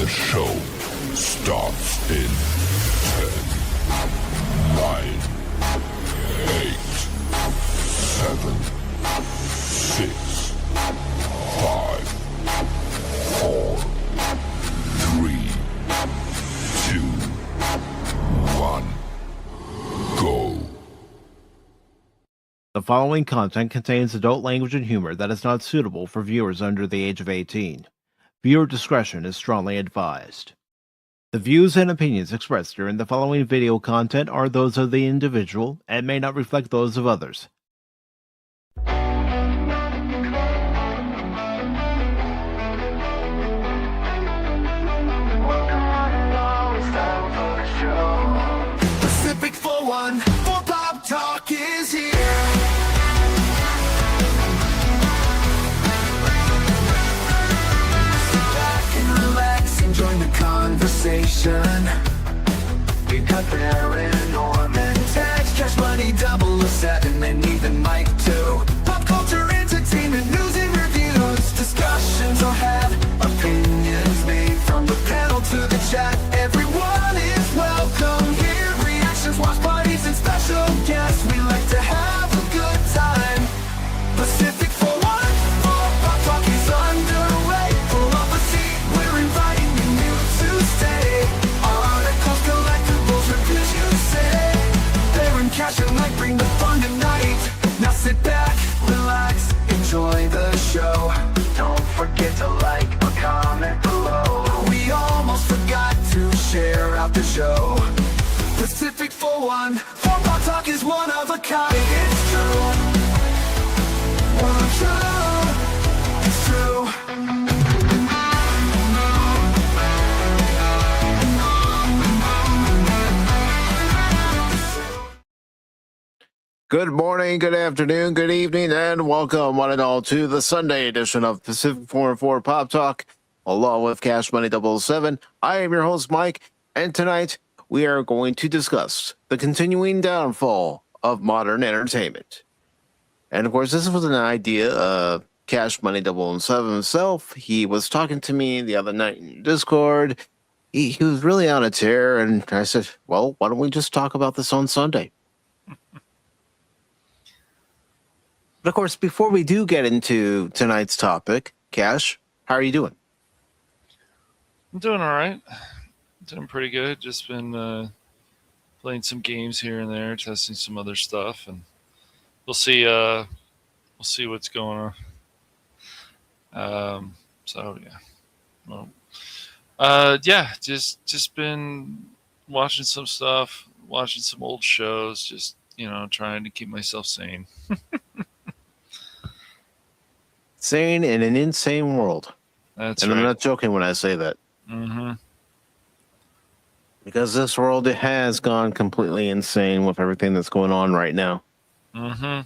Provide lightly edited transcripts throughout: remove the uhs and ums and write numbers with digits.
The show starts in 10, 9, 8, 7, 6, 5, 4, 3, 2, 1, go. The following content contains adult language and humor that is not suitable for viewers under the age of 18. Viewer discretion is strongly advised. The views and opinions expressed during the following video content are those of the individual and may not reflect those of others. Pacific414 Pop Talk is here. Join the conversation. We got Darren, Norman, Tex, Cashmoney007, and even Mike too. Pop culture, entertainment, news and reviews. Discussions are had, opinions made from the panel to the chat. Everyone is welcome here. Reactions, watch parties, and special guests. We like to have a good time. Pacific414 Pop Talk is underway. Pull up a seat, we're inviting to stay. Articles, collectibles, reviews, you say. Darren, Cash, and Mike bring the fun tonight. Now sit back, relax, enjoy the show. Don't forget to like or comment below. We almost forgot to share out the show. Pacific414 Pop Talk is one of a kind. It's true. It's true. Good morning, good afternoon, good evening, and welcome one and all to the Sunday edition of Pacific414 Pop Talk, along with Cashmoney007. I am your host, Mike, and tonight we are going to discuss the continuing downfall of modern entertainment. And of course, this was an idea of Cashmoney007 himself. He was talking to me the other night in Discord. He was really on a tear, and I said, well, why don't we just talk about this on Sunday? But of course, before we do get into tonight's topic, Cash, how are you doing? I'm doing all right. Doing pretty good. Just been playing some games here and there, testing some other stuff, and we'll see what's going on. So yeah. Well, yeah, just been watching some stuff, watching some old shows, just, trying to keep myself sane. Sane in an insane world. That's and right. I'm not joking when I say that. Mm-hmm. Because this world has gone completely insane with everything that's going on right now. Mm-hmm.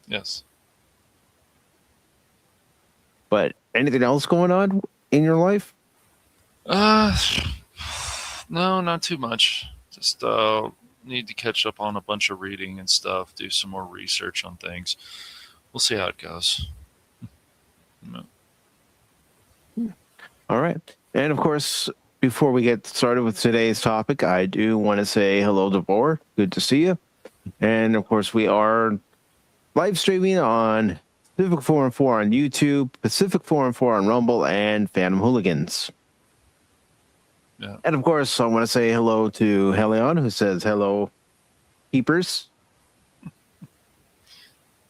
Yes. But anything else going on in your life? No, not too much. Just need to catch up on a bunch of reading and stuff, do some more research on things. We'll see how it goes. No. All right. And of course, before we get started with today's topic, I do want to say hello to Bor. Good to see you. And of course, we are live streaming on Pacific414 on YouTube, Pacific414 on Rumble, and Phantom Hooligans. Yeah. And of course, I want to say hello to Helion, who says hello, keepers.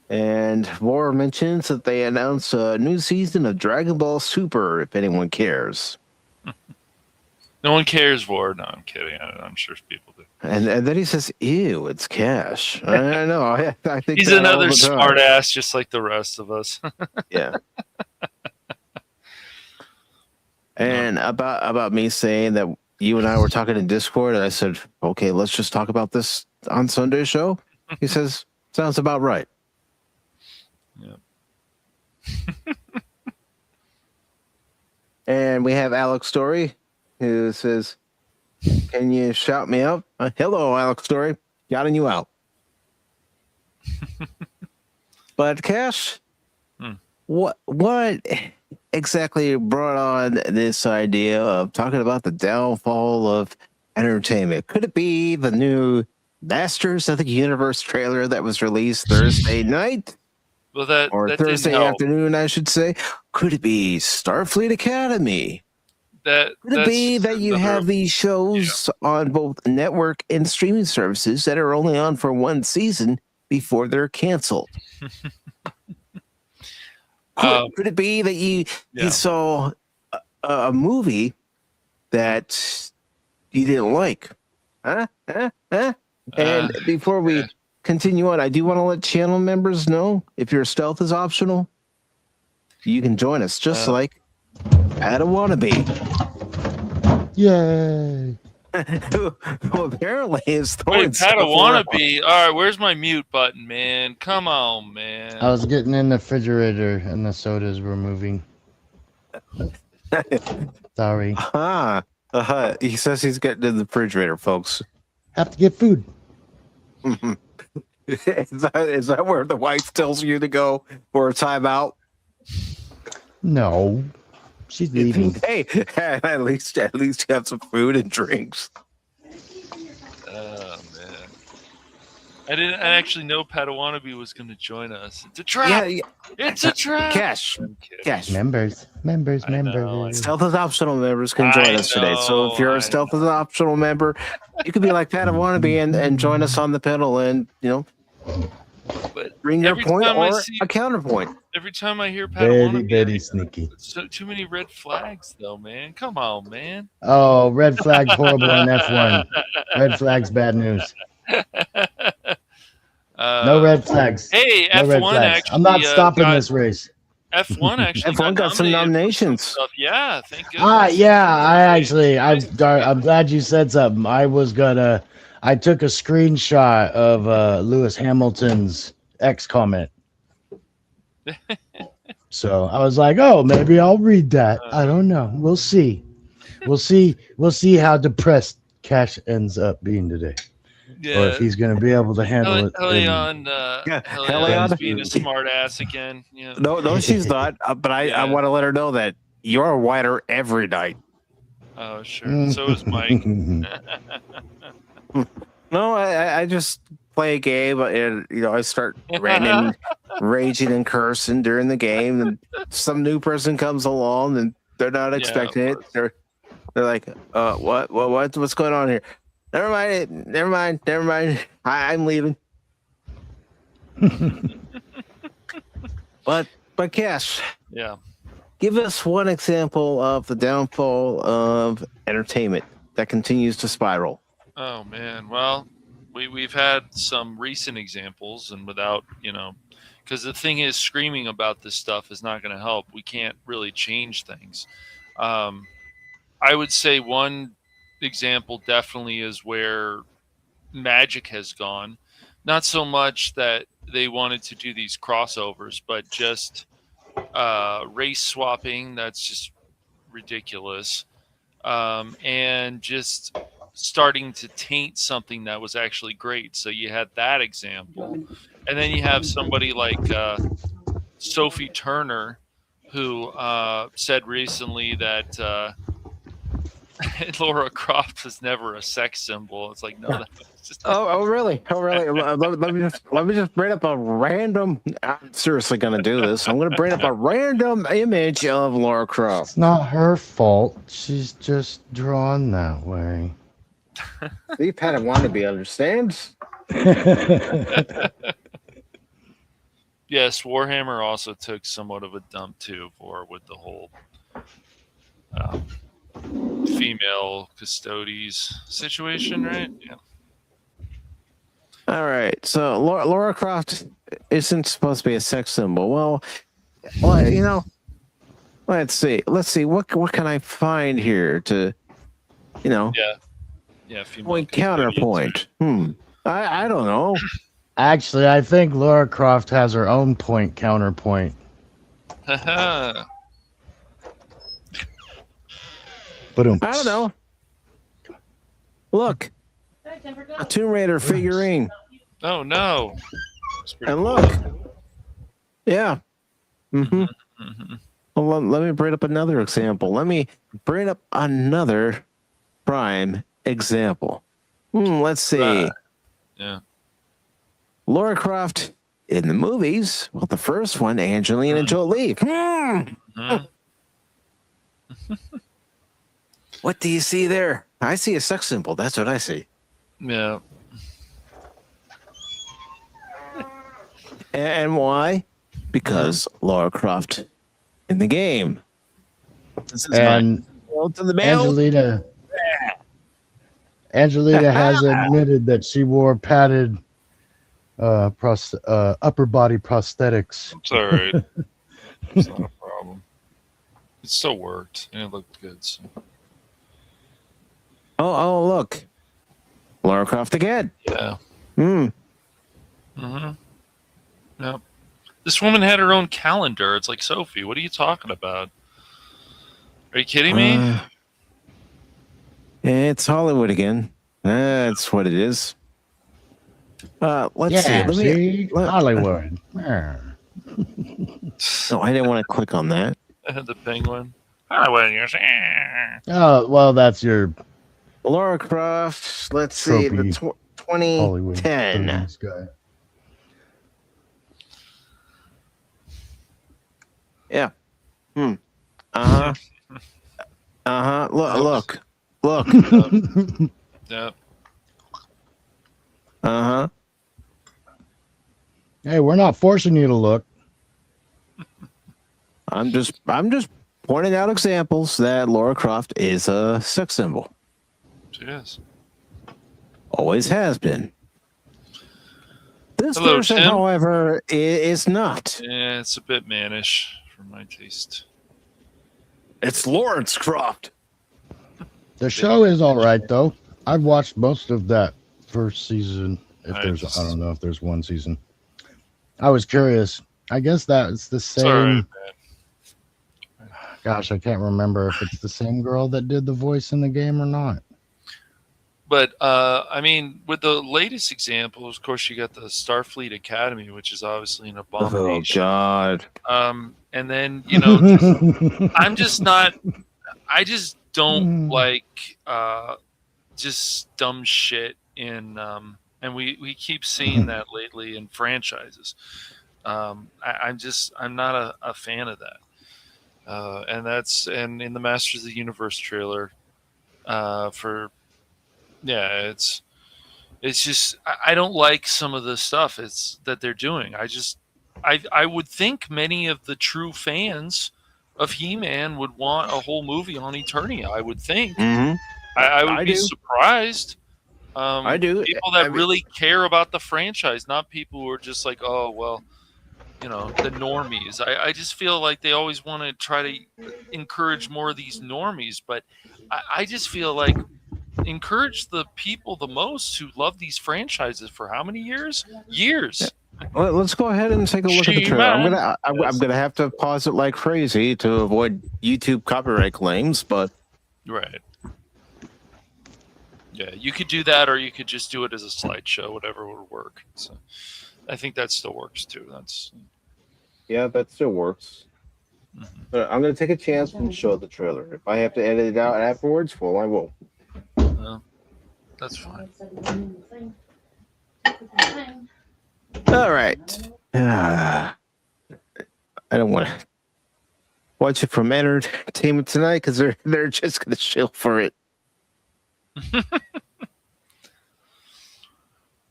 And Bor mentions that they announced a new season of Dragon Ball Super, if anyone cares. No one cares, Vord. No, I'm kidding. I'm sure people do. And then he says, ew, it's Cash. I know. I think he's another smart ass, just like the rest of us. Yeah. And about me saying that you and I were talking in Discord, and I said, okay, let's just talk about this on Sunday's show. He says, sounds about right. Yeah. And we have Alex Story, who says, can you shout me out? Hello, Alex Story. Shouting you out. But Cash, what exactly brought on this idea of talking about the downfall of entertainment? Could it be the new Masters of the Universe trailer that was released Thursday night? Well, that Or that didn't Thursday help. afternoon, I should say. Could it be Starfleet Academy? Could it That's be just that you another- have these shows on both network and streaming services that are only on for one season before they're canceled? Could it be that you saw a movie that you didn't like? And before we continue on, I do want to let channel members know if your stealth is optional, you can join us just like Padawannabe. Yay! Who apparently is Wait, throwing stuff around. Padawannabe. All right, where's my mute button, man? Come on, man. I was getting in the refrigerator and the sodas were moving. Sorry. He says he's getting in the refrigerator, folks. Have to get food. Is that where the wife tells you to go for a timeout? No. She's leaving. Hey, at least you have some food and drinks. Oh man, I didn't actually know Padawannabe was going to join us. It's a trap. Yeah. It's a trap. Cash. Members. I know. Stealth is optional members can join us today. So if you're a Stealth is optional member, you could be like Padawannabe and join us on the panel and, But bring your every point time I or see- a counterpoint. Every time I hear Very, Padawannabe, very sneaky. so too many red flags, though, man. Come on, man. Oh, red flag horrible in F1. Red flags bad news. No red flags. Hey, No red F1 flags. actually. I'm not stopping got, this race. F1 actually. F1 got some nominated for nominations. stuff. Yeah, thank goodness. Yeah, I'm glad you said something. I took a screenshot of Lewis Hamilton's X comment. So I was like, oh, maybe I'll read that. I don't know. We'll see. We'll see how depressed Cash ends up being today. Yeah. Or if he's going to be able to handle it. Helion, Helion. Helion's being a smart ass again. Yeah. No, she's not. But I want to let her know that you're whiter every night. Oh, sure. So is Mike. No, I just play a game and I start ranting, raging and cursing during the game, and some new person comes along and they're not expecting it. They're like, what's going on here? Never mind. I'm leaving. but Cash, Yeah. give us one example of the downfall of entertainment that continues to spiral. Oh man, well, we've had some recent examples, and without because the thing is, screaming about this stuff is not going to help. We can't really change things. I would say one example definitely is where Magic has gone. Not so much that they wanted to do these crossovers, but just race swapping. That's just ridiculous, and just starting to taint something that was actually great. So you had that example, and then you have somebody like Sophie Turner, who said recently that Laura Croft was never a sex symbol. It's like, no, that's just Oh, really? Let me just bring up a random. I'm seriously going to do this. I'm going to bring up a random image of Laura Croft. It's not her fault. She's just drawn that way. See, Padawannabe understands. Yes, Warhammer also took somewhat of a dump too with the whole female custodes situation, right? Yeah. All right. So Laura Croft isn't supposed to be a sex symbol. Well, let's see. What can I find here to, Yeah, female point custodians. counterpoint? I don't know. Actually, I think Laura Croft has her own point counterpoint. Haha. But I don't know. Look, a Tomb Raider figurine. Oh no. That's pretty And cool. look. Yeah. Mhm. Well, let me bring up another example. Let me bring up another prime example. Let's see. Yeah. Laura Croft in the movies. Well, the first one, Angelina Jolie. Mhm. What do you see there? I see a sex symbol. That's what I see. Yeah. And why? Because Laura Croft in the game. This is And to the mail. Angelina has admitted that she wore padded upper body prosthetics. It's all right. It's not a problem. It still worked, and it looked good. So. Oh, look. Laura Croft again. Yeah. Mm-hmm. Yep. This woman had her own calendar. It's like, Sophie, what are you talking about? Are you kidding me? It's Hollywood again. That's what it is. Let's see. Hollywood. No, I didn't want to click on that. The penguin. Hollywood, yes. Oh, well, that's your Laura Croft. Let's see. The Hollywood 2010. guy. Yeah. Uh-huh. Uh-huh. Look. Yep. Uh-huh. Hey, we're not forcing you to look. I'm just pointing out examples that Laura Croft is a sex symbol. She is. Always has been. This Hello, person, Tim. however, is not. Yeah, it's a bit mannish for my taste. It's Lawrence Croft. The show is all right, though. I've watched most of that first season. I don't know if there's one season. I was curious. I guess that's the same. It's all right, man. Gosh, I can't remember if it's the same girl that did the voice in the game or not. But I mean, with the latest examples, of course, you got the Starfleet Academy, which is obviously an abomination. Oh God! And then I'm just not. I just don't like just dumb shit in. And we keep seeing that lately in franchises. I'm not a fan of that. And in the Masters of the Universe trailer, it's just I don't like some of the stuff that they're doing. I would think many of the true fans of He-Man would want a whole movie on Eternia. I would think. Mm-hmm. I would be surprised. I do. People that really care about the franchise, not people who are just like, oh well, the normies. I just feel like they always want to try to encourage more of these normies, but I just feel like encourage the people the most who love these franchises for how many years? Years. Well, let's go ahead and take a look at the trailer. I'm gonna have to pause it like crazy to avoid YouTube copyright claims, but right. Yeah, you could do that, or you could just do it as a slideshow, whatever would work. So, I think that still works too. Yeah, that still works. Mm-hmm. But I'm going to take a chance and show the trailer. If I have to edit it out afterwards, well, I will. That's fine. All right. I don't want to watch it from entertainment tonight because they're just going to chill for it.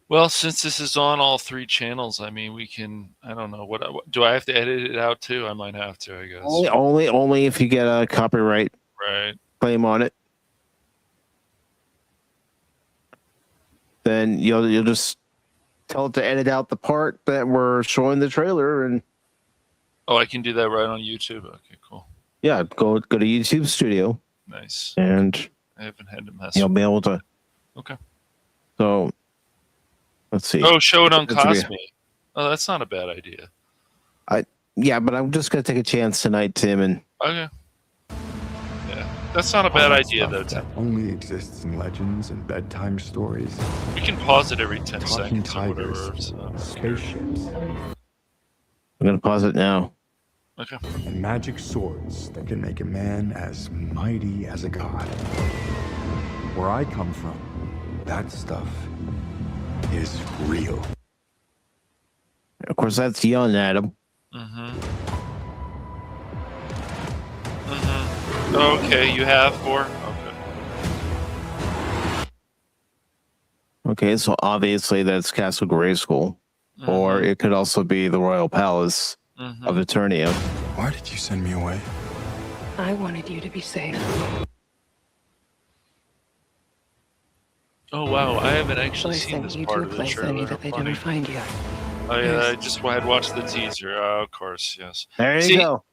Well, since this is on all three channels, I mean, we can. I don't know what do I have to edit it out too? I might have to. I guess only if you get a copyright claim on it. Then you'll just tell it to edit out the part that we're showing the trailer, and I can do that right on YouTube. Okay, cool. Yeah, go to YouTube Studio. Nice. And I haven't had to mess. You'll be able to. Okay. So. Let's see. Oh, show it on Cosme. Oh, that's not a bad idea. Yeah, but I'm just gonna take a chance tonight, Tim, and okay. Yeah, that's not a bad idea though, Tim. Only exists in legends and bedtime stories. We can pause it every 10 Talking seconds or tigers, whatever. spaceships. I'm gonna pause it now. Okay. and magic swords that can make a man as mighty as a god. Where I come from, that stuff is real. Of course, that's young Adam. Okay, you have 4? Okay. Okay, so obviously that's Castle Grayskull. Or it could also be the Royal Palace of Eternia. Why did you send me away? I wanted you to be safe. Oh wow, I haven't actually I seen sent this you part to a of the place I knew trailer. that they'd Funny. never find you. I just had watched the teaser. Of course, yes. There you See, go.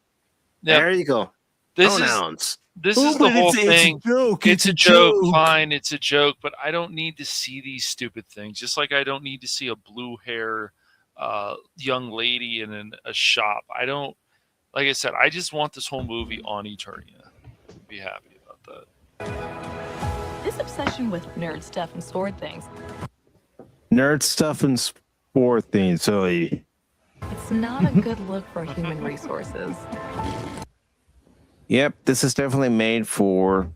Yeah, There you go. this Pronouns. is Oh, the but whole it's thing. a joke. It's a joke. Fine, it's a joke, but I don't need to see these stupid things. Just like I don't need to see a blue hair young lady in a shop. I don't. Like I said, I just want this whole movie on Eternia. Be happy about that. This obsession with nerd stuff and sword things, Nerd stuff and sport things. So it's not a good look for human resources. yep, this is definitely made for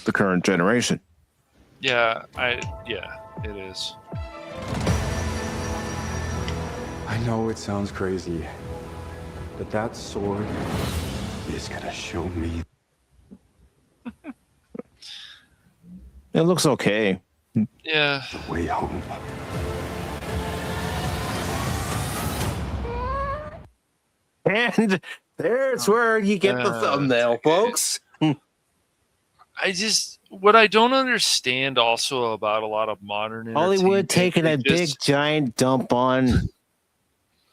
the current generation. Yeah, it is. I know it sounds crazy, but that sword is gonna show me. It looks okay. Yeah. The way home. And there's where you get the thumbnail, folks. What I don't understand also about a lot of modern Hollywood entertainment, taking a it big just- giant dump on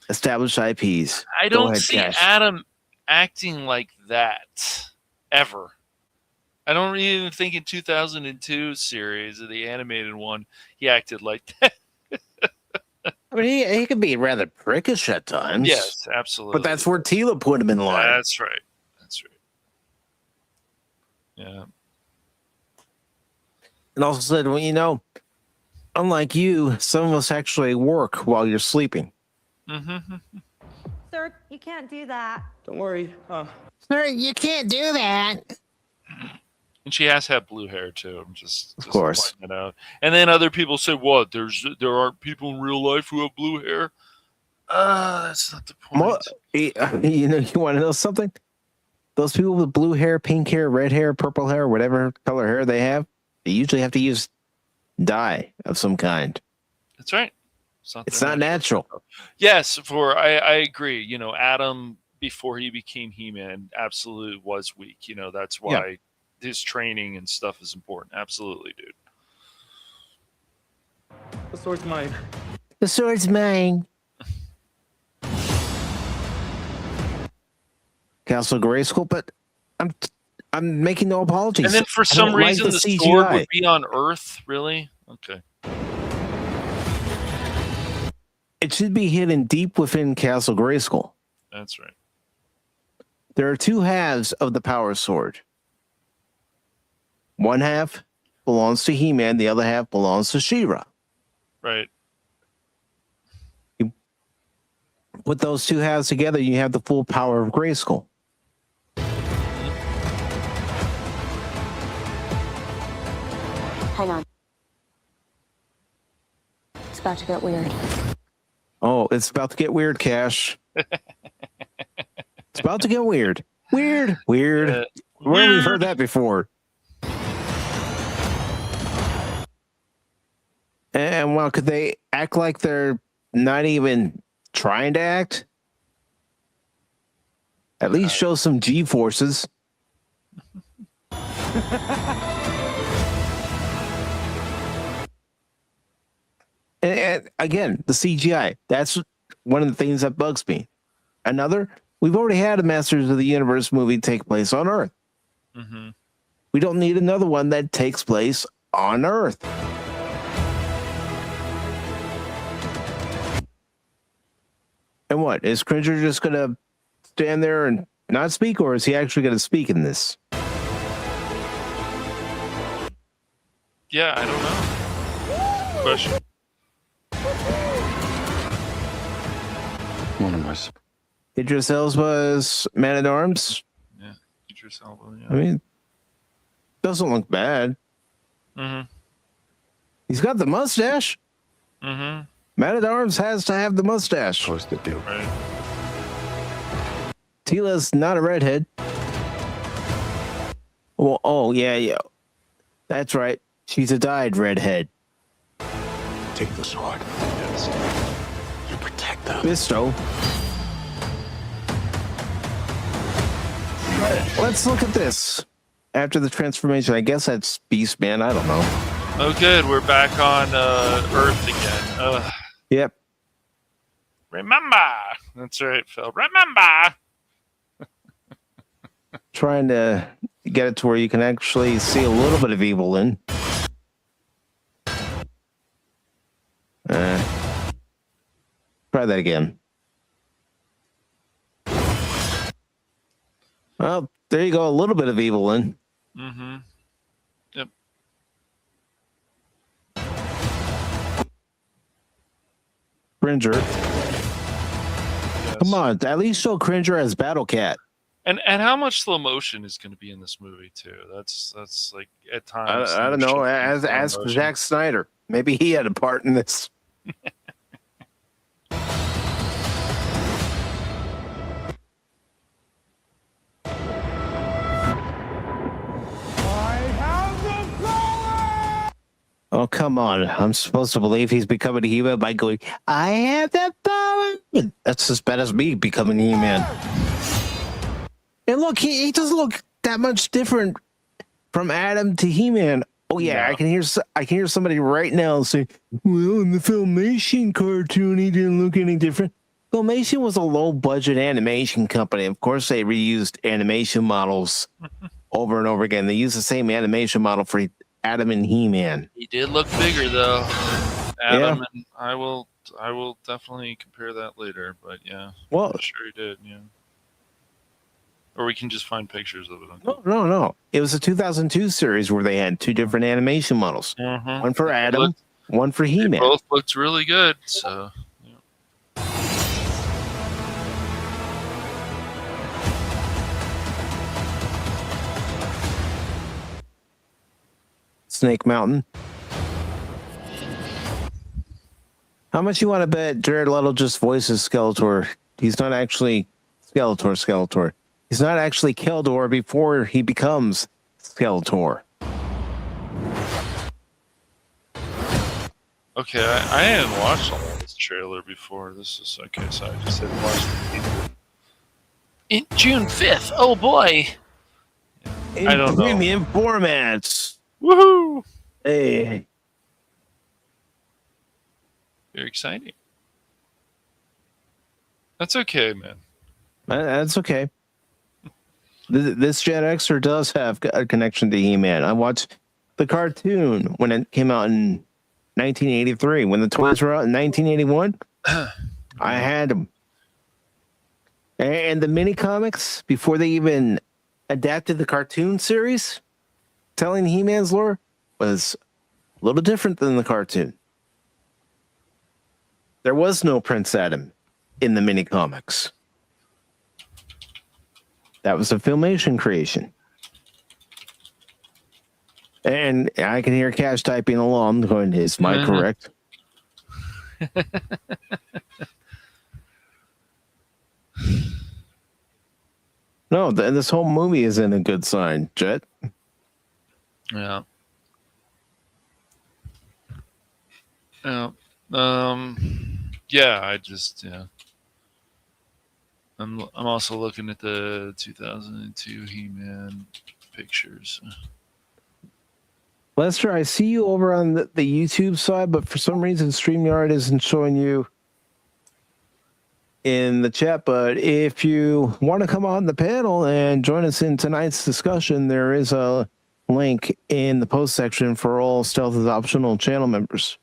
established IPs. I Go don't ahead, see Cash. Adam acting like that ever. I don't even think in 2002 series, the animated one, he acted like that. I mean, he can be rather prickish at times. Yes, absolutely. But that's where Tila put him in line. That's right. That's right. Yeah. And also said, well, you know, unlike you, some of us actually work while you're sleeping. Mm-hmm. Sir, you can't do that. Don't worry. Sir, you can't do that. And she has had blue hair too. I'm just Of course. pointing it out. And then other people say, "What? There aren't people in real life who have blue hair." That's not the point. Well, you know, you want to know something? Those people with blue hair, pink hair, red hair, purple hair, whatever color hair they have, they usually have to use dye of some kind. That's right. It's not natural. Yes, I agree. You know, Adam before he became He-Man absolutely was weak. You know, that's why his training and stuff is important. Absolutely, dude. The sword's mine. The sword's mine. Castle Grayskull, but I'm making no apologies. And then for I some don't like reason the CGI. sword would be on Earth. Really? Okay. It should be hidden deep within Castle Grayskull. That's right. There are two halves of the power sword. One half belongs to He-Man, the other half belongs to She-Ra. Right. You put those two halves together, you have the full power of Grayskull. Hang on. It's about to get weird. Oh, it's about to get weird, Cash. It's about to get weird. Weird. Where have we heard that before? And well, could they act like they're not even trying to act? At least show some G forces. And again, the CGI. That's one of the things that bugs me. Another, we've already had a Masters of the Universe movie take place on Earth. Mm-hmm. We don't need another one that takes place on Earth. And what? Is Cringer just going to stand there and not speak, or is he actually going to speak in this? Yeah, I don't know. Question. One of us. Idris Elba's Man-at-Arms. Yeah, Idris Elba. I Yeah. mean, doesn't look bad. Mm-hmm. He's got the mustache. Mm-hmm. Man-at-Arms has to have the mustache. Supposed to do. Right. Tila's not a redhead. Well, oh, yeah. That's right. She's a dyed redhead. Take the sword. Yes. You protect them. Bisto. Let's look at this. After the transformation, I guess that's Beast Man. I don't know. Oh, good. We're back on Earth again. Yep. Remember. That's right, Phil. Remember. Trying to get it to where you can actually see a little bit of evil in. Try that again. Well, there you go. A little bit of evil in. Mm-hmm. Yep. Cringer. Yes. Come on. At least show Cringer as Battle Cat. And how much slow motion is going to be in this movie too? That's like at times. I don't know. As for Zack Snyder, maybe he had a part in this. Oh, come on. I'm supposed to believe he's becoming a He-Man by going, I have the power. That's as bad as me becoming He-Man. And look, he doesn't look that much different from Adam to He-Man. Oh, yeah, I can hear somebody right now say, well, in the Filmation cartoon, he didn't look any different. Filmation was a low-budget animation company. Of course, they reused animation models over and over again. They used the same animation model for Adam and He-Man. He did look bigger though. Adam, and I will definitely compare that later. But yeah, well, I'm sure he did. Yeah. Or we can just find pictures of it. No. It was a 2002 series where they had two different animation models. Mm-hmm. One for Adam, one for He-Man. They both looked really good. So. Snake Mountain. How much you want to bet Jared Leto just voices Skeletor? He's not actually Skeletor. He's not actually Keldor before he becomes Skeletor. Okay, I hadn't watched all this trailer before. This is okay, so I just hadn't watched it. In June 5th. Oh boy. In I don't know. premium formats. Woohoo! Hey. Very exciting. That's okay, man. That's okay. This Jet Xer does have a connection to He-Man. I watched the cartoon when it came out in 1983. When the toys were out in 1981, I had them. And the mini comics, before they even adapted the cartoon series, telling He-Man's lore was a little different than the cartoon. There was no Prince Adam in the mini comics. That was a Filmation creation. And I can hear Cash typing along, going, is Mike correct? No, this whole movie isn't a good sign, Jet. Yeah. I just I'm also looking at the 2002 He-Man pictures. Lester, I see you over on the YouTube side, but for some reason StreamYard isn't showing you in the chat. But if you want to come on the panel and join us in tonight's discussion, there is a link in the post section for all Stealth is Optional channel members.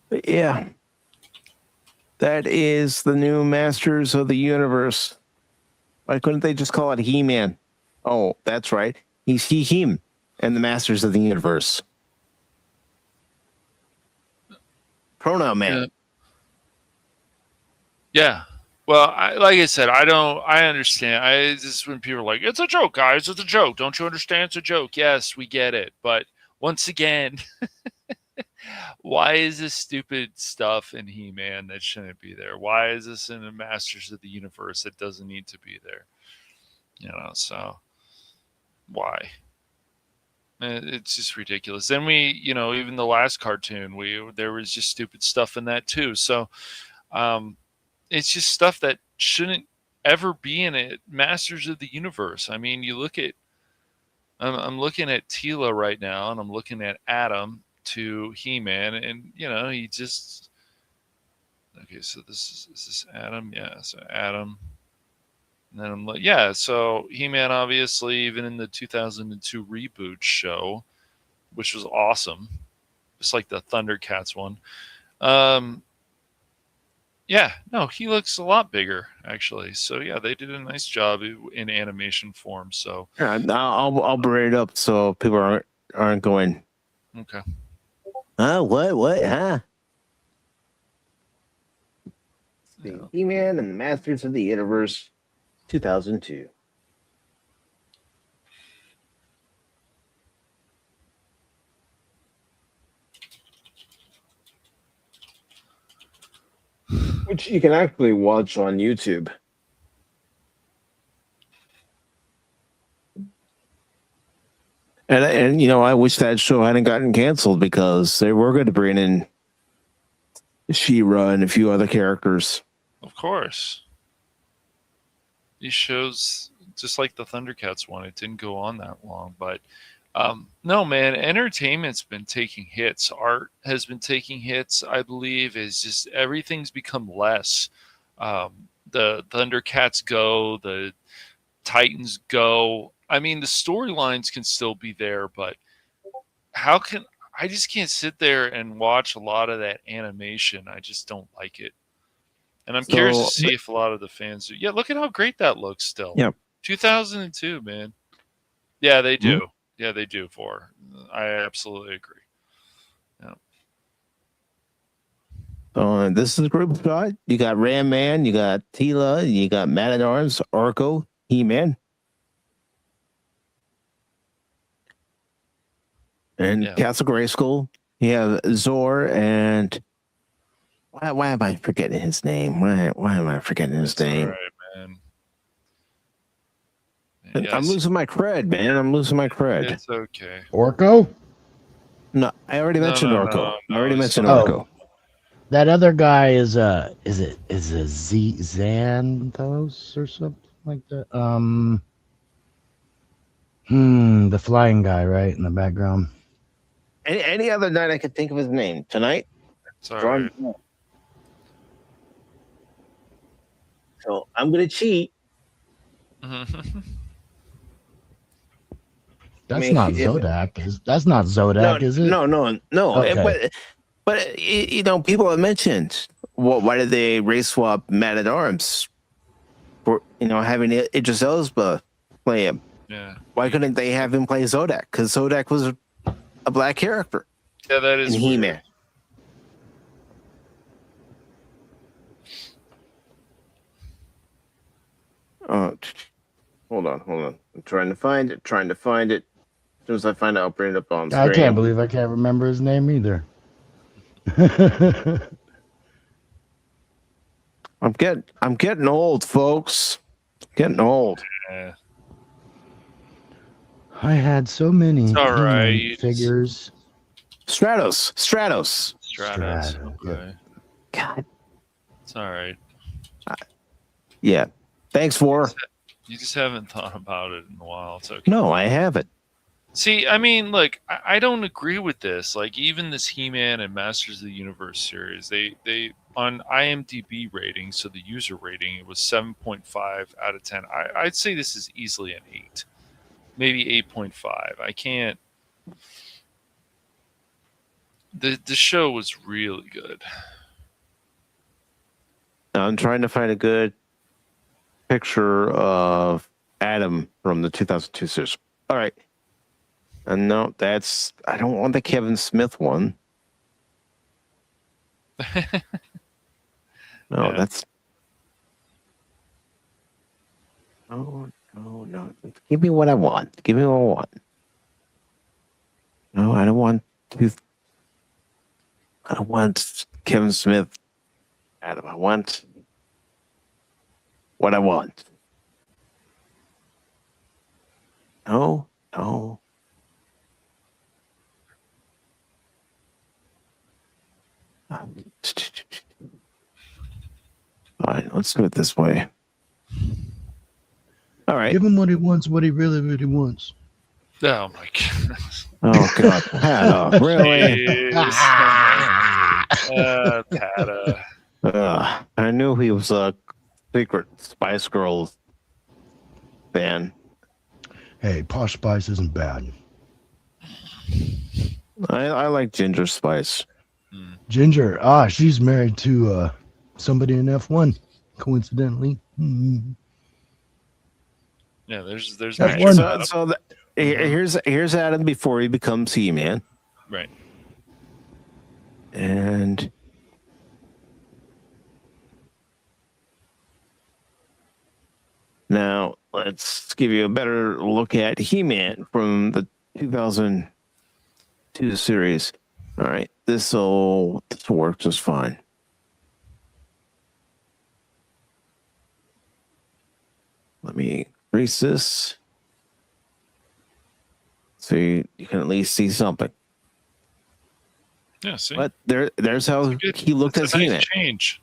But yeah, that is the new Masters of the Universe. Why couldn't they just call it He-Man? Oh, that's right. He's him and the Masters of the Universe. Pronoun man. Yeah. Well, like I said, I understand. I just when people are like, "It's a joke, guys. It's a joke. Don't you understand? It's a joke." Yes, we get it. But once again, why is this stupid stuff in He-Man that shouldn't be there? Why is this in the Masters of the Universe that doesn't need to be there? So why? It's just ridiculous. Then even the last cartoon, there was just stupid stuff in that too. So, it's just stuff that shouldn't ever be in it. Masters of the Universe. I mean, I'm looking at Tila right now, and I'm looking at Adam to He-Man, and he just. Okay, so is this Adam? Yeah, so Adam. And then I'm like, yeah, so He-Man, obviously, even in the 2002 reboot show, which was awesome, just like the Thundercats one. Yeah, no, he looks a lot bigger, actually. So, yeah, they did a nice job in animation form. So, Yeah, I'll bring it up so people aren't going. Okay. What? Huh? The He-Man and the Masters of the Universe, 2002. Which you can actually watch on YouTube. And I wish that show hadn't gotten canceled because they were going to bring in She-Ra and a few other characters. Of course. These shows, just like the Thundercats one, it didn't go on that long. But no, man, entertainment's been taking hits. Art has been taking hits, I believe. Is just everything's become less. The Thundercats go, the Titans go. I mean, the storylines can still be there, but I just can't sit there and watch a lot of that animation. I just don't like it. And I'm curious to see if a lot of the fans do. Yeah, look at how great that looks still. Yeah. 2002, man. Yeah, they do. Mm-hmm. Yeah, they do. I absolutely agree. Yeah. This is a group shot. You got Ram Man, you got Tila, you got Man at Arms, Orko, He-Man. And Castle Grayskull. You have Zor and why am I forgetting his name? Why am I forgetting his name? All right, man. I'm losing my cred, man. I'm losing my cred. It's okay. Orko? No, I already mentioned Orko. No, I already mentioned Orko. That other guy is Xanthos or something like that. The flying guy, right, in the background. Any other night I could think of his name. Tonight? Sorry. So I'm gonna cheat. That's not Zodak. That's not Zodak, is it? No. Okay. But people have mentioned, why did they race swap Man at Arms for having Idris Elba play him? Yeah. Why couldn't they have him play Zodak? Because Zodak was a black character. Yeah, that is in He-Man. Hold on. I'm trying to find it. As soon as I find it, I'll bring it up on screen. I can't believe I can't remember his name either. I'm getting old, folks. Getting old. Yeah. I had so many figures. Stratos. Okay. God. It's all right. Yeah. Thanks for. You just haven't thought about it in a while. It's okay. No, I haven't. See, I mean, look, I don't agree with this. Like, even this He-Man and Masters of the Universe series, they on IMDb rating, so the user rating, it was 7.5 out of 10. I'd say this is easily an 8, maybe 8.5. I can't. The show was really good. I'm trying to find a good picture of Adam from the 2002 series. All right. And no, I don't want the Kevin Smith one. No, Yeah. that's no. Give me what I want. Give me what I want. No, I don't want to. I don't want Kevin Smith. Adam, I want what I want. No. All right, let's do it this way. All right. Give him what he wants, what he really, really wants. Oh my goodness. Oh God, Hannah, really? Tata. I knew he was a secret Spice Girls fan. Hey, Posh Spice isn't bad. I like Ginger Spice. Ginger, she's married to somebody in F1, coincidentally. Yeah, there's That's Major one. Adam. So here's Adam before he becomes He-Man, Right. and now let's give you a better look at He-Man from the 2002 series. All right, this will work just fine. Let me increase this so you can at least see something. Yeah, see. But there's how he looked as That's a nice He-Man. change.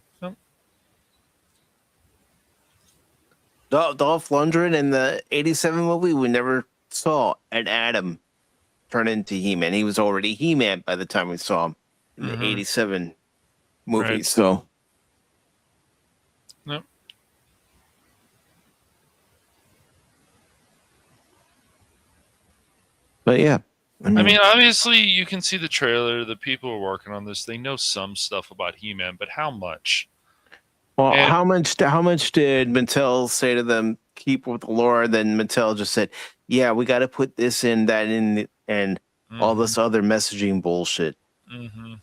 Oh, Dolph Lundgren in the 87 movie, we never saw an Adam turn into He-Man. He was already He-Man by the time we saw him in the 87 movie. Right. So, no. but yeah. I mean, obviously, you can see the trailer. The people who are working on this, they know some stuff about He-Man, but how much? Well, and- how much did Mattel say to them, keep with the lore? Then Mattel just said, yeah, we got to put this in, that in, and all this other messaging bullshit. Mm-hmm.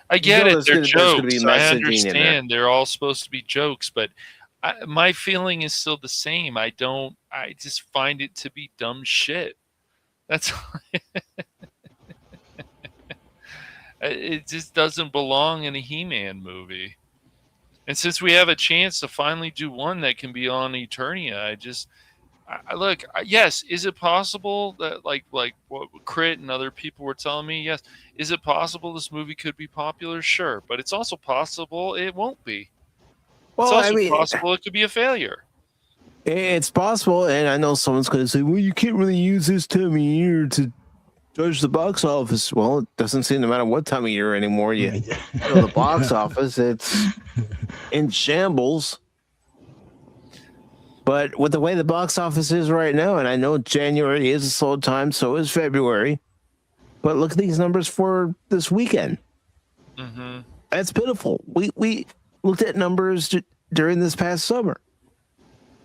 I get it. They're there's gonna jokes. be I messaging in there. understand. They're all supposed to be jokes, but my feeling is still the same. I just find it to be dumb shit. That's it just doesn't belong in a He-Man movie. And since we have a chance to finally do one that can be on Eternia, look, yes, is it possible that like what Crit and other people were telling me? Yes. Is it possible this movie could be popular? Sure. But it's also possible it won't be. Well, It's also I mean, possible it could be a failure. it's possible, and I know someone's going to say, well, you can't really use this time of year to judge the box office. Well, it doesn't seem no matter what time of year anymore. The box office, it's in shambles. But with the way the box office is right now, and I know January is a slow time, so is February. But look at these numbers for this weekend. Mm-hmm. That's pitiful. We looked at numbers during this past summer.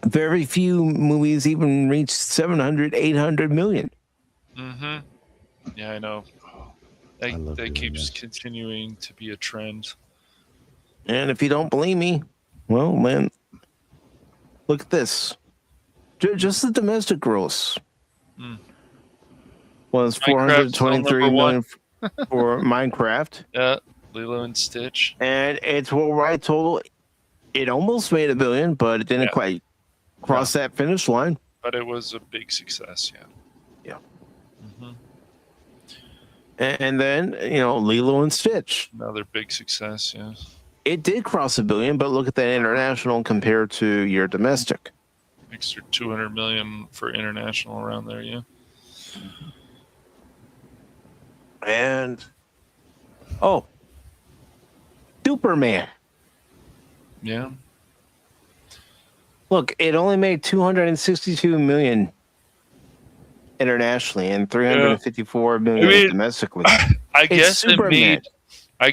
Very few movies even reached 700, 800 million. Mm-hmm. Yeah, I know. That keeps continuing to be a trend. And if you don't believe me, well, man, look at this. Just the domestic gross was 423 million for Minecraft. Yeah, Lilo and Stitch. And its worldwide total, it almost made $1 billion, but it didn't quite cross that finish line. But it was a big success, yeah. Mm-hmm. And then, Lilo and Stitch. Another big success, yeah. It did cross $1 billion, but look at that international compared to your domestic. Extra 200 million for international around there, yeah. And Superman. Yeah. Look, it only made 262 million internationally and 354 million domestically. I guess it made. Superman. I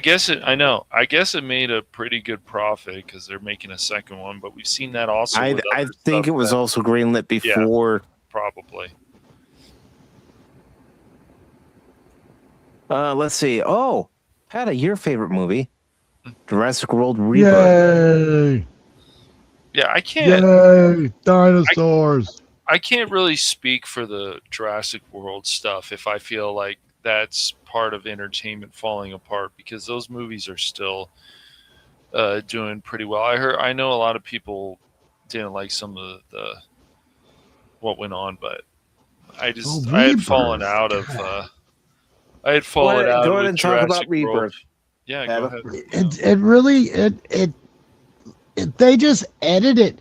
guess it made a pretty good profit because they're making a second one. But we've seen that also. I think it was also greenlit before. Probably. Let's see. Patty, your favorite movie, Jurassic World Rebirth. Yay! Yeah, I can't. Yay! Dinosaurs. I can't really speak for the Jurassic World stuff if I feel like that's part of entertainment falling apart, because those movies are still doing pretty well. I know a lot of people didn't like some of the what went on, but I had fallen out of Go ahead with and talk about Jurassic World. Rebirth. Yeah, go Adam. ahead. It really they just edit it.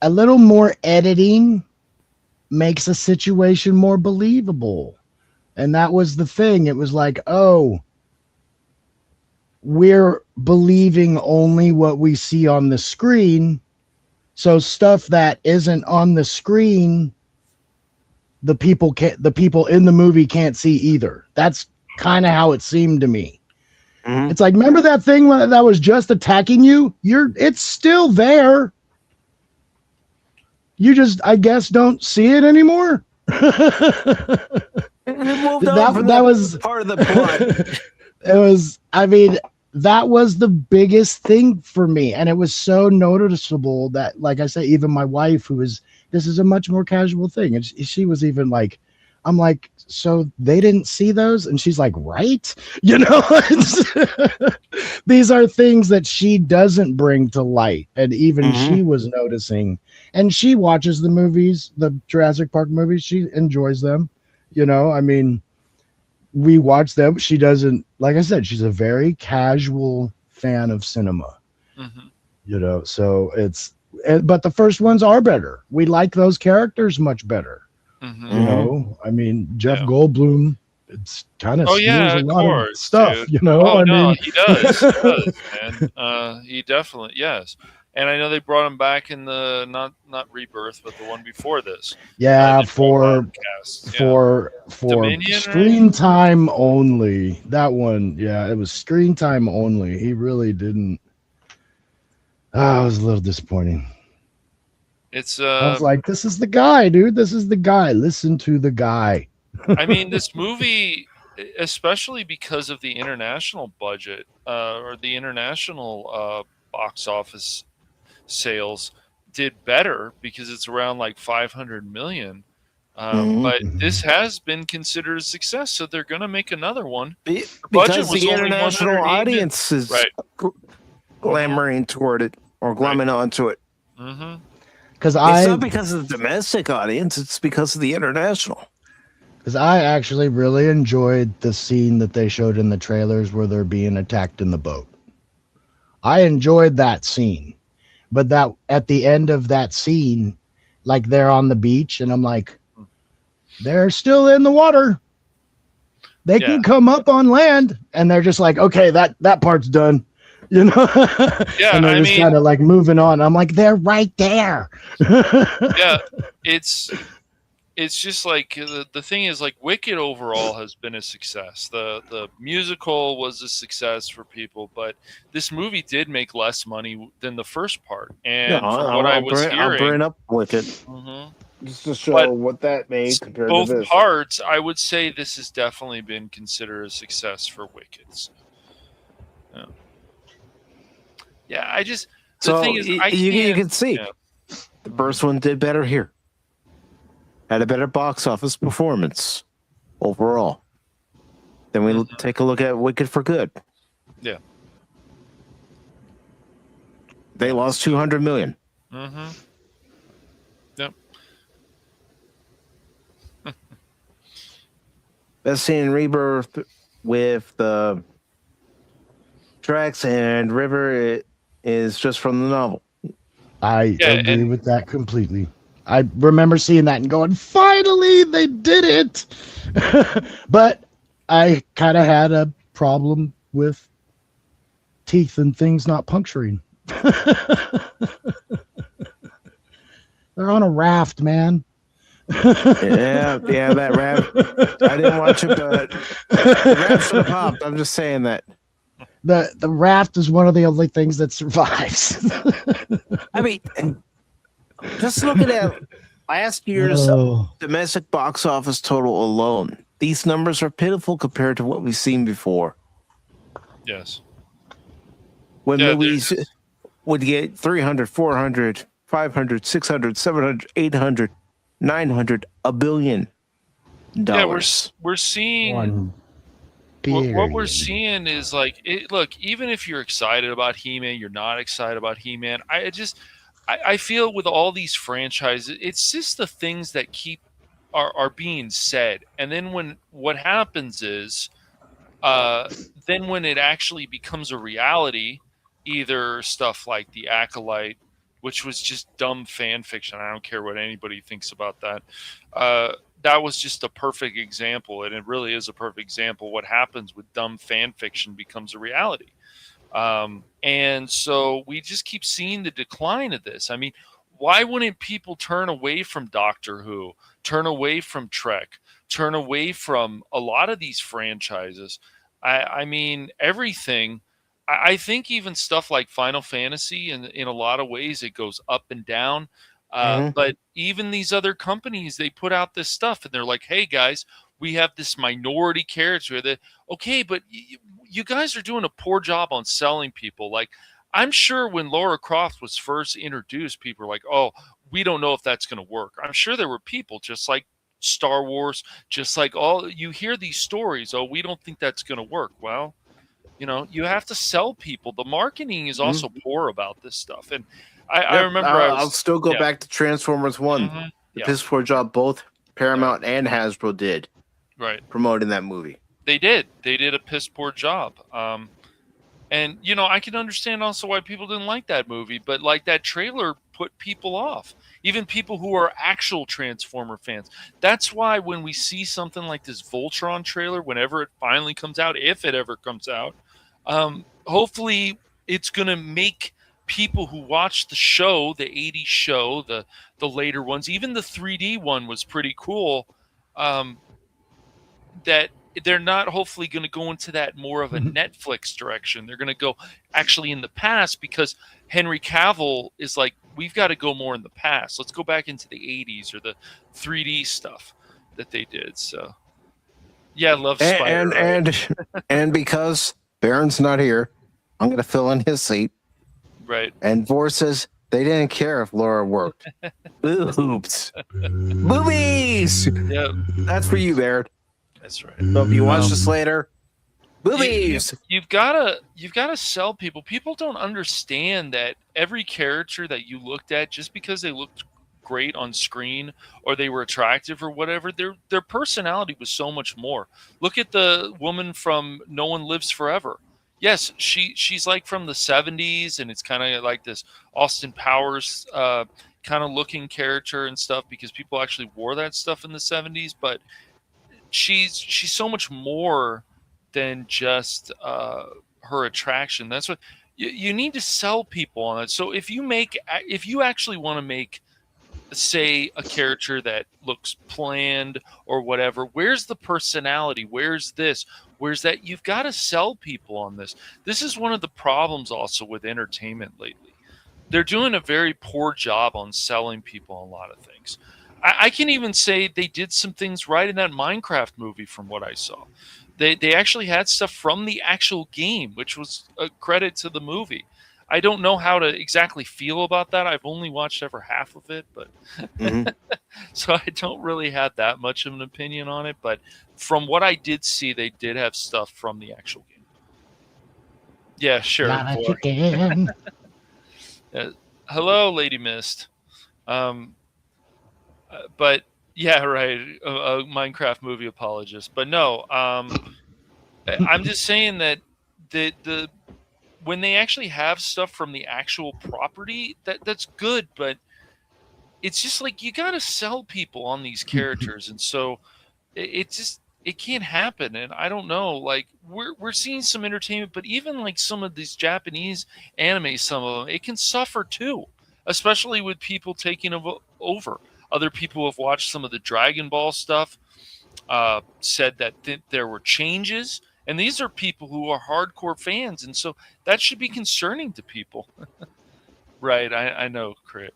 A little more editing makes a situation more believable. And that was the thing. It was like, oh, we're believing only what we see on the screen. So stuff that isn't on the screen, the people in the movie can't see either. That's kind of how it seemed to me. Mhm. It's like, remember that thing that was just attacking you? It's still there. You just, I guess, don't see it anymore. That was part of the plot. It was, I mean, that was the biggest thing for me. And it was so noticeable that, like I said, even my wife, this is a much more casual thing. And she was even like, I'm like, so they didn't see those? And she's like, right? You know, these are things that she doesn't bring to light. And even she was noticing. And she watches the movies, the Jurassic Park movies. She enjoys them. You know, I mean, we watch them. She doesn't, like I said, she's a very casual fan of cinema. You know, so but the first ones are better. We like those characters much better. You know, I mean, Jeff Goldblum, it's kind of steals a lot of stuff, dude. You know. Oh, I no, mean, he does. He does, man. He definitely, yes. And I know they brought him back in the not Rebirth, but the one before this. Yeah, for Dominion, screen right? time only. That one, yeah, it was screen time only. He really didn't. It was a little disappointing. It's I was like, this is the guy, dude. This is the guy. Listen to the guy. I mean, this movie, especially because of the international budget or the international box office sales, did better because it's around like 500 million. But this has been considered a success, so they're going to make another one. Because the international audience is glamoring toward it or glomming onto it. It's not because of the domestic audience, it's because of the international. Because I actually really enjoyed the scene that they showed in the trailers where they're being attacked in the boat. I enjoyed that scene. But that at the end of that scene, like they're on the beach, and I'm like, they're still in the water. They can come up on land, and they're just like, okay, that part's done. You know, and they're just kind of like moving on. I'm like, they're right there. Yeah, it's just like the thing is, like, Wicked overall has been a success. The musical was a success for people, but this movie did make less money than the first part. And from what I was hearing, I'll bring up Wicked just to show what that made compared to this. Both parts, I would say this has definitely been considered a success for Wicked. Yeah, I just the thing is, you can see the first one did better here. Had a better box office performance overall. Then we take a look at Wicked for Good. Yeah, they lost 200 million. Yep. Best scene in Rebirth with the Drax and River is just from the novel. I agree with that completely. I remember seeing that and going, finally, they did it. But I kind of had a problem with teeth and things not puncturing. They're on a raft, man. yeah, that raft. I didn't watch it, but the raft should have popped. I'm just saying that. The raft is one of the only things that survives. I mean, just looking at last year's domestic box office total alone, these numbers are pitiful compared to what we've seen before. Yes. when Yeah, movies would get 300, 400, 500, 600, 700, 800, 900, $1 billion. yeah, we're seeing 1 what we're billion. seeing is like look, even if you're excited about He-Man, you're not excited about He-Man. I feel with all these franchises, it's just the things that keep are being said, and then when what happens is then when it actually becomes a reality, either stuff like the Acolyte, which was just dumb fan fiction. I don't care what anybody thinks about that. That was just a perfect example, and it really is a perfect example. What happens with dumb fan fiction becomes a reality. And so we just keep seeing the decline of this. I mean, why wouldn't people turn away from Doctor Who, turn away from Trek, turn away from a lot of these franchises? I mean, everything. I think even stuff like Final Fantasy, in a lot of ways, it goes up and down. But even these other companies, they put out this stuff, and they're like, "Hey guys, we have this minority character that okay, but you guys are doing a poor job on selling people." Like, I'm sure when Laura Croft was first introduced, people were like, "Oh, we don't know if that's going to work." I'm sure there were people just like Star Wars, just like all you hear these stories. Oh, we don't think that's going to work. Well, you have to sell people. The marketing is also poor about this stuff. And I remember I'll still go back to Transformers 1. The piss poor job both Paramount and Hasbro did. Right. Promoting that movie. They did a piss poor job. And I can understand also why people didn't like that movie, but like that trailer put people off, even people who are actual Transformer fans. That's why when we see something like this Voltron trailer, whenever it finally comes out, if it ever comes out, hopefully it's going to make people who watch the show, the 80s show, the later ones, even the 3D one was pretty cool, that they're not hopefully going to go into that more of a Netflix direction. They're going to go actually in the past, because Henry Cavill is like, we've got to go more in the past. Let's go back into the 80s or the 3D stuff that they did. So, yeah, love Spider. And because Baron's not here, I'm going to fill in his seat. Right. And Vor says they didn't care if Laura worked. Oops. Boobies! Yeah. That's for you, Baron. That's right. So if you watch this later, boobies. You've gotta sell people. People don't understand that every character that you looked at, just because they looked great on screen or they were attractive or whatever, their personality was so much more. Look at the woman from No One Lives Forever. Yes, she's like from the 70s, and it's kind of like this Austin Powers kind of looking character and stuff, because people actually wore that stuff in the 70s, but she's so much more than just her attraction. That's what you need to sell people on it. So if you actually want to make, say, a character that looks bland or whatever, where's the personality? Where's this? Where's that? You've got to sell people on this. This is one of the problems also with entertainment lately. They're doing a very poor job on selling people on a lot of things. I can even say they did some things right in that Minecraft movie from what I saw. They actually had stuff from the actual game, which was a credit to the movie. I don't know how to exactly feel about that. I've only watched ever half of it, but so I don't really have that much of an opinion on it. But from what I did see, they did have stuff from the actual game. Yeah, sure. Hello, Lady Mist. But yeah, right. A Minecraft movie apologist, but no. I'm just saying that the when they actually have stuff from the actual property, that's good, but it's just like you got to sell people on these characters, and so it can't happen. And I don't know, like we're seeing some entertainment, but even like some of these Japanese anime, some of them, it can suffer too, especially with people taking over. Other people who have watched some of the Dragon Ball stuff, said that there were changes, and these are people who are hardcore fans, and so that should be concerning to people. Right, I know, Crit.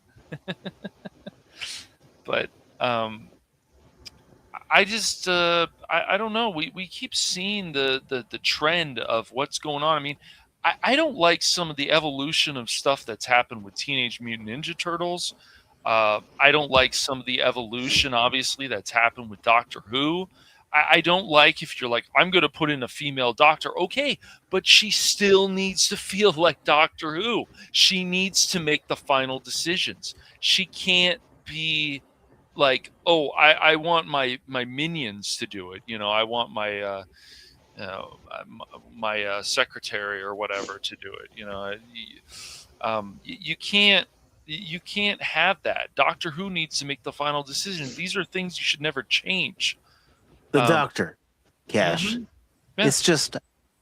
But I just I don't know. We keep seeing the trend of what's going on. I mean, I don't like some of the evolution of stuff that's happened with Teenage Mutant Ninja Turtles. I don't like some of the evolution, obviously, that's happened with Doctor Who. I don't like if you're like, I'm going to put in a female doctor. Okay, but she still needs to feel like Doctor Who. She needs to make the final decisions. She can't be like, oh, I want my minions to do it. You know, I want my my secretary or whatever to do it. You know, you can't have that. Doctor Who needs to make the final decision. These are things you should never change. The Doctor, Cash. Yeah. It's just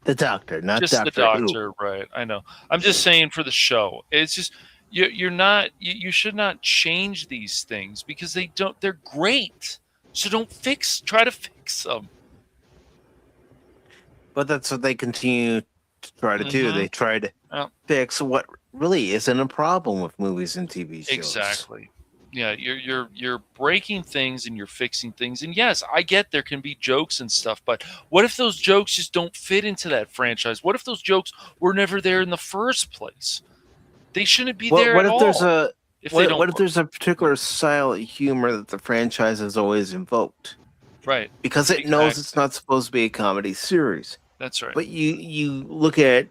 the Doctor, not just Doctor the Doctor, Who. right? I know. I'm just saying for the show. It's just you're not. You should not change these things because they don't. They're great. So don't try to fix them. But that's what they continue to try to do. They try to fix what really isn't a problem with movies and TV shows. Exactly. Yeah, you're breaking things and you're fixing things. And yes, I get there can be jokes and stuff, but what if those jokes just don't fit into that franchise? What if those jokes were never there in the first place? They shouldn't be there what at if all. There's a particular style of humor that the franchise has always invoked? Right. Because it knows it's not supposed to be a comedy series. That's right. But you look at,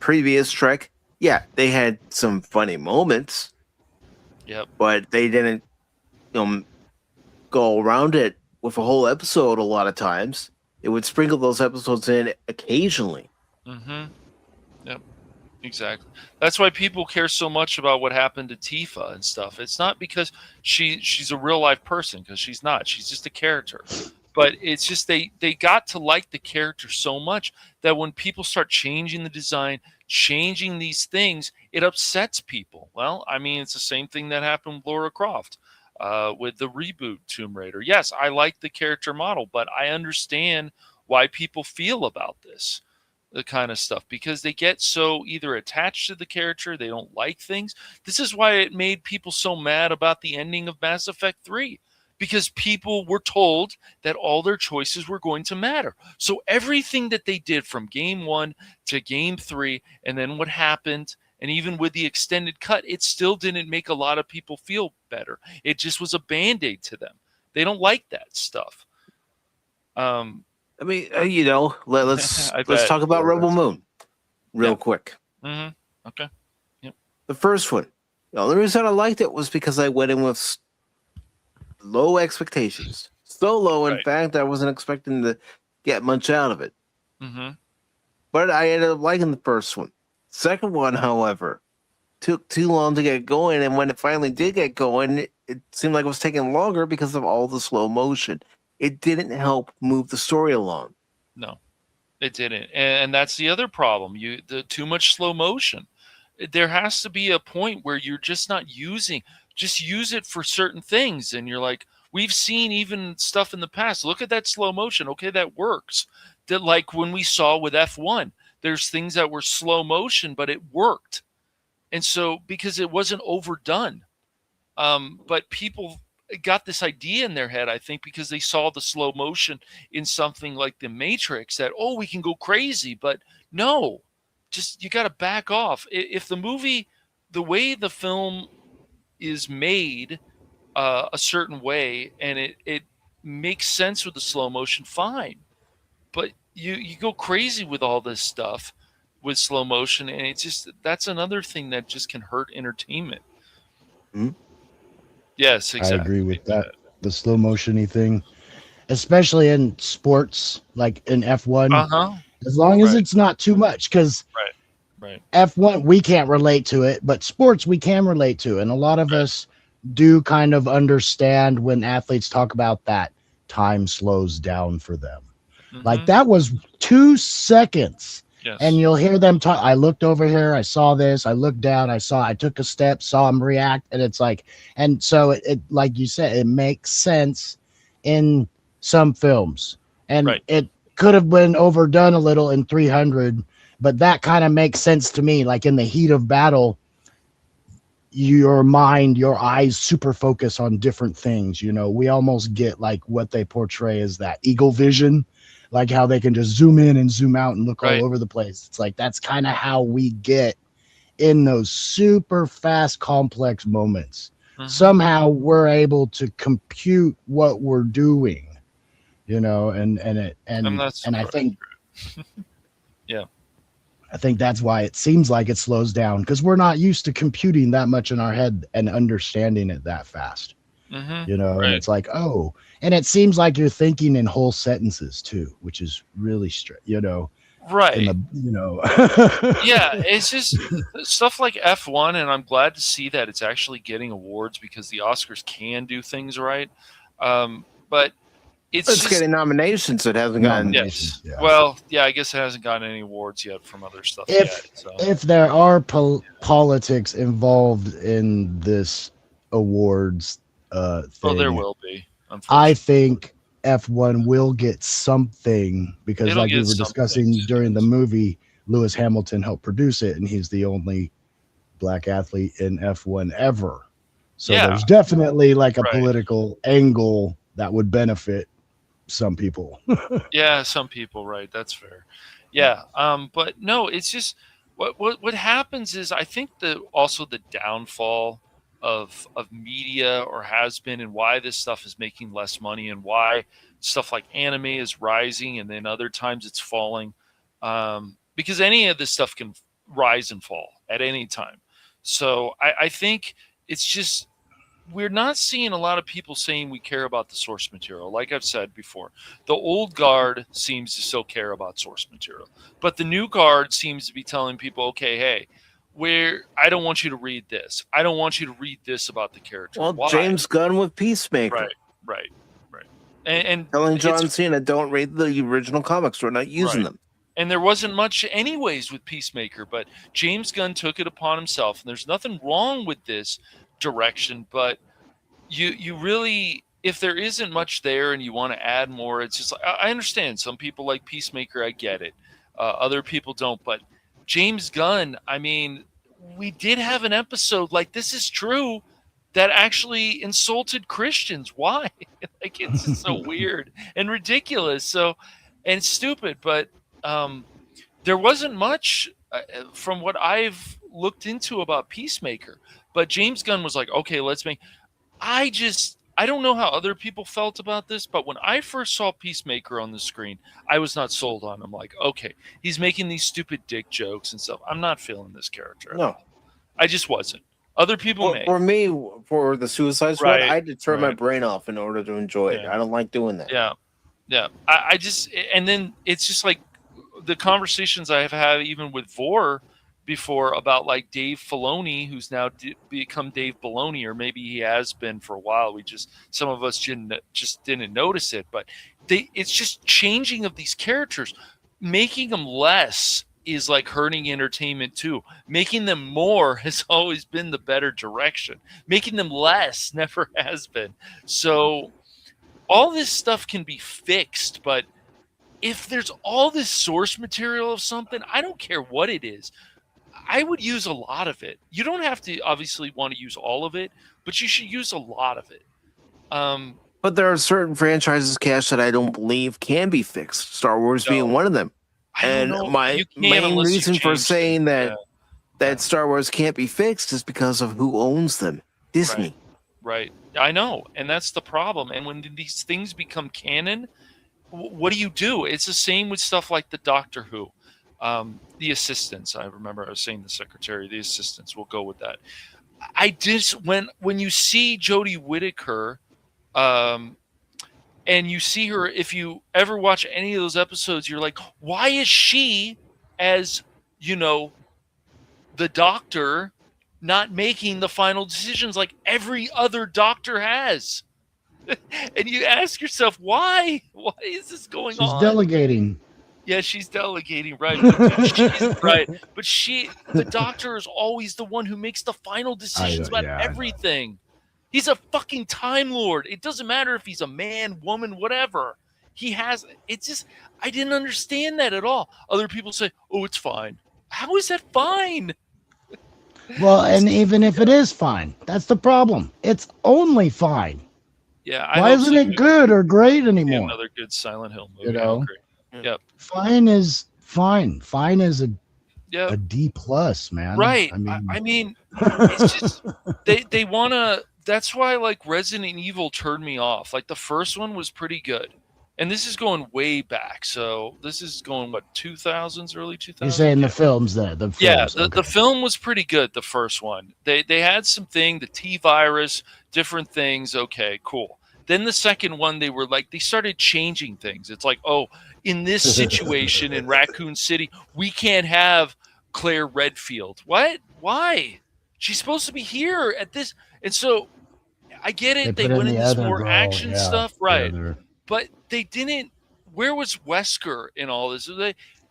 previous Trek, yeah, they had some funny moments. Yep. But they didn't go around it with a whole episode a lot of times. It would sprinkle those episodes in occasionally. Mm-hmm. Yep. Exactly. That's why people care so much about what happened to Tifa and stuff. It's not because she's a real life person, because she's not. She's just a character. But it's just they got to like the character so much that when people start changing the design, changing these things, it upsets people. Well, I mean, it's the same thing that happened with Lara Croft with the reboot Tomb Raider. Yes, I like the character model, but I understand why people feel about this. The kind of stuff, because they get so either attached to the character, they don't like things. This is why it made people so mad about the ending of Mass Effect 3, because people were told that all their choices were going to matter. So everything that they did from game 1 to game 3, and then what happened, and even with the extended cut, it still didn't make a lot of people feel better. It just was a Band-Aid to them. They don't like that stuff. I mean, let's talk about Rebel Moon real quick. Mm-hmm. Okay. Yep. The first one. The only reason I liked it was because I went in with low expectations. So low, in fact, I wasn't expecting to get much out of it. Mm-hmm. But I ended up liking the first one. Second one, however, took too long to get going, and when it finally did get going, it seemed like it was taking longer because of all the slow motion. It didn't help move the story along. No, it didn't. And that's the other problem. The too much slow motion. There has to be a point where you're just not just use it for certain things. And you're like, we've seen even stuff in the past. Look at that slow motion. Okay, that works. That, like when we saw with F1, there's things that were slow motion, but it worked. And so, because it wasn't overdone. But people got this idea in their head, I think, because they saw the slow motion in something like The Matrix, that, oh, we can go crazy. But no, just you got to back off. If the movie, the way the film is made a certain way, and it makes sense with the slow motion, fine. But you go crazy with all this stuff with slow motion, and it's just, that's another thing that just can hurt entertainment. Mm-hmm. Yes, exactly. I agree with that. The slow motion-y thing, especially in sports, like in F1, as long as it's not too much, because F1, we can't relate to it, but sports, we can relate to. And a lot of us do kind of understand when athletes talk about that time slows down for them. Like that was 2 seconds. Yes. And you'll hear them talk. I looked over here. I saw this. I looked down. I took a step, saw him react. And it's like, and so it like you said, it makes sense in some films. And it could have been overdone a little in 300, but that kind of makes sense to me. Like in the heat of battle, your mind, your eyes super focus on different things. We almost get like what they portray as that eagle vision like how they can just zoom in and zoom out and look Right. all over the place. It's like that's kind of how we get in those super fast, complex moments. Mhm. Somehow we're able to compute what we're doing, and that's I think Yeah. I think that's why it seems like it slows down, because we're not used to computing that much in our head and understanding it that fast. Mhm. And Right. it's like, oh, and it seems like you're thinking in whole sentences too, which is really Right. in the Yeah, it's just stuff like F1, and I'm glad to see that it's actually getting awards because the Oscars can do things right. But it's It's just getting nominations. It hasn't gotten. Nominations. yes. Yeah. Well, yeah, I guess it hasn't gotten any awards yet from other stuff if yet. So if there are politics involved in this awards thing, there will be. I Unfortunately, think F1 will get something, because It'll like we get were some discussing things, during the yes. movie, Lewis Hamilton helped produce it, and he's the only black athlete in F1 ever. So Yeah. there's definitely like a Right. political angle that would benefit some people. Yeah, some people, right? That's fair. Yeah, but no, it's just what happens is I think also the downfall of media, or has been, and why this stuff is making less money, and why stuff like anime is rising, and then other times it's falling, because any of this stuff can rise and fall at any time. So I think it's just we're not seeing a lot of people saying we care about the source material. Like I've said before, the old guard seems to still care about source material, but the new guard seems to be telling people, okay, hey, I don't want you to read this. I don't want you to read this about the character. Well, Why? James Gunn with Peacemaker. Right. And Telling John it's- Cena, don't read the original comics. We're not using Right. them. And there wasn't much anyways with Peacemaker, but James Gunn took it upon himself, and there's nothing wrong with this direction, but you really, if there isn't much there and you want to add more, it's just like, I understand some people like Peacemaker, I get it, other people don't, but James Gunn, I mean, we did have an episode like This Is True that actually insulted Christians. Why? Like, it's just so weird and ridiculous, so, and stupid, but there wasn't much from what I've looked into about Peacemaker, but James Gunn was like, okay, let's make. I don't know how other people felt about this, but when I first saw Peacemaker on the screen, I was not sold on him. Like, okay, he's making these stupid dick jokes and stuff. I'm not feeling this character. No. I just wasn't. Other people may. For me, for the Suicide Squad, Right, I had to turn my right. brain off in order to enjoy it. Yeah. I don't like doing that. Yeah. I just, and then it's just like the conversations I have had even with Vor before about like Dave Filoni, who's now become Dave Baloney, or maybe he has been for a while. Some of us didn't notice it, but it's just changing of these characters, making them less is like hurting entertainment too. Making them more has always been the better direction. Making them less never has been. So all this stuff can be fixed, but if there's all this source material of something, I don't care what it is, I would use a lot of it. You don't have to obviously want to use all of it, but you should use a lot of it. But there are certain franchises, Cash, that I don't believe can be fixed. Star Wars being one of them. And my main reason for saying that Star Wars can't be fixed is because of who owns them. Disney. Right. I know. And that's the problem. And when these things become canon, what do you do? It's the same with stuff like the Doctor Who. The assistants. I remember I was saying the secretary, the assistants. We'll go with that. When you see Jodie Whittaker, and you see her, if you ever watch any of those episodes, you're like, why is she, as the Doctor, not making the final decisions like every other Doctor has? And you ask yourself, why? Why is this going on? She's delegating. Yeah, she's delegating, right? She's right, but the Doctor is always the one who makes the final decisions about everything. He's a fucking Time Lord. It doesn't matter if he's a man, woman, whatever. It's just, I didn't understand that at all. Other people say, oh, it's fine. How is that fine? Well, and even if it is fine, that's the problem. It's only fine. Yeah. Why isn't it good or great anymore? Another good Silent Hill movie. I agree. Yep. Fine is fine. Fine is a Yep. D plus, man. Right. I mean, It's just they want to. That's why like Resident Evil turned me off. Like the first one was pretty good, and this is going way back. So this is going what 2000s, early 2000s. You're saying the films there, the films. Yeah, okay. the film was pretty good. The first one, they had something, the T virus, different things. Okay, cool. Then the second one, they were like, they started changing things. It's like, oh, in this situation in Raccoon City, we can't have Claire Redfield. What? Why? She's supposed to be here at this. And so I get it. They put in went the into this other more girl, action yeah, stuff. the Right. other- But they didn't. Where was Wesker in all this?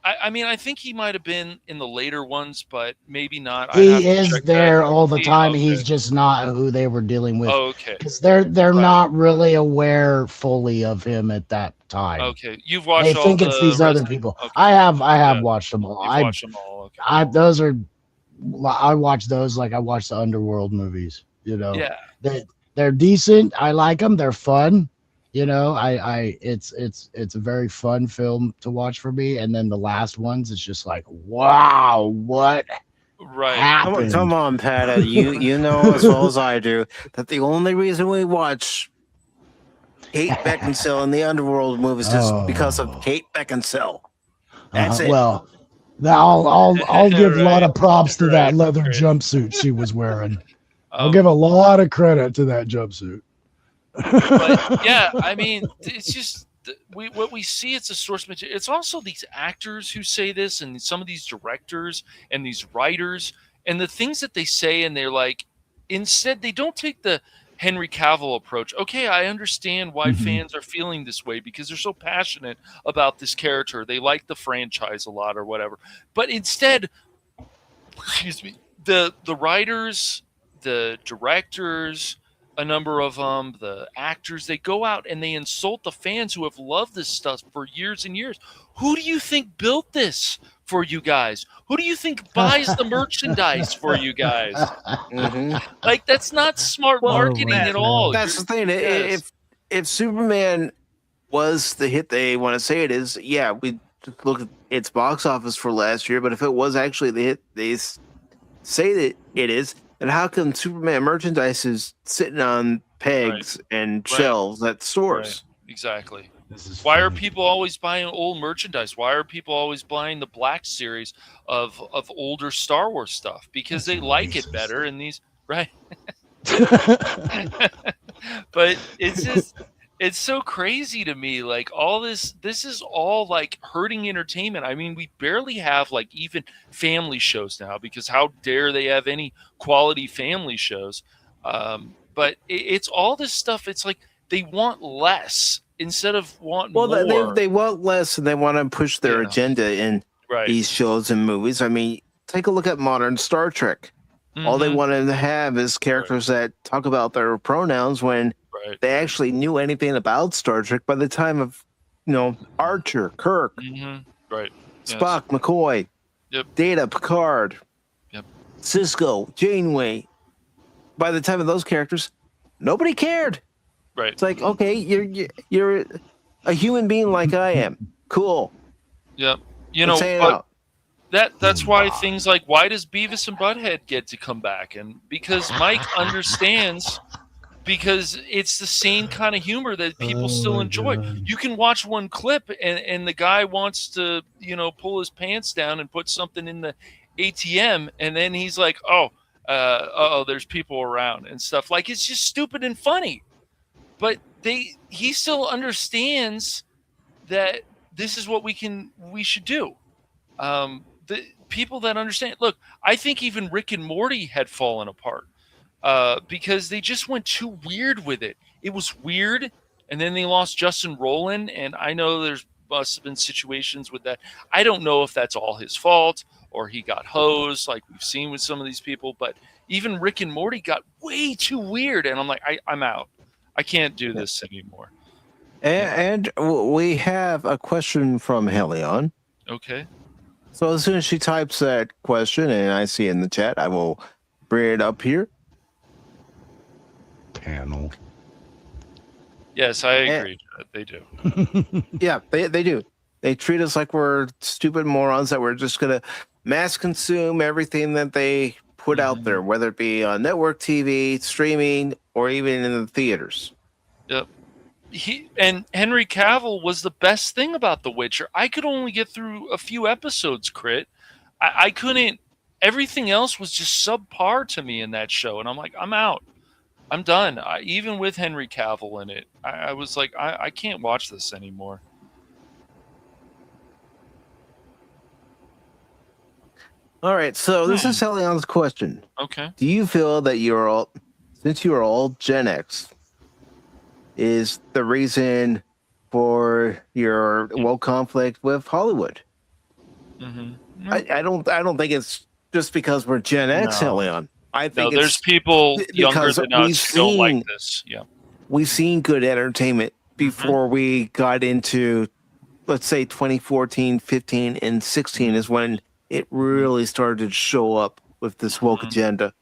I mean, I think he might have been in the later ones, but maybe not. I'd have He to is check there that. all the time. Okay. He's just not who they were dealing with. Oh, okay. Because they're Right. not really aware fully of him at that time. Okay. You've watched They all think the it's these other Resident- people. Okay. I have Yeah. watched them all. You've watched them all. Okay. I watch those like I watch the Underworld movies. You know, Yeah. they're decent. I like them. They're fun. You know, it's a very fun film to watch for me. And then the last ones, it's just like, wow, what Right. happened? Come on, Pat. You know as well as I do that the only reason we watch Kate Beckinsale in the Underworld movies is because of Kate Beckinsale. That's it. Well, I'll give a lot Right. of props to that Right. leather Right. jumpsuit she was wearing. I'll Um, give a lot of credit to that jumpsuit. But yeah, I mean, it's just what we see. It's a source material. It's also these actors who say this, and some of these directors and these writers, and the things that they say, and they're like, instead they don't take the Henry Cavill approach. Okay, I understand why fans are feeling this way because they're so passionate about this character. They like the franchise a lot or whatever. But instead, excuse me, the writers, the directors, a number of them, the actors, they go out and they insult the fans who have loved this stuff for years and years. Who do you think built this for you guys? Who do you think buys the merchandise for you guys? Mhm. Like, that's not smart marketing right, at all. That's the thing. Yes. If Superman was the hit they want to say it is, yeah, we look at its box office for last year. But if it was actually the hit they say that it is, then how come Superman merchandise is sitting on pegs and Right. shelves at stores? Right. Exactly. This is Why are funny. people always buying old merchandise? Why are people always buying the Black Series of older Star Wars stuff? Because That's they like it racist. better. And these, right? But it's just, it's so crazy to me. Like all this is all like hurting entertainment. I mean, we barely have like even family shows now because how dare they have any quality family shows? But it's all this stuff. It's like they want less instead of want Well, more. they want less and they want to push their Yeah. agenda in Right. these shows and movies. I mean, take a look at modern Star Trek. All they Mhm. wanted to have is characters that talk about their pronouns when Right. they actually knew anything about Star Trek by the time of, Archer, Kirk, Right. Yes. Spock, McCoy, Yep. Data, Picard, Yep. Cisco, Janeway. By the time of those characters, nobody cared. Right. It's like, okay, you're a human being like I am. Cool. Yep. Let's hang But out. that's why things like, why does Beavis and Butthead get to come back? And because Mike understands, because it's the same kind of humor that people still enjoy. You can watch one clip and the guy wants to, pull his pants down and put something in the ATM, and then he's like, there's people around and stuff. Like, it's just stupid and funny. But he still understands that this is what we should do. The people that understand. Look, I think even Rick and Morty had fallen apart because they just went too weird with it. It was weird, and then they lost Justin Roiland, and I know there's must have been situations with that. I don't know if that's all his fault or he got hosed, like we've seen with some of these people. But even Rick and Morty got way too weird, and I'm like, I'm out. I can't do this anymore. And we have a question from Helion. Okay. So as soon as she types that question and I see it in the chat, I will bring it up here. Panel. Yes, I agree. They do. Yeah, they do. They treat us like we're stupid morons that we're just gonna mass consume everything that they put out there, whether it be on network TV, streaming, or even in the theaters. Yep. And Henry Cavill was the best thing about The Witcher. I could only get through a few episodes, Crit. I couldn't. Everything else was just subpar to me in that show, and I'm like, I'm out. I'm done. Even with Henry Cavill in it, I was like, I can't watch this anymore. All right, so this is Helian's question. Okay. Do you feel that since you are all Gen X, is the reason for your woke conflict with Hollywood? I don't think it's just because we're Gen X, Helion. I think there's people younger than us who don't like this. Yeah, we've seen good entertainment before we got into, let's say, 2014, 15, and 16 is when it really started to show up with this woke agenda.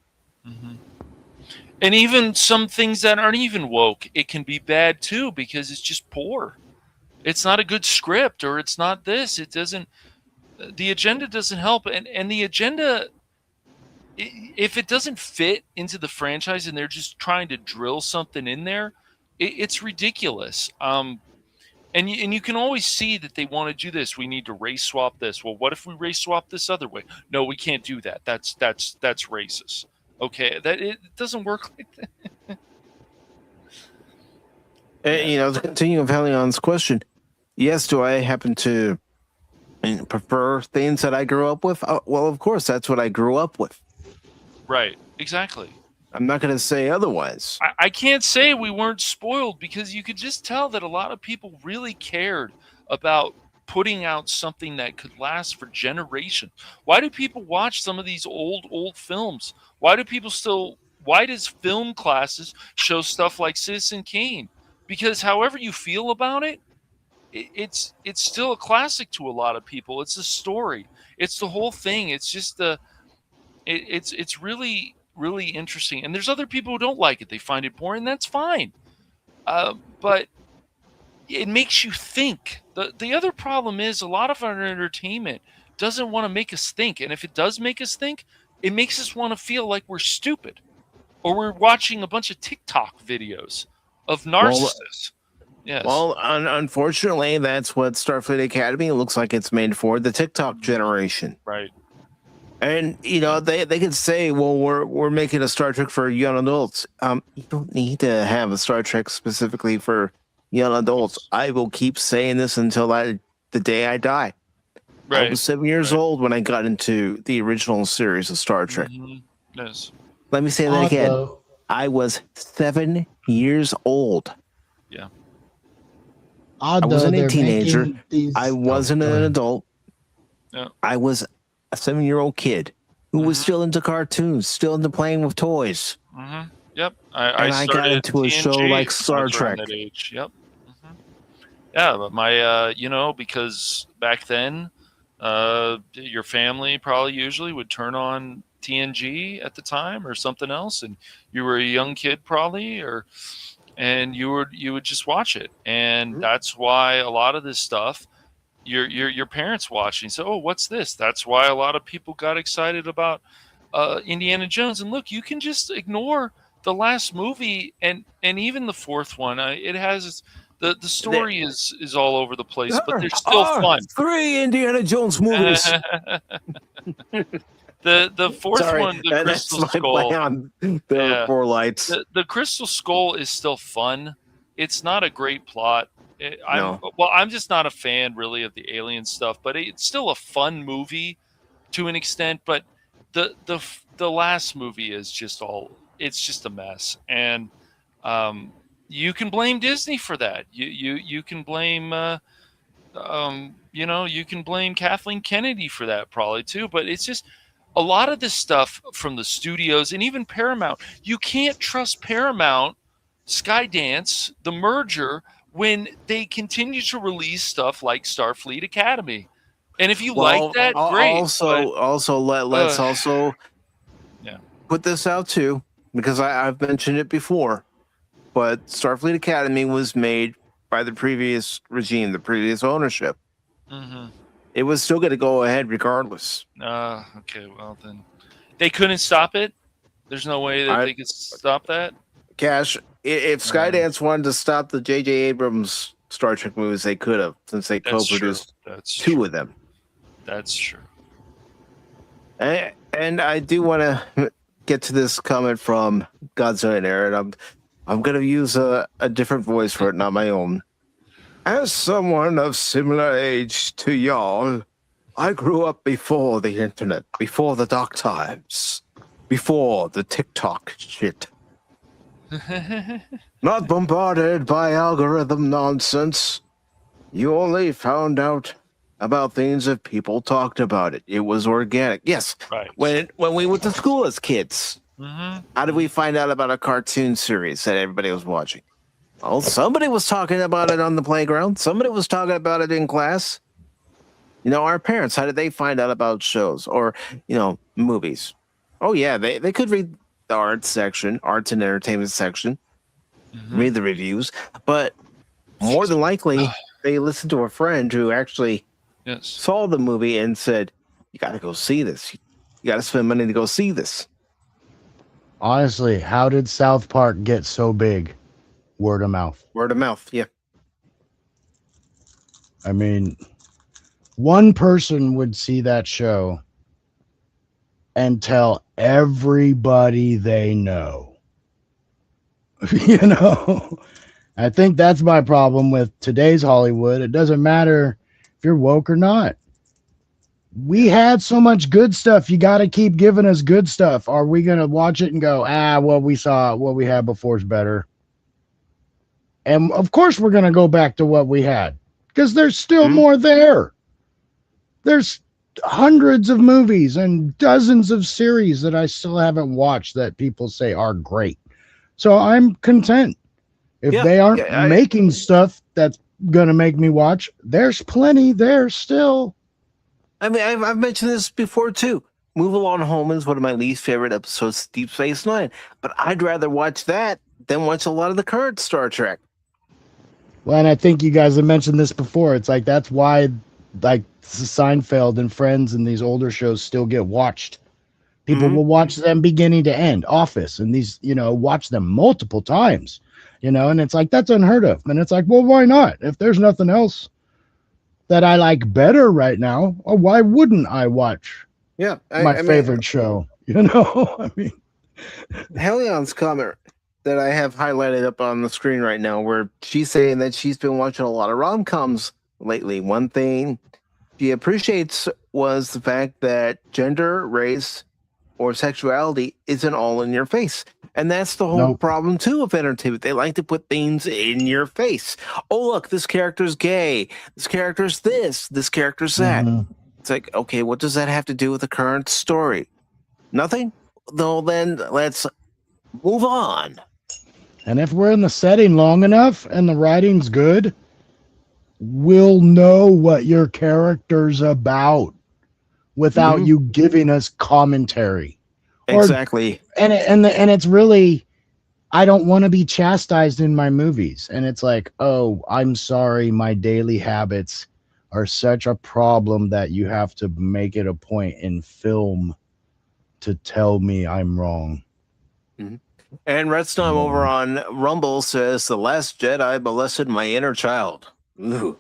And even some things that aren't even woke, it can be bad too because it's just poor. It's not a good script, or it's not this. It doesn't. The agenda doesn't help, and the agenda, if it doesn't fit into the franchise and they're just trying to drill something in there, it's ridiculous. And you can always see that they want to do this. We need to race swap this. Well, what if we race swap this other way? No, we can't do that. That's racist. Okay, that it doesn't work like that. And, to continue with Helion's question, yes, do I happen to prefer things that I grew up with? Well, of course, that's what I grew up with. Right, exactly. I'm not going to say otherwise. I can't say we weren't spoiled because you could just tell that a lot of people really cared about putting out something that could last for generations. Why do people watch some of these old films? Why does film classes show stuff like Citizen Kane? Because however you feel about it, it's still a classic to a lot of people. It's a story. It's the whole thing. It's just it's really, really interesting. And there's other people who don't like it. They find it boring. That's fine. But it makes you think. The other problem is a lot of our entertainment doesn't want to make us think. And if it does make us think, it makes us want to feel like we're stupid. Or we're watching a bunch of TikTok videos of narcissists. Yes. Well, unfortunately, that's what Starfleet Academy looks like it's made for, the TikTok generation. Right. And, they could say, well, we're making a Star Trek for young adults. You don't need to have a Star Trek specifically for young adults. I will keep saying this until the day I die. Right. I was 7 years old when I got into the original series of Star Trek. Yes. Let me say that again. I was 7 years old. Yeah. I wasn't a teenager. I wasn't an adult. Yeah. I was a 7-year-old kid who was still into cartoons, still into playing with toys. Yep. I got into a show like Star Trek. That age. Yep. Yeah, but my, because back then, your family probably usually would turn on TNG at the time or something else, and you were a young kid probably, and you would just watch it, and that's why a lot of this stuff your parents watching. So, oh, what's this? That's why a lot of people got excited about Indiana Jones. And look, you can just ignore the last movie and even the fourth one. It has the story is all over the place, but they're still fun. 3 Indiana Jones movies. The fourth one, the Crystal Skull. 4 lights. The Crystal Skull is still fun. It's not a great plot. I'm just not a fan really of the alien stuff, but it's still a fun movie to an extent. But the last movie is just it's just a mess, and you can blame Disney for that. You can blame you can blame Kathleen Kennedy for that probably too. But it's just a lot of this stuff from the studios and even Paramount. You can't trust Paramount, Skydance, the merger, when they continue to release stuff like Starfleet Academy. And if you like that, great. Let's put this out too, because I've mentioned it before, but Starfleet Academy was made by the previous regime, the previous ownership. Mm-hmm. It was still going to go ahead regardless. Okay, well then. They couldn't stop it? There's no way that they could stop that? Cash, if Skydance wanted to stop the J.J. Abrams Star Trek movies, they could have, since they co-produced two of them. That's true. And I do want to get to this comment from Godzilla and Aaron. I'm going to use a different voice for it, not my own. As someone of similar age to y'all, I grew up before the internet, before the dark times, before the TikTok shit. Not bombarded by algorithm nonsense. You only found out about things if people talked about it. It was organic. Yes. Right. When we went to school as kids, Mm-hmm. how did we find out about a cartoon series that everybody was watching? Well, somebody was talking about it on the playground. Somebody was talking about it in class. You know, our parents, how did they find out about shows or, you know, movies? Oh, yeah, they could read the arts section, arts and entertainment section, read the reviews, but more than likely, they listened to a friend who actually saw the movie and said, you got to go see this. You got to spend money to go see this. Honestly, how did South Park get so big? Word of mouth. Word of mouth, yeah. I mean, one person would see that show and tell everybody they know. You know? I think that's my problem with today's Hollywood. It doesn't matter if you're woke or not. We had so much good stuff. You got to keep giving us good stuff. Are we going to watch it and go, what we had before is better? And of course we're going to go back to what we had because there's still more there. There's hundreds of movies and dozens of series that I still haven't watched that people say are great. So I'm content. If they aren't making stuff that's going to make me watch, there's plenty there still. I mean, I've mentioned this before, too. Move Along Home is one of my least favorite episodes, Deep Space Nine. But I'd rather watch that than watch a lot of the current Star Trek. Well, and I think you guys have mentioned this before. It's like that's why, like, Seinfeld and Friends and these older shows still get watched. People will watch them beginning to end. Office and these, you know, watch them multiple times, you know, and it's like that's unheard of. And it's like, well, why not? If there's nothing else that I like better right now, or why wouldn't I watch my favorite show? You know, I mean, Helion's comment that I have highlighted up on the screen right now, where she's saying that she's been watching a lot of rom-coms lately. One thing she appreciates was the fact that gender, race, or sexuality isn't all in your face. And that's the whole problem, too, of entertainment. They like to put things in your face. Oh, look, this character's gay. This character's this. This character's that. It's like, okay, what does that have to do with the current story? Nothing? Though, then let's move on. And if we're in the setting long enough and the writing's good, we'll know what your character's about without you giving us commentary. Exactly. And it's really, I don't want to be chastised in my movies. And it's like, oh, I'm sorry, my daily habits are such a problem that you have to make it a point in film to tell me I'm wrong. And Redstorm over on Rumble says, The Last Jedi molested my inner child. Ooh.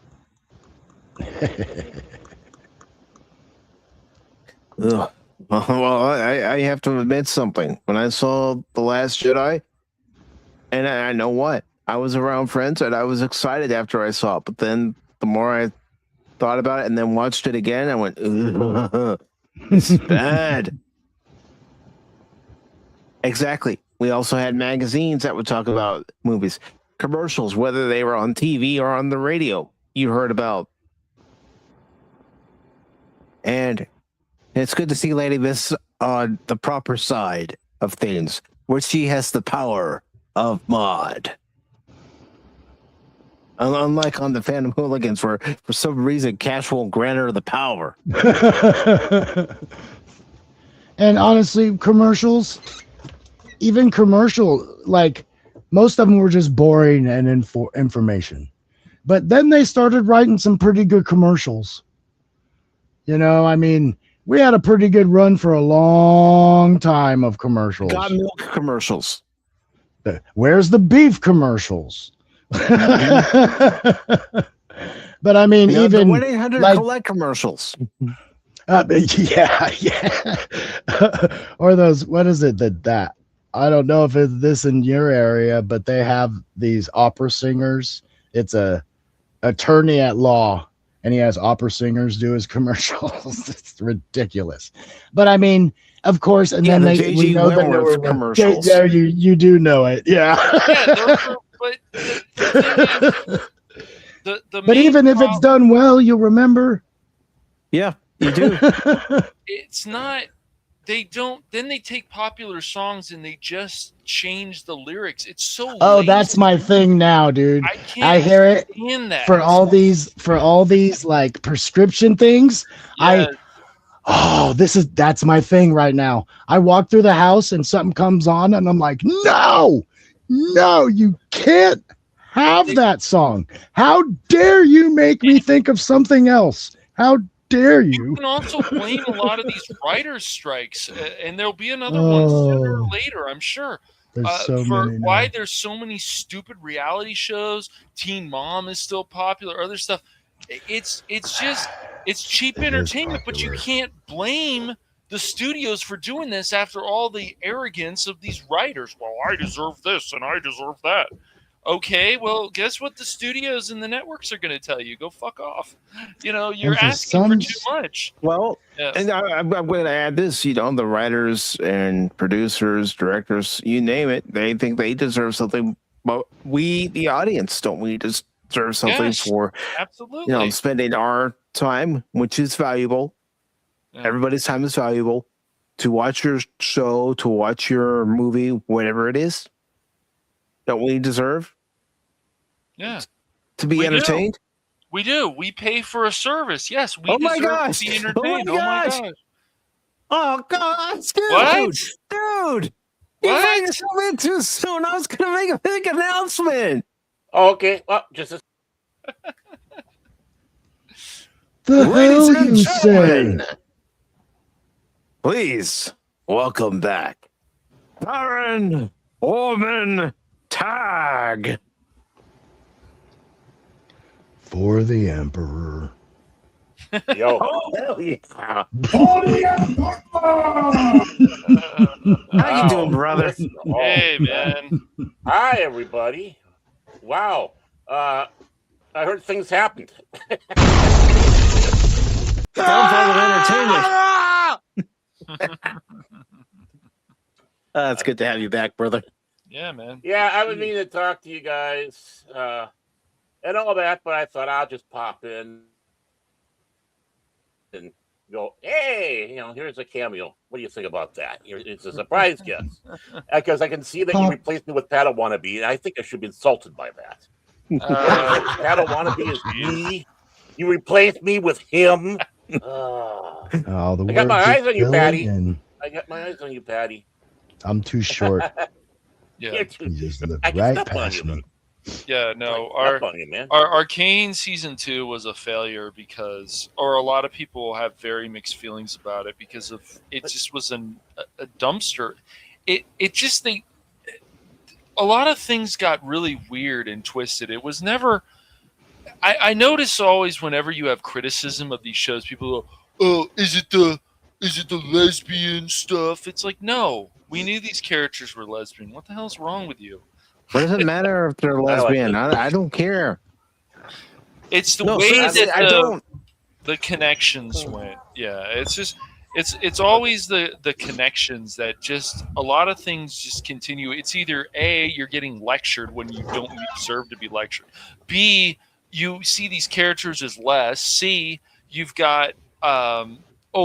Ugh. Well, I have to admit something. When I saw The Last Jedi, and I know what, I was around friends and I was excited after I saw it. But then the more I thought about it and then watched it again, I went, ugh, it's bad. Exactly. We also had magazines that would talk about movies, commercials, whether they were on TV or on the radio, you heard about. And it's good to see Lady Miss on the proper side of things, where she has the power of mod. Unlike on the Phantom Hooligans, where for some reason Cash won't grant her the power. And honestly, commercials, like most of them were just boring and information. But then they started writing some pretty good commercials. You know, I mean, we had a pretty good run for a long time of commercials. Got milk commercials. Where's the beef commercials? But I mean, even the 1-800 like, collect commercials. Yeah. Or those, what is it that I don't know if it's this in your area, but they have these opera singers. It's a attorney at law, and he has opera singers do his commercials. It's ridiculous. But I mean, of course, and then we know that Wentworth commercials. Yeah, you do know it. Yeah. But the But even if it's done well, you'll remember. Yeah, you do. It's not. They don't. Then they take popular songs and they just change the lyrics. It's so. Oh, lazy. that's my thing now, dude. I hear it that. for all these like prescription things. Yeah. That's my thing right now. I walk through the house and something comes on and I'm like, no, you can't have that song. How dare you make me think of something else? How dare you? You can also blame a lot of these writers' strikes, and there'll be another one sooner or later, I'm sure. Why there's so many stupid reality shows. Teen Mom is still popular. Other stuff. It's cheap entertainment, but you can't blame the studios for doing this after all the arrogance of these writers. Well, I deserve this and I deserve that. Okay, well, guess what the studios and the networks are going to tell you? Go fuck off. You know, you're asking for too much. Well, and I'm going to add this, you know, the writers and producers, directors, you name it, they think they deserve something. But we, the audience, don't we deserve something for, absolutely, you know, spending our time, which is valuable. Yeah. Everybody's time is valuable to watch your show, to watch your movie, whatever it is. Don't we deserve? Yeah. To be entertained? We do. We pay for a service. Yes, we deserve to be entertained. Oh my gosh. Oh gosh, dude. What? Dude. You're making something too soon. I was gonna make a big announcement. Oh, okay. Well, just the hell you say? Please welcome back Baron Orman Tag. For the Emperor. Yo. Oh, hell yeah. For the Emperor! How you doing, brother? Hey, man. Hi, everybody. Wow. I heard things happened. It's good to have you back, brother. Yeah, man. Yeah, I've been meaning to talk to you guys and all that, but I thought I'll just pop in and go, hey, you know, here's a cameo. What do you think about that? It's a surprise guest. Because I can see that you replaced me with Padawannabe, and I think I should be insulted by that. Padawannabe is me. You replaced me with him. I got my eyes on you, Patty. I got my eyes on you, Patty. I'm too short. Yeah. You just look right past me. Yeah, no. Our Arcane season 2 was a failure because, or a lot of people have very mixed feelings about it because of it just was a dumpster. A lot of things got really weird and twisted. It was never. I notice always whenever you have criticism of these shows, people go, "Oh, is it the lesbian stuff?" It's like, no, we knew these characters were lesbian. What the hell's wrong with you? What does it matter if they're lesbian? I don't care. It's the way that the connections went. Yeah, it's just it's always the connections that just a lot of things just continue. It's either A, you're getting lectured when you don't deserve to be lectured. B, you see these characters as less. C, you've got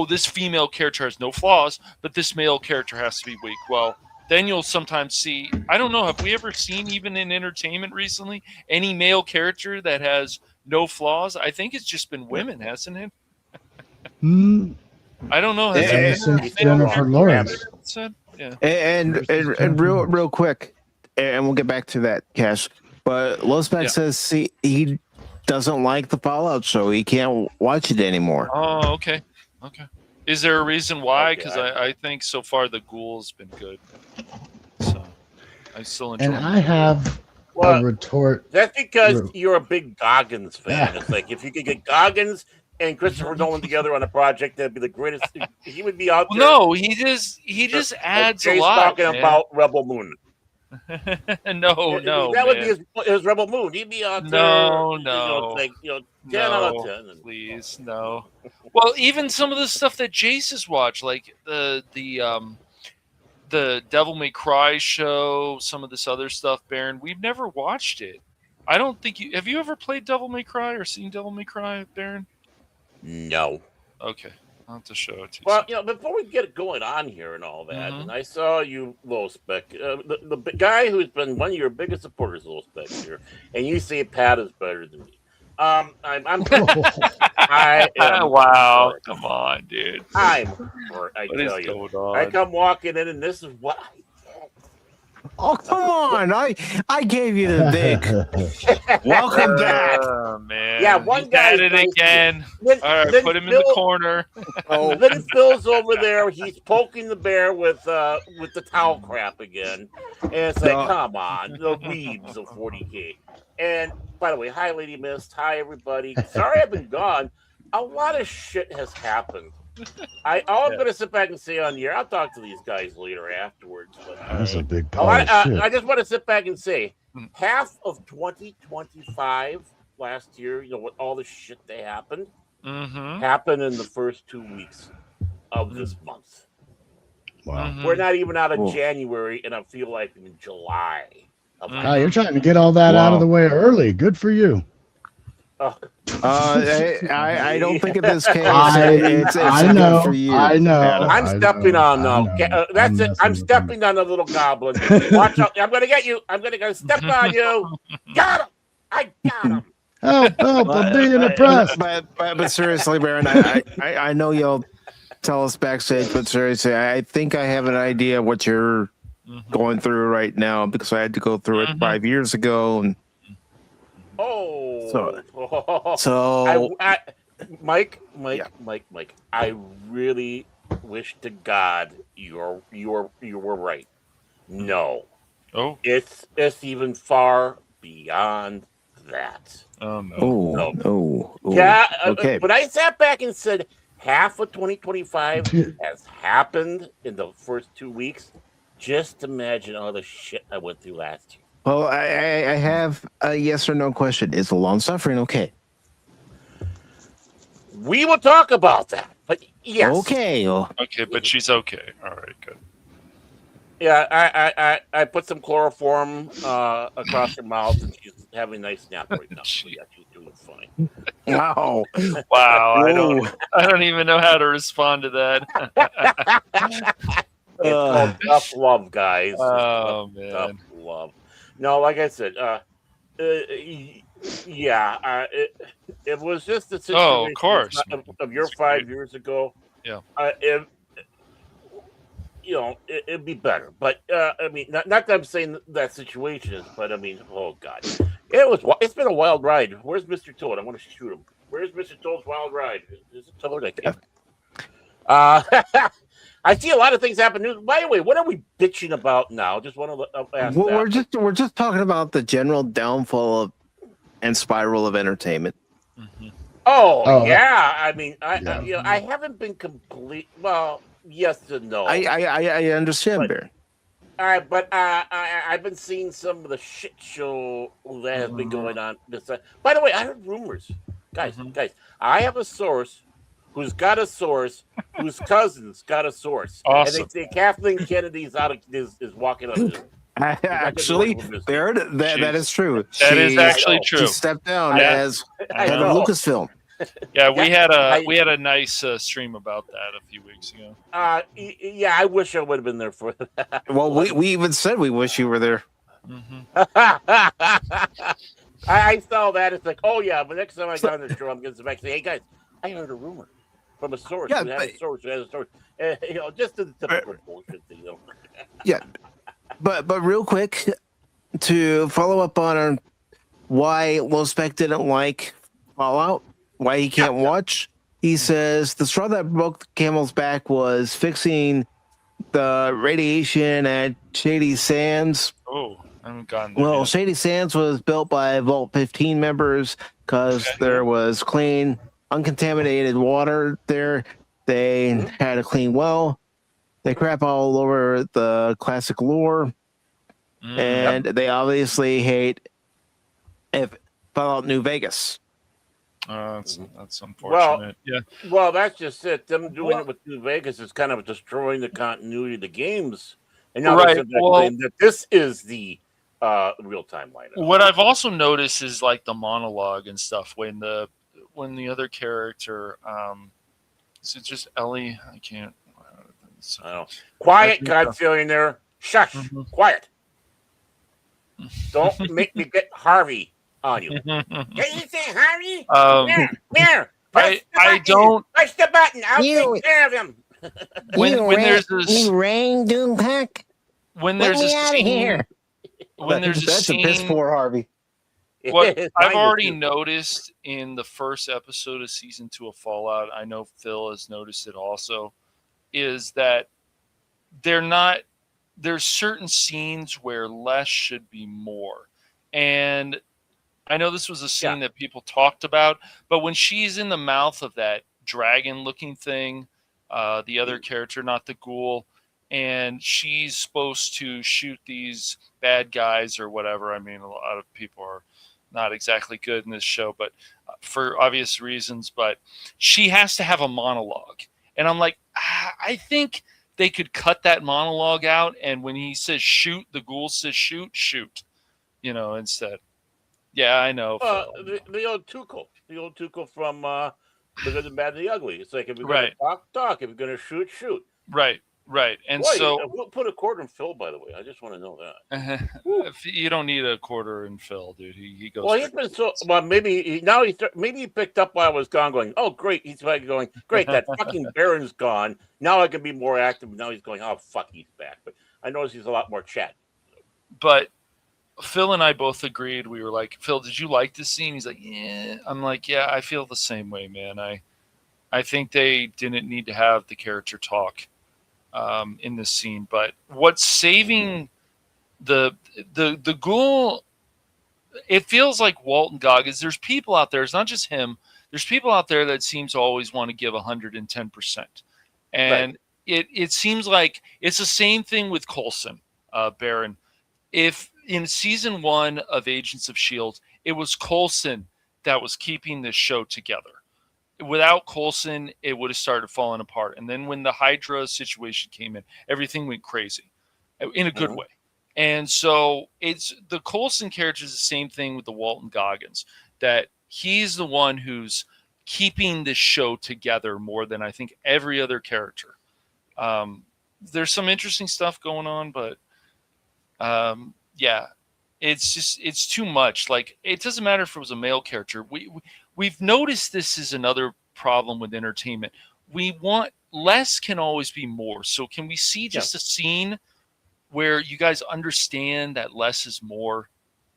this female character has no flaws, but this male character has to be weak. Well, then you'll sometimes see, I don't know, have we ever seen, even in entertainment recently, any male character that has no flaws? I think it's just been women, hasn't it? I don't know. Has Jennifer Lawrence. Yeah. And real quick, and we'll get back to that, Cash. But Losback says, see, doesn't like the Fallout show. He can't watch it anymore. Oh, okay. Okay. Is there a reason why? Okay, Because I think so far the Ghoul's been good. So I still enjoy And it. I have a retort. That's because you're a big Goggins fan. It's like if you could get Goggins and Christopher Nolan together on a project, that'd be the greatest. He would be out there. No, he just adds a Jay's lot. talking Man. about Rebel Moon. no, that would be his Rebel Moon. He'd be out there. No. 10 out of 10. Please, no. Well, even some of the stuff that Jace has watched, like the Devil May Cry show, some of this other stuff, Baron, we've never watched it. I don't think you have. You ever played Devil May Cry or seen Devil May Cry, Baron? No. Okay, I'll have to show it to you. Well, before we get it going on here and all that, and I saw you, Low Spec, the guy who's been one of your biggest supporters, Low Spec here, and you say Pat is better than me. I am wow, come on, dude. I What tell is you, going on? I come walking in, and this is what I did. Oh, come on. I gave you the big welcome back. Oh, man. Yeah, one guy did it again. Then, All right, then put him in Phil- the corner. Then Phil's over there. He's poking the bear with the towel crap again, and it's like, come on, the weebs of 40K. And by the way, hi, Lady Mist. Hi, everybody. Sorry, I've been gone. A lot of shit has happened. I'm going to sit back and say on the air. I'll talk to these guys later afterwards. But, That's a big pile of shit. I just want to sit back and say half of 2025 last year, with all the shit that happened, happened in the first 2 weeks of this month. Wow. We're not even out of January, and I feel like in July. You're trying to get all that out of the way early. Good for you. I don't think in this case it's I know. good for you. I know. Adam. I'm stepping on that's it. I'm stepping on a little goblin. Watch out! I'm gonna get you. I'm gonna step on you. Got him! I got him. Help! I'm being oppressed. But seriously, Baron, I know you'll tell us backstage, but seriously, I think I have an idea what you're going through right now because I had to go through it 5 years ago, and so Mike, I really wish to God you were right. No. Oh. It's even far beyond that. Oh no. Oh. Yeah. Okay. But I sat back and said half of 2025 has happened in the first 2 weeks. Just imagine all the shit I went through last year. Well, I have a yes or no question. Is the long suffering okay? We will talk about that. But yes. Okay. Okay, but she's okay. All right, good. Yeah, I put some chloroform across her mouth, and she's having a nice nap right now. So yeah, she's doing fine. Wow. Wow. I don't even know how to respond to that. It's called tough love, guys. Oh man, tough love. No, like I said, it was just a situation. Oh, of course. Of your 5 years ago. Yeah. It'd be better. But I mean, not that I'm saying that situation is, but I mean, oh god, it's been a wild ride. Where's Mr. Toad? I want to shoot him. Where's Mr. Toad's wild ride? Is it Toad? I can't. I see a lot of things happen. By the way, what are we bitching about now? Just want to ask that. We're just talking about the general downfall and spiral of entertainment. Oh yeah, I mean, I haven't been complete. Well, yes and no. I understand, Baron. All right, but I've been seeing some of the shit show that has been going on. By the way, I heard rumors, guys. I have a source who's got a source whose cousin's got a source, awesome. And they say Kathleen Kennedy's is walking on this. Actually, Baron, that is true. That is actually true. She stepped down as head of Lucasfilm. Yeah, we had a nice stream about that a few weeks ago. Yeah, I wish I would have been there for that. Well, we even said we wish you were there. I saw that. It's like, oh yeah, but next time I go on the show, I'm going to back and say, hey guys, I heard a rumor from a source. Yeah, who has a source. Who has a source. Just the typical bullshit thing. Yeah, but real quick to follow up on why Low Spec didn't like Fallout, why he can't watch. He says the straw that broke the camel's back was fixing the radiation at Shady Sands. Oh, I haven't gotten there Well, yet. Shady Sands was built by Vault 15 members because there was clean, uncontaminated water there. They had a clean well. They crap all over the classic lore. And they obviously hate Fallout New Vegas. That's unfortunate. Well, that's just it. Them doing it with New Vegas is kind of destroying the continuity of the games. And now Right. they claim that this is the real time lineup. What I've also noticed is like the monologue and stuff when the other character, is it just Ellie? I can't. I don't know. Quiet, Godzillionaire. Shush. Quiet. Don't make me get Harvey on you. Can you say Harvey? Here. I don't. Push the button. I'll take care of him. When there's this rain Doompack, when there's a scene, when there's a that's scene, a piss poor Harvey. What I've already noticed in the first episode of season 2 of Fallout, I know Phil has noticed it also, is that there's certain scenes where less should be more. And I know this was a scene that people talked about, but when she's in the mouth of that dragon looking thing, the other character, not the ghoul, and she's supposed to shoot these bad guys or whatever. I mean, a lot of people are not exactly good in this show, but for obvious reasons, but she has to have a monologue. And I'm like, I think they could cut that monologue out. And when he says shoot, the ghoul says shoot, instead. Yeah, I know. The old Tuchel from The Good, the Bad, and the Ugly. It's like if you're going to talk. If you're going to shoot, shoot. Right. And Boy, so we'll put a quarter in Phil. By the way, I just want to know that. You don't need a quarter in Phil, dude. He goes. Well, he's been so. Well, maybe he picked up while I was gone. Going, oh great. He's like going, great. That fucking Baron's gone. Now I can be more active. Now he's going, oh fuck, he's back. But I noticed he's a lot more chat. But Phil and I both agreed. We were like, Phil, did you like this scene? He's like, yeah. I'm like, yeah, I feel the same way, man. I think they didn't need to have the character talk in this scene. But what's saving the ghoul, it feels like Walton Goggins. There's people out there. It's not just him. There's people out there that seems to always want to give 110%. And it seems like it's the same thing with Coulson, Baron. If in season 1 of Agents of S.H.I.E.L.D., it was Coulson that was keeping this show together. Without Coulson, it would have started falling apart. And then when the Hydra situation came in, everything went crazy in a good way. And so it's the Coulson character is the same thing with the Walton Goggins, that he's the one who's keeping this show together more than I think every other character. There's some interesting stuff going on, but it's too much. Like, it doesn't matter if it was a male character. We've noticed this is another problem with entertainment. We want less can always be more. So can we see just a scene where you guys understand that less is more,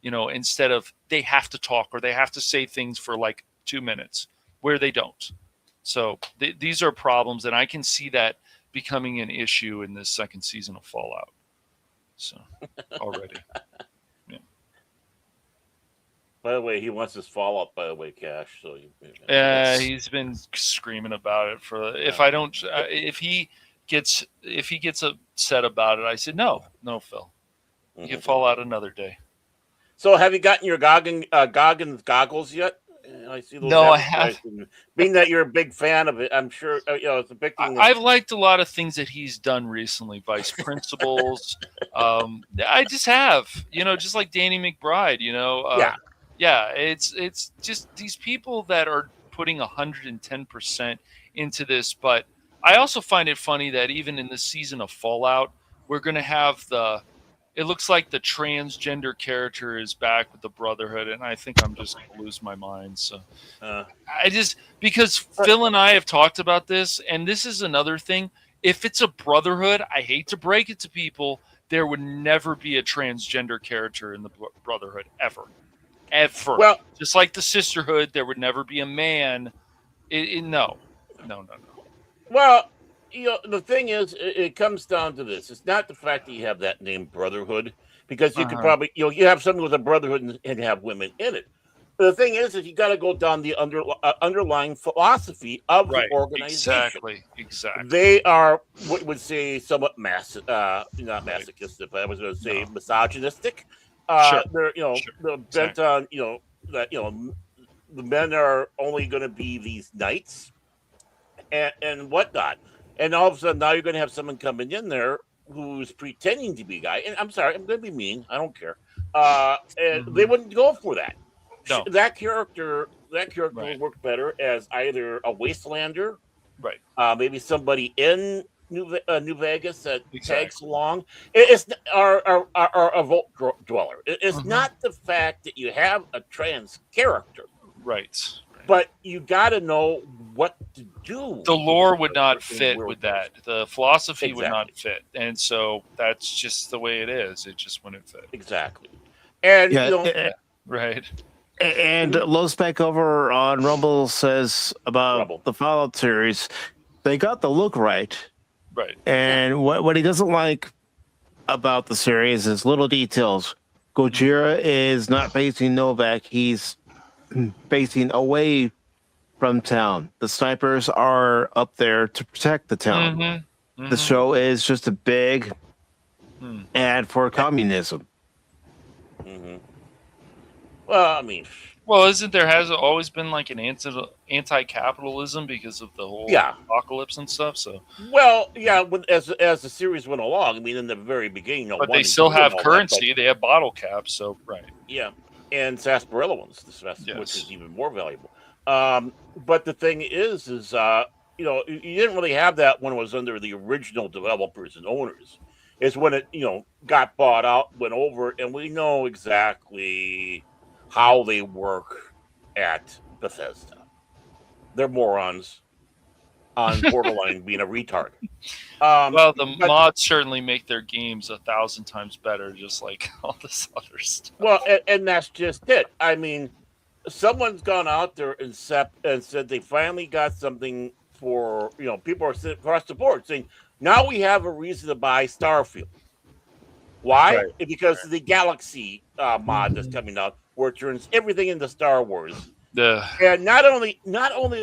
instead of they have to talk or they have to say things for like 2 minutes where they don't. So these are problems, and I can see that becoming an issue in this second season of Fallout. So already. By the way, he wants his Fallout. By the way, Cash. So he's been screaming about it for. If he gets upset about it, I said no, Phil. You can Fallout another day. So, have you gotten your Goggins goggles yet? I see those. No, I haven't. Being that you're a big fan of it, I'm sure it's a big thing. I've liked a lot of things that he's done recently. Vice Principals. I just have, just like Danny McBride. It's just these people that are putting 110% into this. But I also find it funny that even in this season of Fallout, we're going to have it looks like the transgender character is back with the Brotherhood, and I think I'm just going to lose my mind. So because Phil and I have talked about this, and this is another thing. If it's a Brotherhood, I hate to break it to people, there would never be a transgender character in the Brotherhood ever. ever. Well, just like the sisterhood, there would never be a man. No. Well, the thing is, it comes down to this. It's not the fact that you have that name Brotherhood, because you could probably, you have something with a Brotherhood and have women in it. But the thing is you got to go down the underlying philosophy of the organization. Exactly. They are what would say somewhat not masochistic, but I was going to say misogynistic. Sure. They're they're bent on that the men are only going to be these knights and whatnot. And all of a sudden, now you're going to have someone coming in there who's pretending to be a guy. And I'm sorry, I'm going to be mean. I don't care. And they wouldn't go for that. No. That character would work better as either a wastelander, right? Maybe somebody in New Vegas that tags along. It's a vault dweller. It's not the fact that you have a trans character, right? But you got to know what to do. The lore would not fit with that. The philosophy would not fit, and so that's just the way it is. It just wouldn't fit. Exactly. And right. And Low Spec over on Rumble says about the Fallout series, they got the look right. Right. And what he doesn't like about the series is little details. Gojira is not facing Novak. He's facing away from town. The snipers are up there to protect the town. The show is just a big ad for communism. Well, I mean, isn't there has always been like an anti-capitalism because of the whole apocalypse and stuff? So as the series went along, I mean, in the very beginning, but they still have currency. They have bottle caps, so and sarsaparilla ones, which is even more valuable. But the thing is you didn't really have that when it was under the original developers and owners. It's when it got bought out, went over, and we know exactly how they work at Bethesda. They're morons on borderline being a retard. The mods certainly make their games 1,000 times better, just like all this other stuff. Well, and that's just it. I mean, someone's gone out there and said they finally got something for, people are sitting across the board saying, now we have a reason to buy Starfield. Why? Right. Because of the Galaxy mod that's coming out, where it turns everything into Star Wars. And not only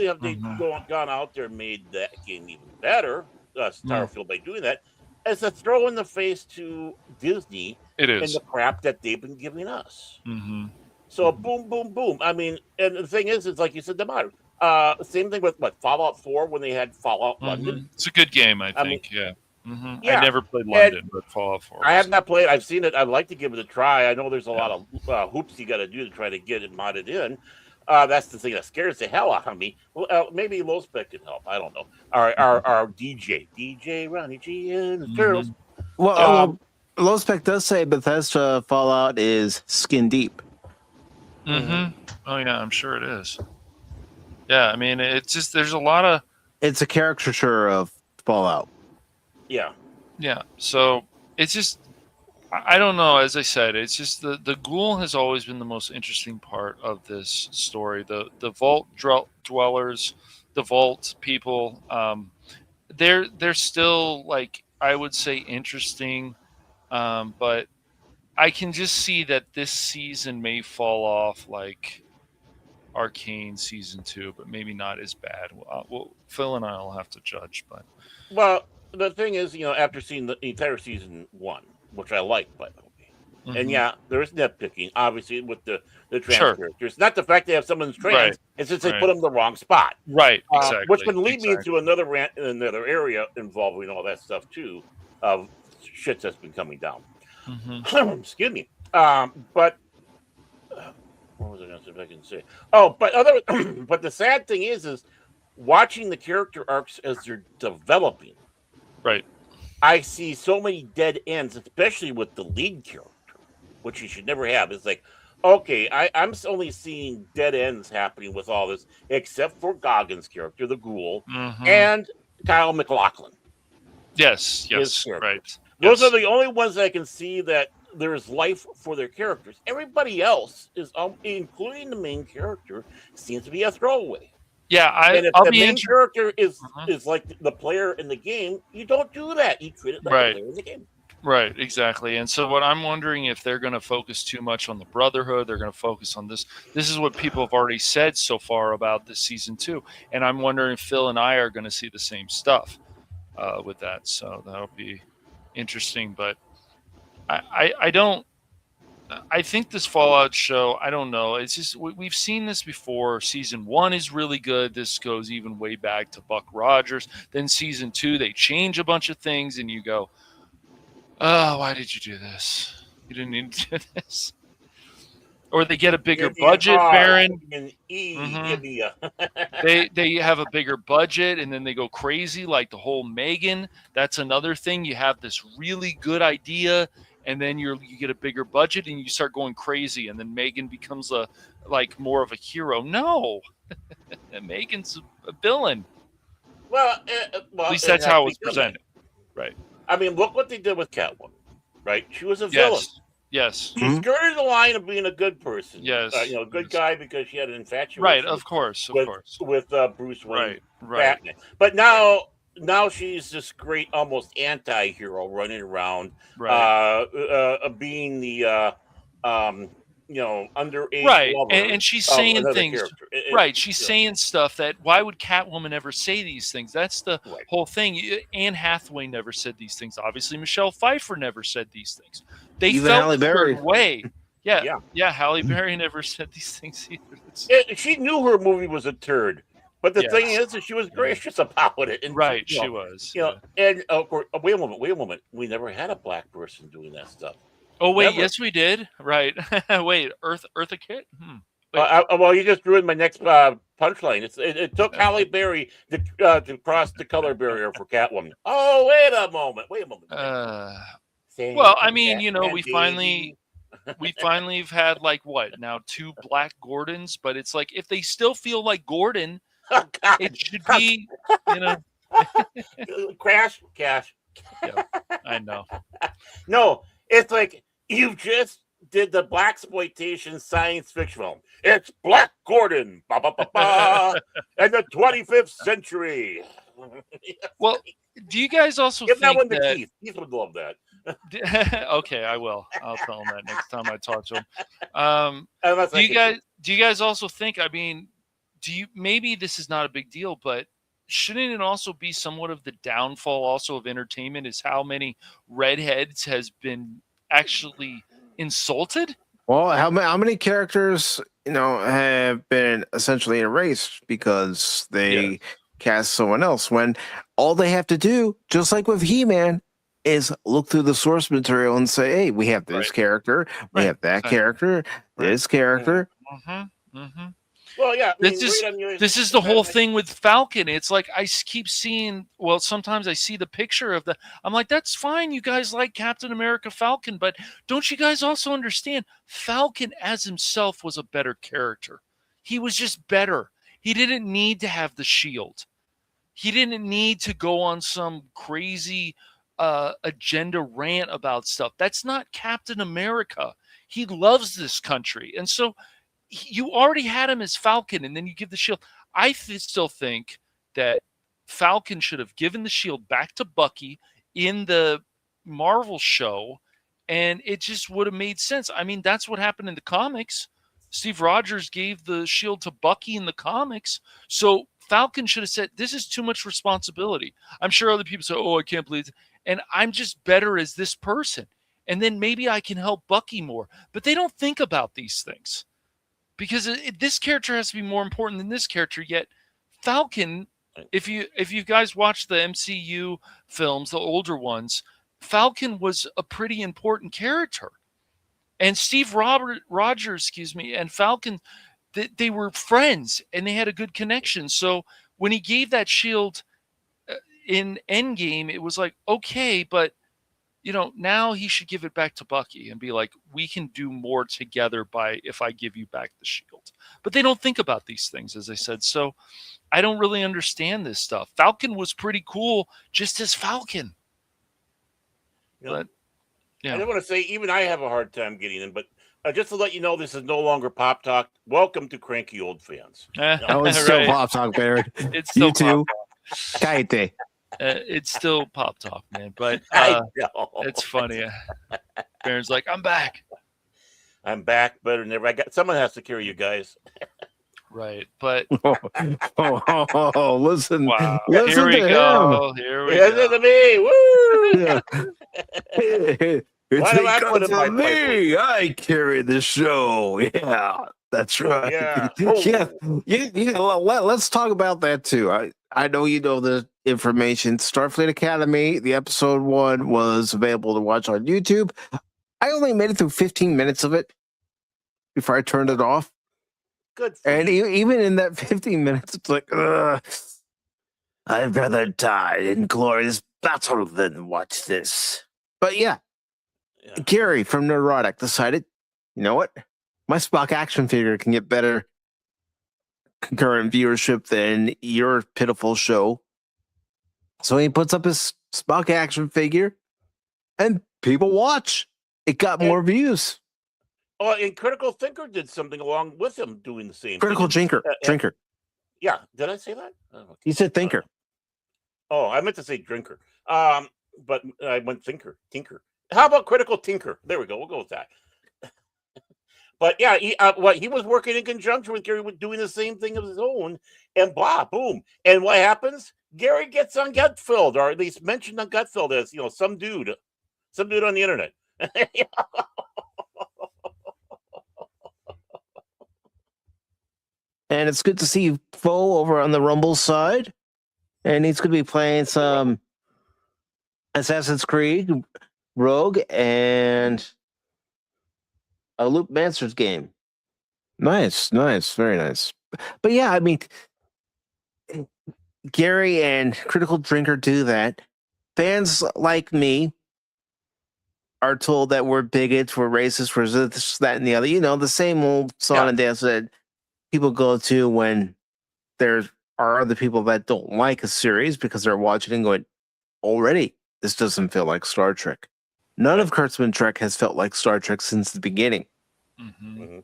have they gone out there and made that game even better, Starfield, by doing that, it's a throw in the face to Disney and the crap that they've been giving us. So boom, boom, boom. I mean, and the thing is, it's like you said, the mod. Same thing with Fallout 4 when they had Fallout London. It's a good game, I think. Yeah. I never played London, but Fallout 4. I have not played. I've seen it. I'd like to give it a try. I know there's a lot of hoops you got to do to try to get it modded in. That's the thing that scares the hell out of me. Well, maybe Low Spec can help. I don't know. Our DJ Ronnie G and the Turtles. Well, Low Spec does say Bethesda Fallout is skin deep. Oh yeah, I'm sure it is. Yeah, I mean, it's just there's a lot of. It's a caricature of Fallout. Yeah. So it's just, I don't know. As I said, it's just the ghoul has always been the most interesting part of this story. The vault dwellers, the vault people, they're still, like, I would say, interesting, but I can just see that this season may fall off like Arcane season 2, but maybe not as bad. Well, Phil and I will have to judge, but the thing is, after seeing the entire season 1, which I like, by the way, and there is nitpicking, obviously, with the trans characters. Not the fact they have someone's trans; it's just they put them in the wrong spot, exactly. Which can lead me into another rant in another area involving all that stuff too, of shit that's been coming down. Excuse me, but. What was I going to see if I can say? Oh, but but the sad thing is watching the character arcs as they're developing. Right. I see so many dead ends, especially with the lead character, which you should never have. It's like, okay, I'm only seeing dead ends happening with all this, except for Goggins' character, the Ghoul, and Kyle MacLachlan. Yes, right. Those are the only ones that I can see that there's life for their characters. Everybody else is, including the main character, seems to be a throwaway. Yeah, And if I'll the be main character is Mhm. is like the player in the game, you don't do that. You treat it like Right. the player in the game. Right, exactly. And so what I'm wondering if they're going to focus too much on the Brotherhood, they're going to focus on this. This is what people have already said so far about this season 2, and I'm wondering if Phil and I are going to see the same stuff with that. So that'll be interesting. But I don't. I think this Fallout show, I don't know. It's just we've seen this before. Season 1 is really good. This goes even way back to Buck Rogers. Then season 2, they change a bunch of things, and you go, oh, why did you do this? You didn't need to do this. Or they get a bigger budget, Baron. They have a bigger budget, and then they go crazy, like the whole Megan. That's another thing. You have this really good idea, and then you get a bigger budget, and you start going crazy, and then Megan becomes more of a hero. No, Megan's a villain. Well, at least that's how it was presented. Right. I mean, look what they did with Catwoman, right? She was a villain. Yes. She skirted the line of being a good person. Yes. Good guy because she had an infatuation. Right, of course. With Bruce Wayne. Right. Batman. But now she's this great, almost anti-hero running around, being the underage lover and she's saying things she's saying stuff that why would Catwoman ever say these things? That's the whole thing. Anne Hathaway never said these things. Obviously Michelle Pfeiffer never said these things. They Even felt Halle a Berry. certain way. Yeah, Halle Berry never said these things either. She knew her movie was a turd, but the thing is that she was gracious about it. And she was. And of course, wait a moment. We never had a black person doing that stuff. Oh wait, Never. yes we did. Right. Wait, Eartha Kitt? Well, you just ruined my next punchline. It took Halle Berry to cross the color barrier for Catwoman. Oh, wait a moment. Well, I mean, we finally have had now 2 black Gordons, but it's like if they still feel like Gordon, it should be, Cash. Yeah, I know. No, it's like you just did the blaxploitation science fiction film. It's Black Gordon, and the 25th century. Well, do you guys also give think that one to Keith? Keith would love that. Okay, I will. I'll tell him that next time I talk to him. Do you guys also think? I mean, maybe this is not a big deal, but shouldn't it also be somewhat of the downfall also of entertainment is how many redheads has been actually insulted? Well, how many characters have been essentially erased because they cast someone else when all they have to do, just like with He-Man, is look through the source material and say, hey, we have this character, we have that character, this character. Well, yeah. This is the whole thing with Falcon. It's like I keep seeing. Well, sometimes I see the picture of I'm like, that's fine. You guys like Captain America, Falcon, but don't you guys also understand? Falcon as himself was a better character. He was just better. He didn't need to have the shield. He didn't need to go on some crazy agenda rant about stuff. That's not Captain America. He loves this country, and so. You already had him as Falcon, and then you give the shield. I still think that Falcon should have given the shield back to Bucky in the Marvel show, and it just would have made sense. I mean, that's what happened in the comics. Steve Rogers gave the shield to Bucky in the comics. So Falcon should have said, this is too much responsibility. I'm sure other people say, oh, I can't believe it. And I'm just better as this person. And then maybe I can help Bucky more. But they don't think about these things. Because this character has to be more important than this character. Yet Falcon, if you guys watch the MCU films, the older ones, Falcon was a pretty important character. And Steve Rogers, and Falcon, they were friends and they had a good connection. So when he gave that shield in Endgame, it was like, okay, but now he should give it back to Bucky and be like, we can do more together if I give you back the shield. But they don't think about these things, as I said. So I don't really understand this stuff. Falcon was pretty cool just as Falcon. But I don't want to say even I have a hard time getting in, but just to let you know, this is no longer Pop Talk. Welcome to Cranky Old Fans. Oh, it's still Pop Talk, Barry. It's still You too. Pop Kaite. It's still Pop Talk, man. But I know. it's funny. Baron's like, I'm back. I'm back better than ever. Someone has to carry you guys. Right, but listen, wow. listen Here we to go. him. Here we Listen go. to me. Woo! Yeah. It's Why do I put because in my of me. I carry the show. Yeah, that's right. Yeah. Yeah. Let's talk about that too. I know you know the information. Starfleet Academy, the episode 1 was available to watch on YouTube. I only made it through 15 minutes of it before I turned it off. Good. And even in that 15 minutes, it's like, I'd rather die in glorious battle than watch this. But yeah. Gary from Neurotic decided, you know what? My Spock action figure can get better concurrent viewership than your pitiful show. So he puts up his Spock action figure and people watch. It got more views. Oh, and Critical Thinker did something along with him doing the same Critical thing. Drinker. Yeah. Did I say that? He said thinker. Oh, I meant to say drinker. But I went tinker. How about Critical Tinker? There we go. We'll go with that. But yeah, he was working in conjunction with Gary, doing the same thing of his own, and blah, boom. And what happens? Gary gets on Gutfeld, or at least mentioned on Gutfeld as some dude on the internet. And it's good to see Foe over on the Rumble side. And he's going to be playing some Assassin's Creed, Rogue, and a Loop Masters game. Nice. Very nice. But yeah, I mean, Gary and Critical Drinker do that. Fans like me are told that we're bigots, we're racist, we're this, that, and the other. The same old song and dance that people go to when there are other people that don't like a series because they're watching and going, already, this doesn't feel like Star Trek. None of Kurtzman Trek has felt like Star Trek since the beginning. Mm-hmm. Mm-hmm.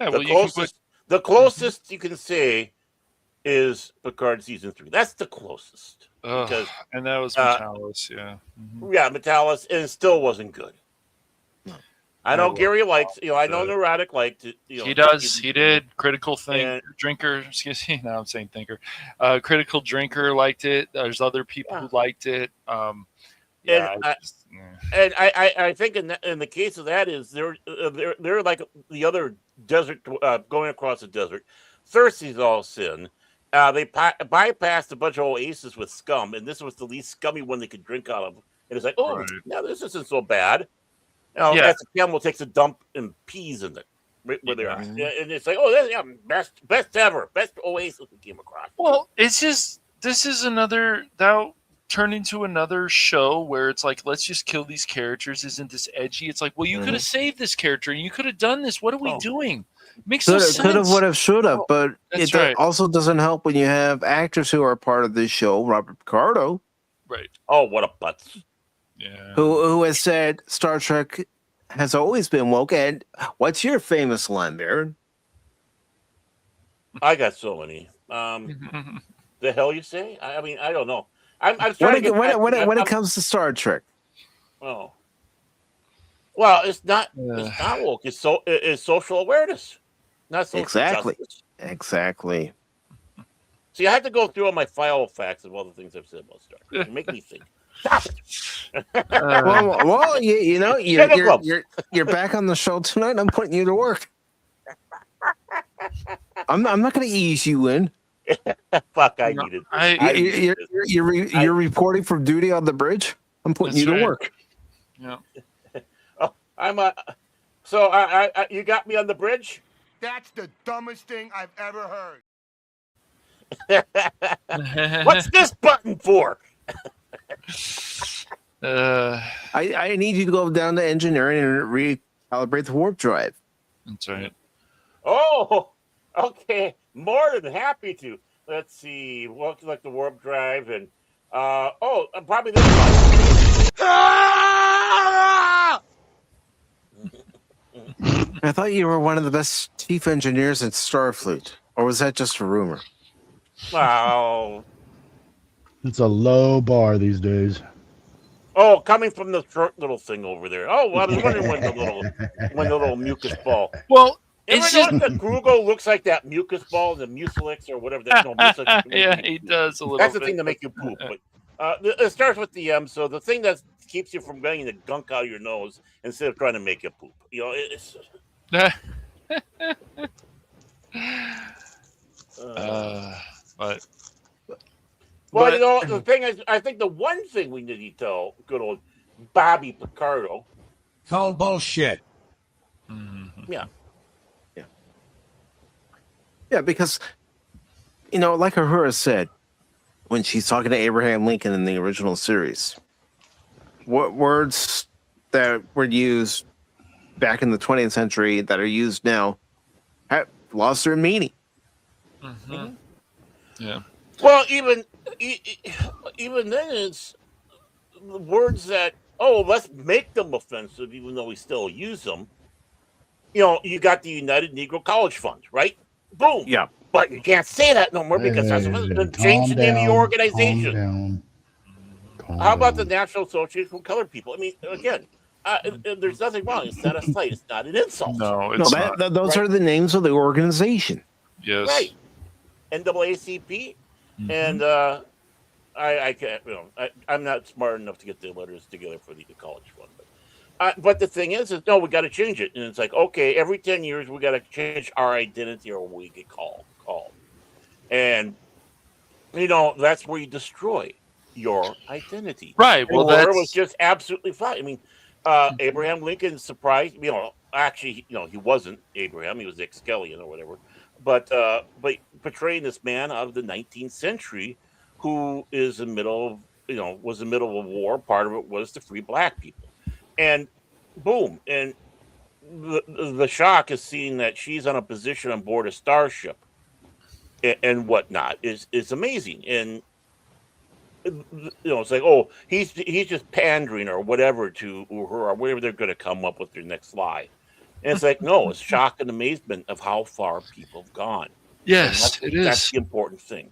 Yeah, the closest you can say is Picard season 3. That's the closest. Because, and that was Metalis, yeah. Mm-hmm. Yeah, Metalis, and it still wasn't good. No. I know Gary likes, I know Neurotic liked it. He does. He did. Critical Drinker, excuse me. Now I'm saying Thinker. Critical Drinker liked it. There's other people who liked it. I think in the case of that is they're like the other desert going across the desert. Thirsty's all sin. They bypassed a bunch of oases with scum, and this was the least scummy one they could drink out of. And it's like, yeah, this isn't so bad. As the camel takes a dump and peas in it, right where they are, and it's like, best ever, best oasis we came across. Well, it's just this is another turned into another show where it's like, let's just kill these characters. Isn't this edgy? It's like, well, you could have saved this character and you could have done this. What are we doing? Makes no sense. Could have, would have, should have, but it also doesn't help when you have actors who are part of this show. Robert Picardo, right? Oh, what a butts! Yeah, who has said Star Trek has always been woke. And what's your famous line, Baron? I got so many. The hell you say? I mean, I don't know. I'm trying when it comes to Star Trek. Oh, well, it's not woke. It's social awareness, not social justice. Exactly. See, I had to go through all my file facts of all the things I've said about Star Trek. Make me think. Stop it. Well, you're back on the show tonight. I'm putting you to work. I'm not going to ease you in. Fuck, I need it. You're reporting from duty on the bridge. I'm putting you to work. Yeah. So you got me on the bridge? That's the dumbest thing I've ever heard. What's this button for? I need you to go down to engineering and recalibrate the warp drive. That's right. Oh, okay. More than happy to. Let's see. We'll select the warp drive and probably this one. I thought you were one of the best chief engineers in Starfleet, or was that just a rumor? Wow. It's a low bar these days. Oh, coming from the short little thing over there. Oh, I was wondering when the little mucus ball. Well, Ever it's notice just that Grugo looks like that mucus ball, the mucilix or whatever that? No, mucilix. yeah, he does a little. That's the bit. thing to make you poop. But it starts with the M. So the thing that keeps you from getting the gunk out of your nose instead of trying to make you poop. You know, it's. But Well, you know, the thing is, I think the one thing we need to tell good old Bobby Picardo. Call bullshit. Yeah. Yeah, because, you know, like Uhura said, when she's talking to Abraham Lincoln in the original series, what words that were used back in the 20th century that are used now have lost their meaning. Yeah. Well, even then, it's words that let's make them offensive, even though we still use them. You know, you got the United Negro College Fund, right? Boom. Yeah. But you can't say that no more because that's change the name of your organization. How about the National Association of Colored People? I mean, again, there's nothing wrong. It's not a slight. It's not an insult. No, it's not. Those are the names of the organization. Yes. Right. NAACP, and I can't. You know, I'm not smart enough to get the letters together for the college fund. But the thing is no, we got to change it, and it's like okay, every 10 years we got to change our identity or we get called, and you know that's where you destroy your identity. Right. Well, that that was just absolutely fine. I mean, Abraham Lincoln surprised. You know, actually, you know, he wasn't Abraham; he was Excalibur or whatever. But portraying this man out of the 19th century, who is in the middle of was in the middle of a war. Part of it was to free black people, and boom, and the shock is seeing that she's on a position on board a starship and whatnot is amazing. And you know, it's like, oh, he's just pandering or whatever to her or whatever they're going to come up with their next lie. And it's like, no, it's shock and amazement of how far people have gone. Yes, it is. That's the important thing.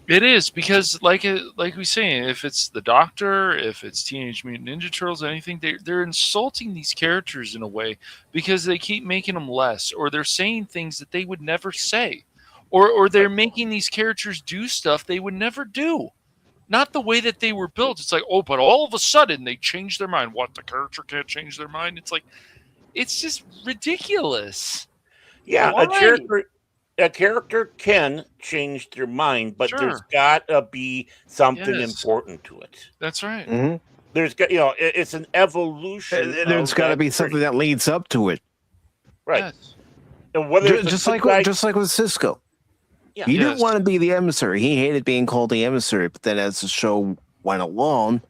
It is because, like we say, if it's the Doctor, if it's Teenage Mutant Ninja Turtles, anything, they're insulting these characters in a way because they keep making them less, or they're saying things that they would never say, or they're making these characters do stuff they would never do. Not the way that they were built. It's like, oh, but all of a sudden they changed their mind. What, the character can't change their mind? It's like, it's just ridiculous. Yeah, Why? a character can change their mind, but Sure. there's got to be something Yes. important to it. That's right. Mm-hmm. There's got, it's an evolution. There's got to be something that leads up to it. Right. Yes. And whether it's Just a like good guy- just like with Cisco. Yeah. He didn't Yes. want to be the emissary. He hated being called the emissary. But then as the show went along,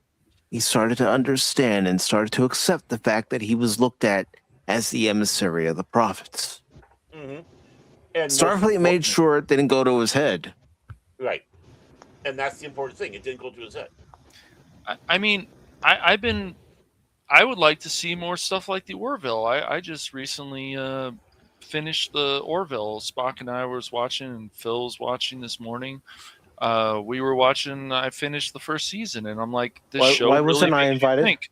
he started to understand and started to accept the fact that he was looked at as the emissary of the prophets. Mm-hmm. And Starfleet made sure it didn't go to his head. Right. And that's the important thing. It didn't go to his head. I mean, I would like to see more stuff like the Orville. I just recently finished the Orville. Spock and I was watching, and Phil was watching this morning. We were watching. I finished the first season, and I'm like, this show. Why really wasn't I made me invited? think.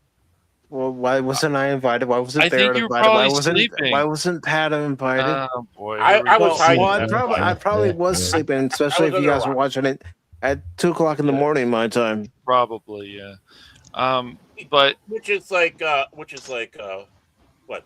Well, why wasn't I invited? Why wasn't I there think you were invited? probably sleeping. Why wasn't Pat invited? Oh boy, I was hiding. I probably was sleeping, especially if you guys were watching it at 2:00 in the morning my time. Probably, yeah. But which is like what?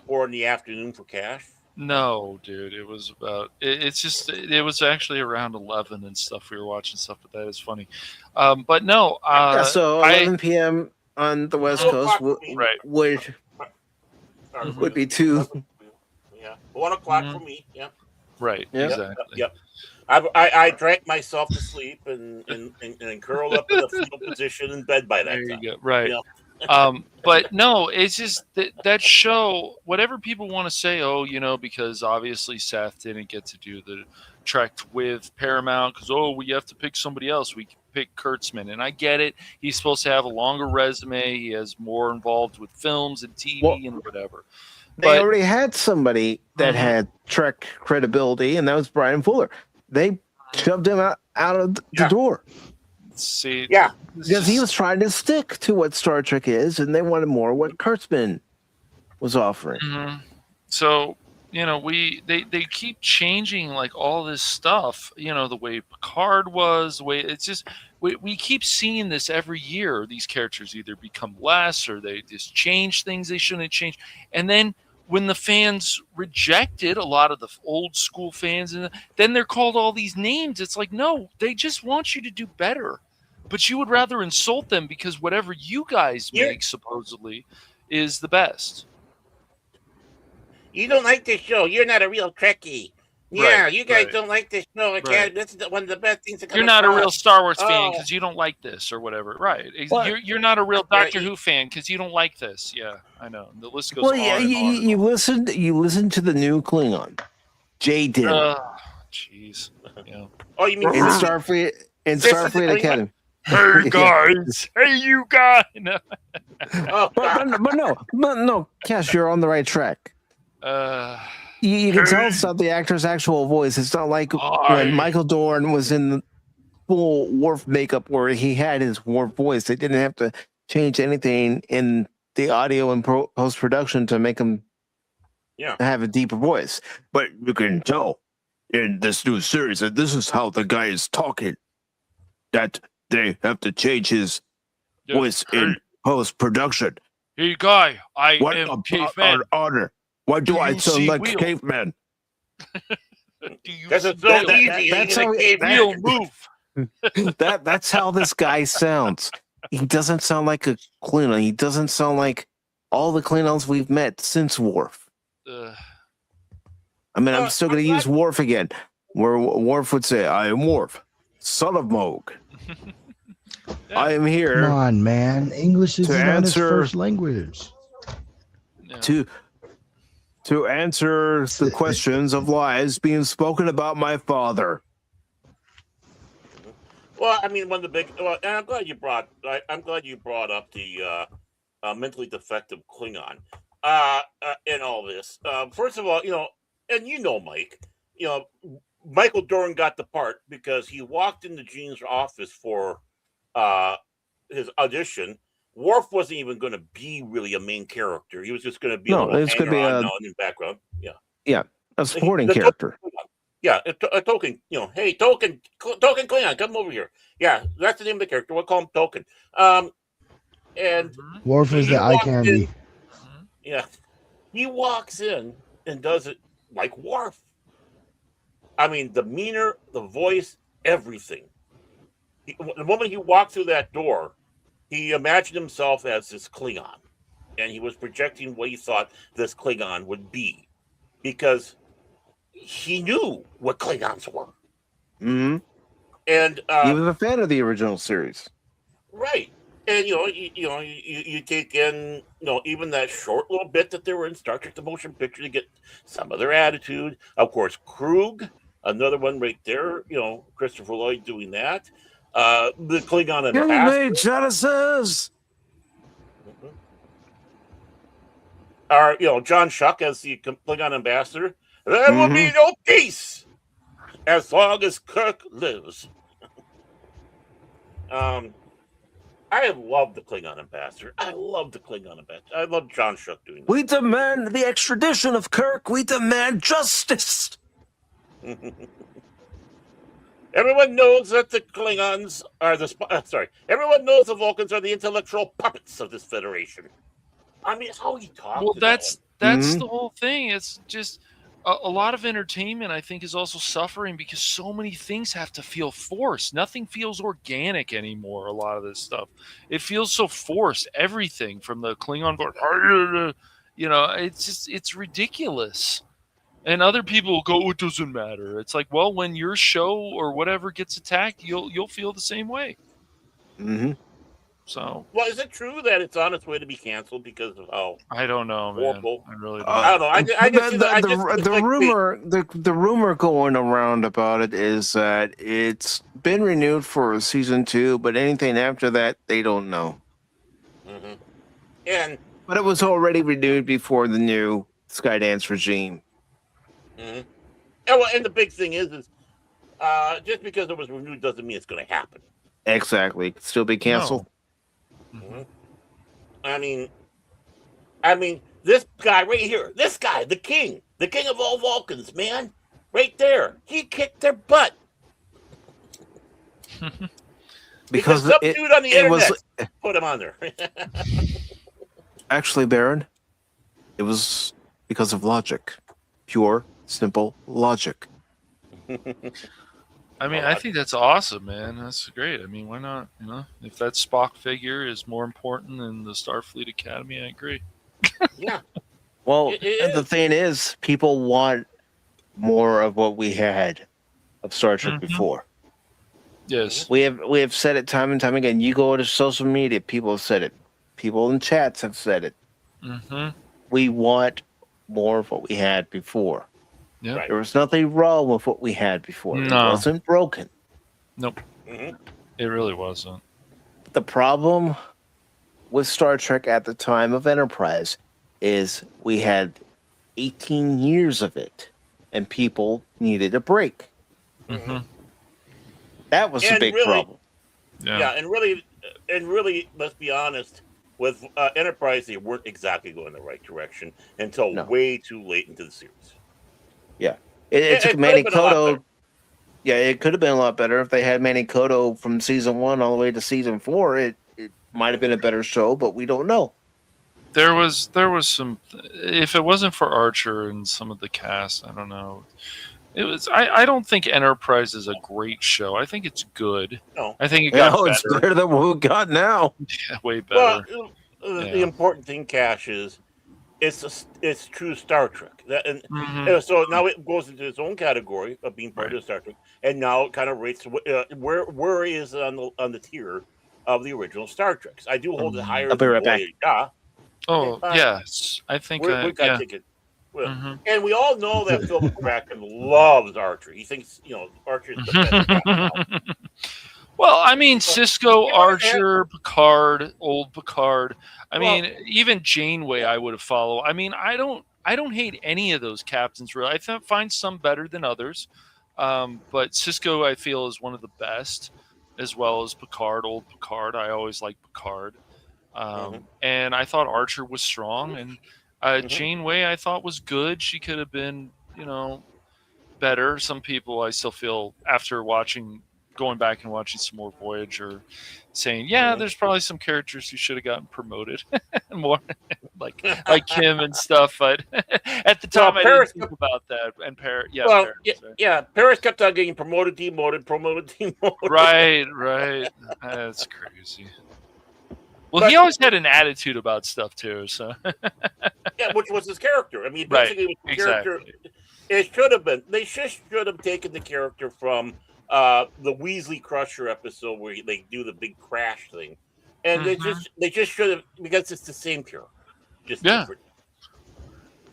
4 in the afternoon for Cash. no, dude, it was about. It was actually around 11 and stuff. We were watching stuff, but that is funny. But no, Yeah, so 11 p.m. on the West Coast right. would be 2. Yeah, 1 o'clock for me. Yeah. Right. Yep. Exactly. Yep. I drank myself to sleep and curled up in the fetal position in bed by that There time. you go. Right. Yeah. But no, it's just that show, whatever people want to say, because obviously Seth didn't get to do the Trek with Paramount because, we have to pick somebody else. We pick Kurtzman. And I get it. He's supposed to have a longer resume. He has more involved with films and TV and whatever. they already had somebody that had Trek credibility, and that was Brian Fuller. They shoved him out of the door. See, yeah, because he was trying to stick to what Star Trek is, and they wanted more what Kurtzman was offering. So, you know, they keep changing like all this stuff, you know, the way Picard was, the way it's just we keep seeing this every year. These characters either become less or they just change things they shouldn't change. And then when the fans rejected a lot of the old school fans, and then they're called all these names. It's like, no, they just want you to do better. But you would rather insult them because whatever you guys make supposedly is the best. You don't like this show. You're not a real Trekkie. Yeah, Right, you guys right. don't like this show. Okay, Right. this is one of the best things that You're not a real across. Star Wars fan Oh. because you don't like this or whatever. Right. What? You're not a real Right. Doctor Who fan because you don't like this. Yeah, I know. The list goes Well, on yeah, and on. you listened to the new Klingon, Jaden, Jeez. Yeah. Oh, you mean in Starfleet This is Starfleet the Academy. Hey guys. Hey you guys. No. Oh, but no, Cash, you're on the right track. You can tell it's not the actor's actual voice. It's not like when Michael Dorn was in the full Worf makeup where he had his Worf voice. They didn't have to change anything in the audio and post-production to make him have a deeper voice. But you can tell in this new series that this is how the guy is talking, that they have to change his voice in post-production. Hey guy, I What am about caveman. an honor? Why do I you sound see like Wheel? caveman? Do you Because see it's so That- easy. that's You're how gonna it- cave Wheel in. move? That's how this guy sounds. He doesn't sound like a Klingon. He doesn't sound like all the Klingons we've met since Worf. I mean, I'm still going to use Worf again, where Worf would say, "I am Worf, son of Moog. I am here Come on, man. English is to not his answer- first language. to answer the questions of lies being spoken about my father." Well, I mean, one of the big. Well, and I'm glad you brought. I'm glad you brought up the mentally defective Klingon in all this. First of all, and Mike, Michael Dorn got the part because he walked into Gene's office for his audition. Worf wasn't even going to be really a main character. He was just going to be It's going to be in the background. Yeah, a supporting The character. Yeah, a token. Hey, token Klingon, come over here. Yeah, that's the name of the character. We'll call him Token. And Worf is he the eye walked candy. in- yeah, he walks in and does it like Worf. I mean, the demeanor, the voice, everything. The moment he walked through that door, he imagined himself as this Klingon, and he was projecting what he thought this Klingon would be, because he knew what Klingons were. Mm-hmm. And He was a fan of the original series. right, and you take in even that short little bit that they were in Star Trek: The Motion Picture to get some of their attitude. Of course, Krug, another one right there. Christopher Lloyd doing that. The Klingon ambassador. Genesis. Or John Shuck as the Klingon ambassador. There will be no peace as long as Kirk lives. I love the Klingon ambassador. I love John Shuck doing that. We demand the extradition of Kirk. We demand justice. Everyone knows that the Klingons are everyone knows the Vulcans are the intellectual puppets of this Federation. I mean, how he talks. Well, that's the whole thing. It's just a lot of entertainment, I think, is also suffering because so many things have to feel forced. Nothing feels organic anymore. A lot of this stuff, it feels so forced. Everything from the Klingon voice, it's ridiculous. And other people will go, "Oh, it doesn't matter." It's like, well, when your show or whatever gets attacked, you'll feel the same way. Mm-hmm. So, well, is it true that it's on its way to be canceled because of how I don't know, man. horrible? I really don't. I don't know. I just see the rumor going around about it is that it's been renewed for season 2, but anything after that, they don't know. Mm-hmm. And but it was already renewed before the new Skydance regime. Mm-hmm. And the big thing is just because it was renewed doesn't mean it's going to happen. Exactly. It could still be canceled. No. Mm-hmm. I mean, this guy right here, this guy, the king of all Vulcans, man, right there, he kicked their butt. because some dude on the internet put him on there. Actually, Baron, it was because of logic. Pure, simple logic. I mean, I think that's awesome, man. That's great. I mean, why not? You know, if that Spock figure is more important than the Starfleet Academy, I agree. Yeah. Well, the thing is, people want more of what we had of Star Trek before. Yes. We have said it time and time again. You go to social media, people have said it. People in chats have said it. Mm-hmm. We want more of what we had before. Yeah. Right. There was nothing wrong with what we had before. No. It wasn't broken. Nope. Mm-hmm. It really wasn't. The problem with Star Trek at the time of Enterprise is we had 18 years of it, and people needed a break. Mm-hmm. That was the big problem. Yeah, and really, let's be honest. With Enterprise, they weren't exactly going the right direction until way too late into the series. Yeah, it took Manny Koto. Yeah, it could have been a lot better if they had Manny Koto from season 1 all the way to season 4. It might have been a better show, but we don't know. There was some. If it wasn't for Archer and some of the cast, I don't know. It was. I don't think Enterprise is a great show. I think it's good. No, I think it got better. It's better than what we got now. Yeah, way better. Well, the important thing, Cash, is it's true Star Trek. And so now it goes into its own category of being part of Star Trek, and now it kind of rates where is on the tier of the original Star Treks. I do hold it higher. I'll be right back. Oh yes, I think we got to take it. And we all know that Phil McCracken loves Archer. He thinks Archer is the best. Well, I mean, Cisco, Archer, Picard, old Picard. I mean, even Janeway, I would have followed. I mean, I don't hate any of those captains. Really, I find some better than others. But Cisco, I feel, is one of the best, as well as Picard, old Picard. I always like Picard. And I thought Archer was strong, and Janeway I thought was good. She could have been, better. Some people I still feel after going back and watching some more Voyager, saying, there's probably some characters who should have gotten promoted more, like Kim and stuff. But at the time, I didn't think about that. And Paris, Paris kept on getting promoted, demoted, demoted. Right. That's crazy. Well, he always had an attitude about stuff too. So which was his character. I mean, basically, it was the character. It should have been. They should have taken the character from the Weasley Crusher episode where they do the big crash thing, and they just should have, because it's the same character, just different.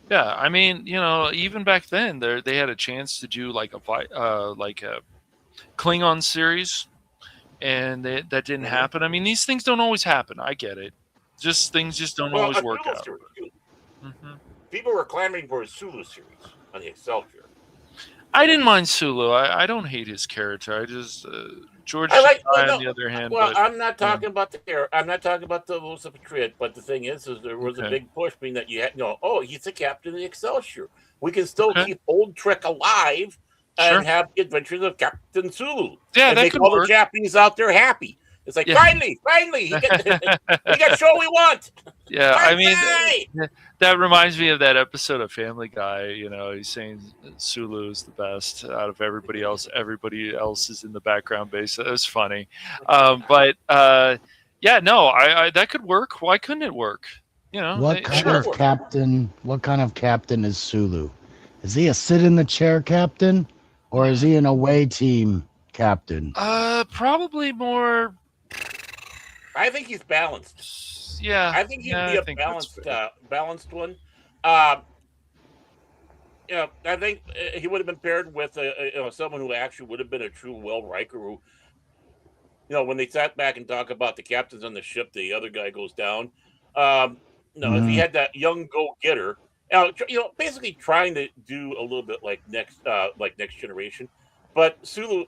Yeah, I mean, even back then, they had a chance to do like a Klingon series, and that didn't happen. I mean, these things don't always happen. I get it. Things just don't always work out. People were clamoring for a Sulu series on the Excelsior. I didn't mind Sulu. I don't hate his character. I just George on the other hand. Well, I'm not talking about I'm not talking about the Lucifer Patriot. But the thing is there was a big push being that you had he's the captain of the Excelsior. We can still keep old Trek alive and have the adventures of Captain Sulu. Yeah, and that make could all work. the Japanese out there happy. It's like finally, he got show we want. Yeah, I mean, that reminds me of that episode of Family Guy. He's saying Sulu is the best out of everybody else. Everybody else is in the background base. It was funny, but that could work. Why couldn't it work? What kind of captain is Sulu? Is he a sit in the chair captain, or is he an away team captain? Probably more. I think he's balanced. Yeah, I think he'd be a balanced one. I think he would have been paired with someone who actually would have been a true Will Riker. Who, when they sat back and talk about the captains on the ship, the other guy goes down. If he had that young go-getter, Basically trying to do a little bit like next generation, but Sulu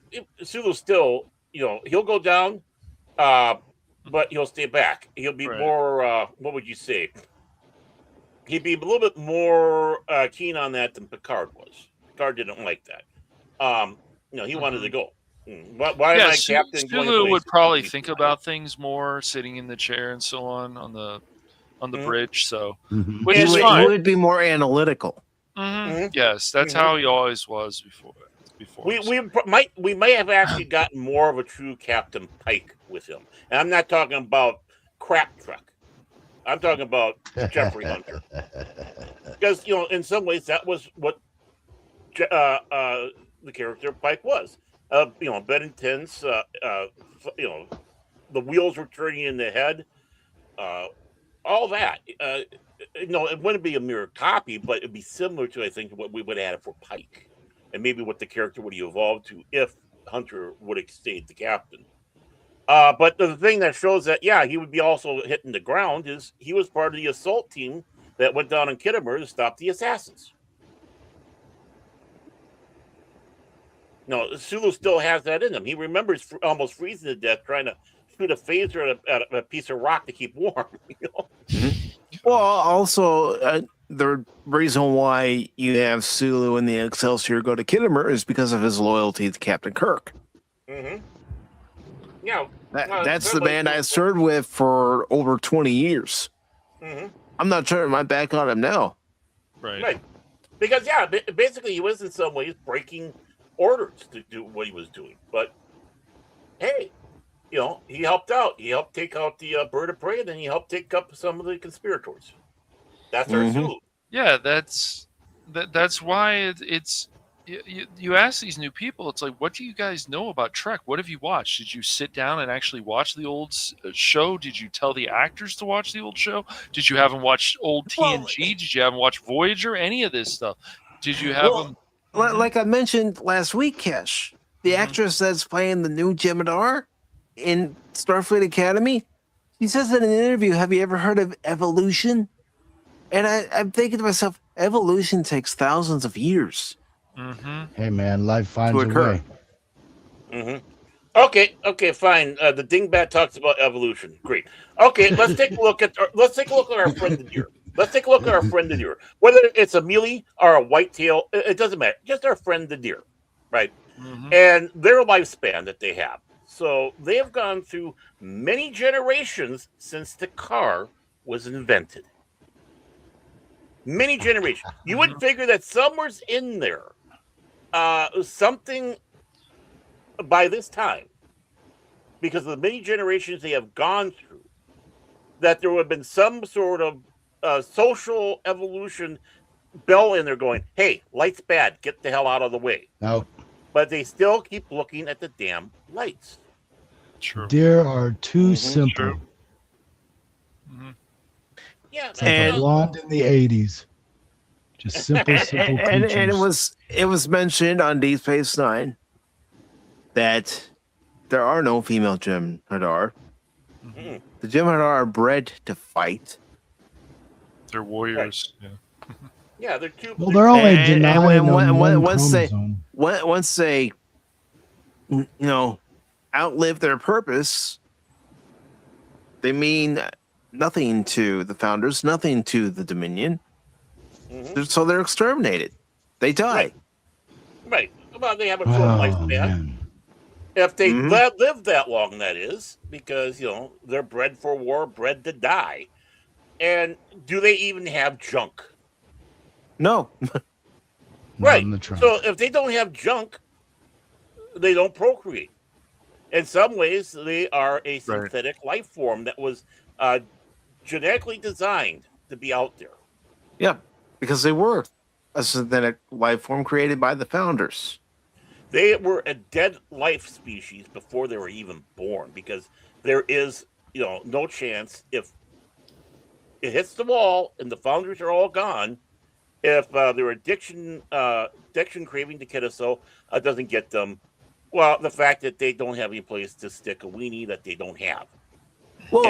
still, he'll go down, but he'll stay back. He'll be more, what would you say? He'd be a little bit more keen on that than Picard was. Picard didn't like that. He wanted to go. Why am I captain? Sulu would probably think about things more, sitting in the chair and so on the bridge. So, which is fine. He would be more analytical. Yes, that's how he always was before. We might have actually gotten more of a true Captain Pike with him, and I'm not talking about crap truck. I'm talking about Jeffrey Hunter, because in some ways that was what the character Pike was. Bed intense. The wheels were turning in the head. All that. It wouldn't be a mirror copy, but it'd be similar to, I think, what we would have had for Pike, and maybe what the character would have evolved to if Hunter would have stayed the captain. But the thing that shows that, he would be also hitting the ground is he was part of the assault team that went down on Kittimer to stop the assassins. No, Sulu still has that in him. He remembers almost freezing to death trying to shoot a phaser at a piece of rock to keep warm. Well, also, the reason why you have Sulu and the Excelsior go to Kittimer is because of his loyalty to Captain Kirk. Yeah. That's the band I served with for over 20 years. I'm not turning my back on him now. Right. Because, basically he was in some ways breaking orders to do what he was doing. But, hey, he helped out. He helped take out the bird of prey, and then he helped take up some of the conspirators. That's our Sulu. Yeah, that's why it's you ask these new people, it's like, what do you guys know about Trek? What have you watched? Did you sit down and actually watch the old show? Did you tell the actors to watch the old show? Did you have them watch old TNG? Did you have them watch Voyager? Any of this stuff? Did you have them? Like I mentioned last week, Kesh, the actress that's playing the new Jemadar in Starfleet Academy, she says in an interview, have you ever heard of evolution? And I'm thinking to myself, evolution takes thousands of years. Hey, man, life finds a way. Okay, fine. The Dingbat talks about evolution. Great. Okay, let's take a look at our friend the deer. Whether it's a mealy or a whitetail, it doesn't matter. Just our friend the deer, right? And their lifespan that they have. So they have gone through many generations since the car was invented. Many generations. You would figure that somewhere's in there, something by this time, because of the many generations they have gone through, that there would have been some sort of social evolution bell in there going, hey, light's bad, get the hell out of the way. No. But they still keep looking at the damn lights. True. Deer are too simple. Yeah, it's like a blonde in the 80s. Just simple creatures. And it was mentioned on Deep Space Nine that there are no female Jem'Hadar. The Jem'Hadar are bred to fight. They're warriors. Right. Yeah, they're too. Well, they're only denying once they outlive their purpose, they mean nothing to the Founders, nothing to the Dominion. So they're exterminated. They die. Right. Well, they have a short lifespan. If they live that long, that is, because they're bred for war, bred to die. And do they even have junk? No. Right. So if they don't have junk, they don't procreate. In some ways, they are a synthetic life form that was genetically designed to be out there. Yeah, because they were a synthetic life form created by the Founders. They were a dead life species before they were even born, because there is, no chance if it hits the wall and the Founders are all gone, if their addiction craving to Kitaso doesn't get them, well, the fact that they don't have any place to stick a weenie that they don't have. Well,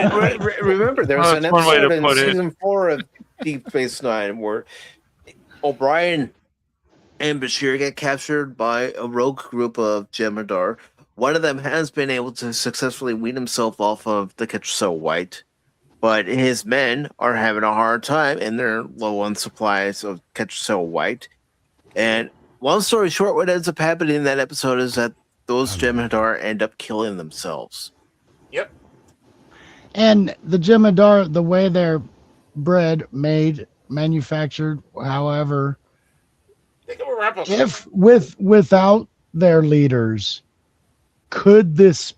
remember, there was an episode in season 4 of Deep Space Nine where O'Brien and Bashir get captured by a rogue group of Jem'Hadar. One of them has been able to successfully wean himself off of the Ketchup White, but his men are having a hard time and they're low on supplies of Ketchup White. And long story short, what ends up happening in that episode is that those Jem'Hadar end up killing themselves. Yep. And the Jem'Hadar, the way they're bred, made, manufactured, however, Think of a replica. if without their leaders, could this,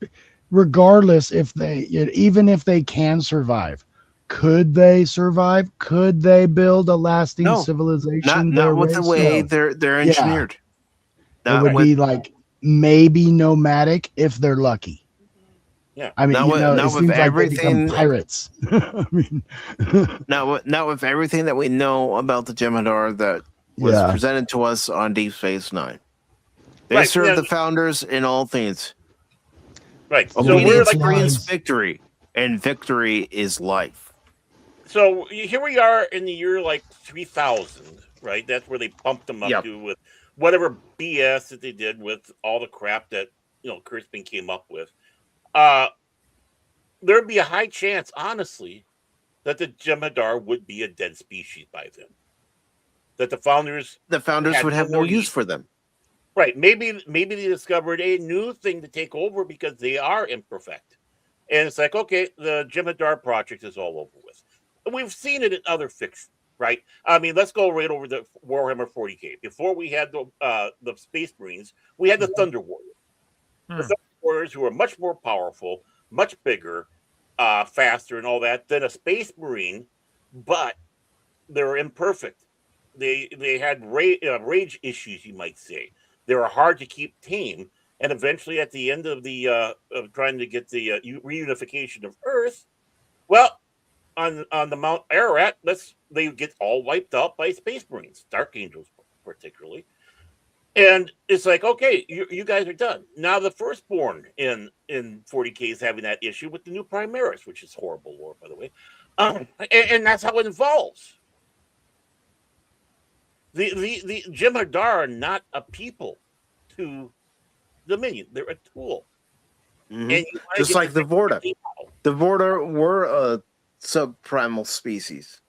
regardless if they, even if they can survive, could they survive? Could they build a lasting civilization? Not with the way they're engineered. It would be like maybe nomadic if they're lucky. Yeah. I mean, not it with seems like they everything. become pirates. I mean, not with everything that we know about the Jem'Hadar that was presented to us on Deep Space Nine. They serve the founders in all things. Right. So Obedience brings victory, and victory is life. So here we are in the year like 3000, right? That's where they pumped them up to with whatever BS that they did with all the crap that Crispin came up with. There'd be a high chance, honestly, that the Jem'Hadar would be a dead species by then. That the founders would have no use for them. Right. Maybe they discovered a new thing to take over because they are imperfect. And it's like, okay, the Jem'Hadar project is all over with. And we've seen it in other fiction, right? I mean, let's go right over to Warhammer 40K. Before we had the Space Marines, we had the Thunder Warriors. The Thunder Warriors who are much more powerful, much bigger, faster and all that than a Space Marine, but they were imperfect. They had rage issues, you might say. They were hard to keep tame, and eventually, at the end of the of trying to get the reunification of Earth, well, on the Mount Ararat, they get all wiped out by Space Marines, Dark Angels particularly, and it's like, okay, you guys are done. Now the Firstborn in 40K is having that issue with the new Primaris, which is horrible lore, by the way, and that's how it evolves. The Jem'Hadar are not a people to Dominion. They're a tool. And just like the Vorta. The Vorta were a subprimal species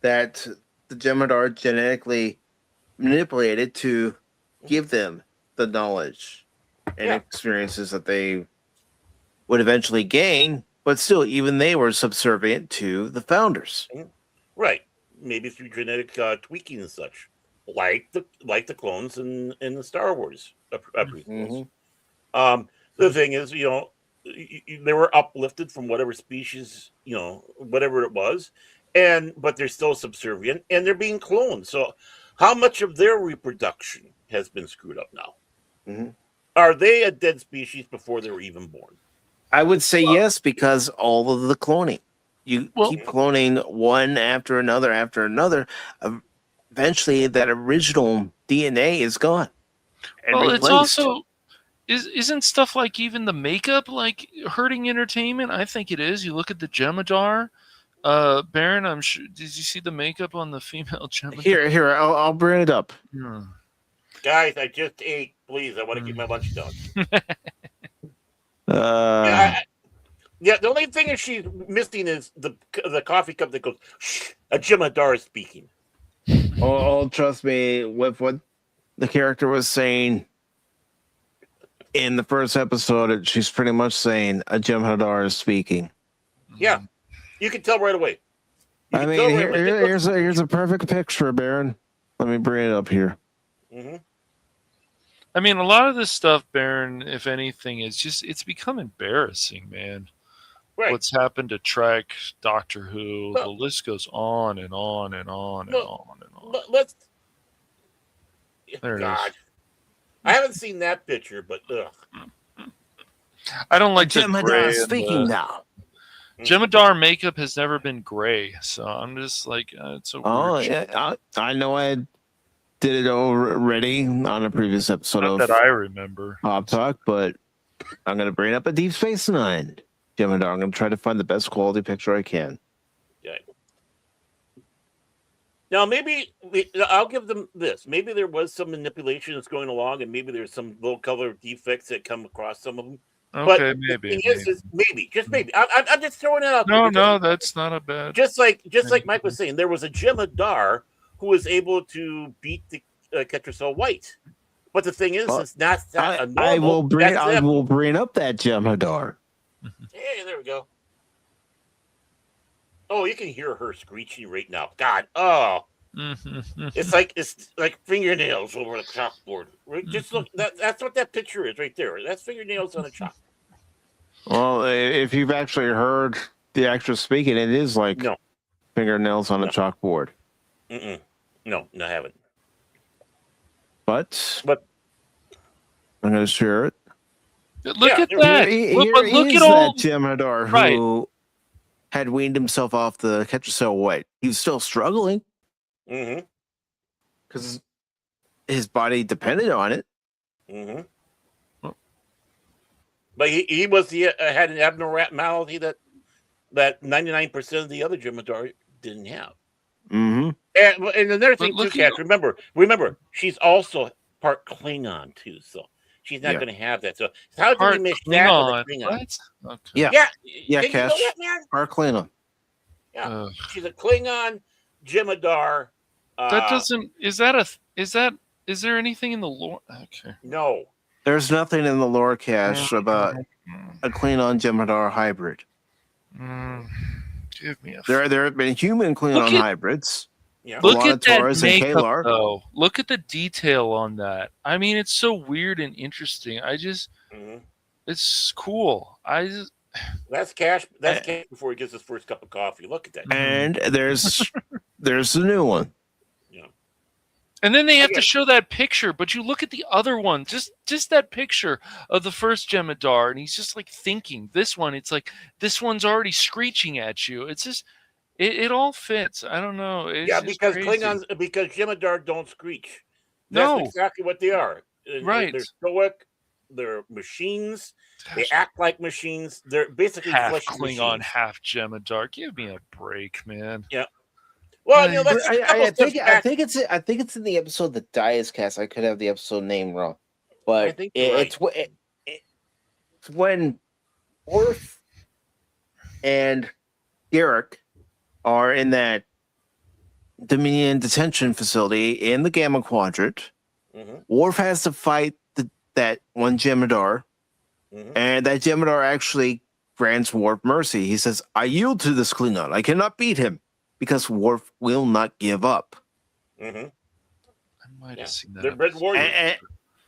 that the Jem'Hadar genetically manipulated to give them the knowledge and experiences that they would eventually gain, but still, even they were subservient to the founders. Right. Maybe through genetic tweaking and such, like the clones in the Star Wars prequels. The thing is, they were uplifted from whatever species, whatever it was, but they're still subservient and they're being cloned. So, how much of their reproduction has been screwed up now? Are they a dead species before they were even born? I would say yes, because all of the cloning. You keep cloning one after another. Eventually, that original DNA is gone. Well, it's also isn't stuff like even the makeup like hurting entertainment? I think it is. You look at the Jem'Hadar, Baron. I'm sure. Did you see the makeup on the female Jem'Hadar? Here, I'll bring it up. Guys, I just ate. Please, I want to keep my lunch done. The only thing that she's missing is the coffee cup that goes, shh, a Jem'Hadar is speaking. Oh, trust me, with what the character was saying in the first episode, she's pretty much saying a Jem'Hadar is speaking. Yeah, you can tell right away. I mean, here's a perfect picture, Baron. Let me bring it up here. I mean, a lot of this stuff, Baron, if anything, it's become embarrassing, man. Right. What's happened to Trek, Doctor Who, the list goes on and on and on and on and on. Let's. There it God. is. I haven't seen that picture, but I don't like Jem'Hadar speaking now. Jem'Hadar makeup has never been gray, so I'm just like, it's a weird shit. I know I did it already on a previous episode Not of that I remember. Pop Talk, but I'm going to bring up a Deep Space Nine Jem'Hadar. I'm going to try to find the best quality picture I can. Yeah. Now, maybe I'll give them this. Maybe there was some manipulation that's going along, and maybe there's some low color defects that come across some of them. Okay, But maybe. the thing is maybe, just maybe. I'm just throwing it out there. No, because no, that's not a bad. Just like Mike was saying, there was a Jemadar who was able to beat the Ketracel White. But the thing is, it's not that a normal. I will bring up that Jemadar. Hey, there we go. Oh, you can hear her screeching right now. God, oh, it's like fingernails over the chalkboard. Just look. That's what that picture is right there. That's fingernails on a chalk. Well, if you've actually heard the actress speaking, it is like fingernails on a chalkboard. No, I haven't. But I'm going to share it. Look at that. Look at all that Jemadar who had weaned himself off the Ketracel White. He was still struggling because his body depended on it. But he had an abnormality that 99% of the other Jemadar didn't have. And another thing too, Cash. Remember, she's also part Klingon too, so she's not going to have that. So how do we mix that with a Klingon? Okay. Yeah, Cash. You know that, part Klingon. Yeah, she's a Klingon Jemadar. That doesn't. Is there anything in the lore? Okay. No. There's nothing in the lore, Cash, about a Klingon Jemadar hybrid. Give me a. There have been human Klingon hybrids. Yeah. Look at that makeup, though. Look at the detail on that. I mean, it's so weird and interesting. It's cool. That's Cash. That's Cash before he gets his first cup of coffee. Look at that. And there's the new one. Yeah. And then they have to show that picture, but you look at the other one, just that picture of the first Jemadar, and he's just like thinking. This one, it's like this one's already screeching at you. It's just it all fits. I don't know. It's because crazy. because Jemadar don't screech. No. That's exactly what they are. Right. They're stoic. They're machines. They act like machines. They're basically half flesh Klingon, machines. half Jemadar. Give me a break, man. Yeah. Well, I think it's in the episode The Dias Cast. I could have the episode name wrong, but it's when Worf and Garrick are in that Dominion detention facility in the Gamma Quadrant. Worf has to fight that one Jemadar, and that Jemadar actually grants Worf mercy. He says, "I yield to this Klingon. I cannot beat him." Because Worf will not give up. I might have seen that. They're red warriors.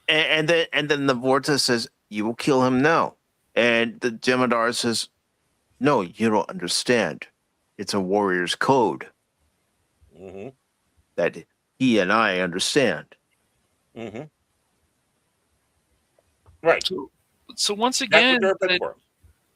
And then the Vorta says, "You will kill him now." And the Jemadar says, "No, you don't understand. It's a warrior's code that he and I understand." Right. So once again,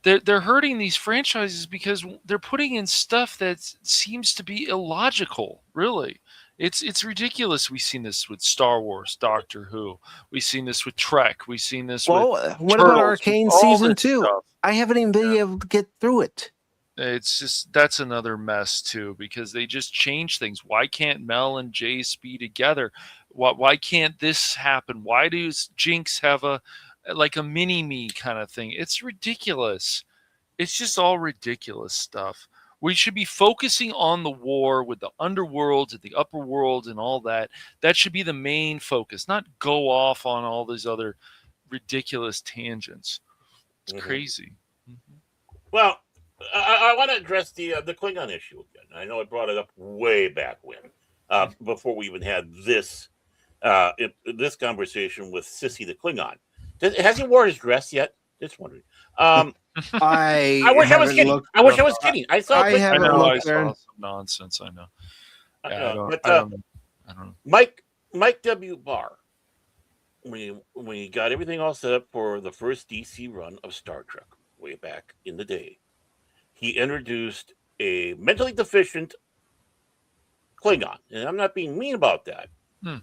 they're hurting these franchises because they're putting in stuff that seems to be illogical. Really, it's ridiculous. We've seen this with Star Wars, Doctor Who. We've seen this with Trek. We've seen this. With what about Arcane season 2? I haven't even been able to get through it. It's just that's another mess too because they just change things. Why can't Mel and Jace be together? Why can't this happen? Why does Jinx have a mini-me kind of thing? It's ridiculous. It's just all ridiculous stuff. We should be focusing on the war with the underworld and the upper world and all that. That should be the main focus, not go off on all these other ridiculous tangents. It's crazy. Well, I want to address the Klingon issue again. I know I brought it up way back when, before we even had this conversation with Sissy the Klingon. Has he worn his dress yet? Just wondering. I wish I was kidding. I wish I was kidding. I saw. I saw some nonsense. I know. I don't know. Mike W. Barr, when he got everything all set up for the first DC run of Star Trek way back in the day, he introduced a mentally deficient Klingon, and I'm not being mean about that,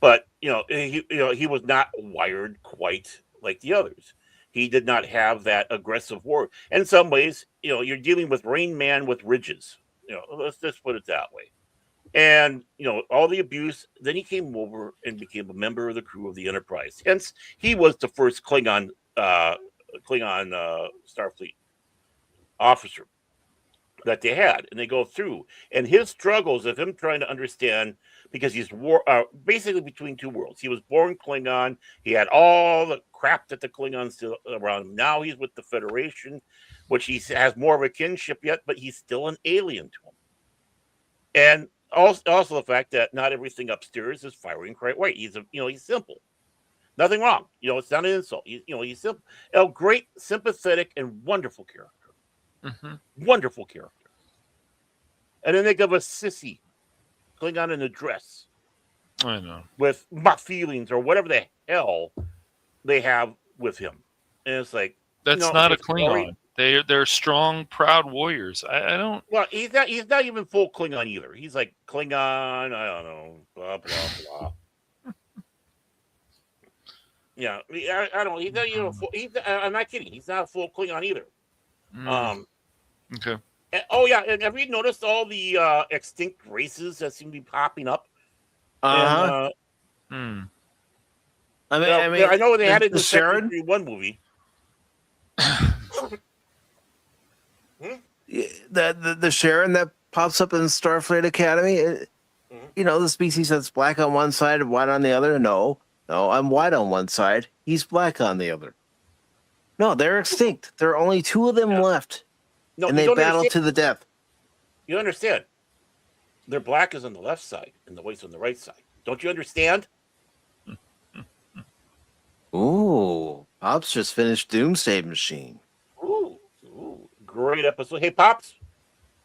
but he was not wired quite like the others. He did not have that aggressive war. In some ways, you're dealing with Rain Man with ridges. Let's just put it that way. and all the abuse. Then he came over and became a member of the crew of the Enterprise. Hence, he was the first Klingon Starfleet officer that they had, and they go through, and his struggles of him trying to understand, because he's basically between two worlds. He was born Klingon. He had all the crap that the Klingons still around him. Now he's with the Federation, which he has more of a kinship yet, but he's still an alien to him. And also the fact that not everything upstairs is firing quite right. He's simple. Nothing wrong. It's not an insult. He's simple. A great, sympathetic, and wonderful character. Mm-hmm. Wonderful character. And then they give us sissy Klingon in a dress. I know. With feelings or whatever the hell they have with him. And it's like, that's not a Klingon. They're strong, proud warriors. I don't. Well, he's not even full Klingon either. He's like Klingon. I don't know. Blah blah blah. Yeah, I don't. He's not even full. I'm not kidding. He's not a full Klingon either. Okay. And have you noticed all the extinct races that seem to be popping up? I know they had it in the Sharon one movie. The Sharon that pops up in Starfleet Academy. The species that's black on one side and white on the other. No, I'm white on one side. He's black on the other. No, they're extinct. There are only two of them left. No, and they battle to the death. You understand? Their black is on the left side and the white's on the right side. Don't you understand? Ooh, Pops just finished Doomsday Machine. Ooh, great episode. Hey, Pops,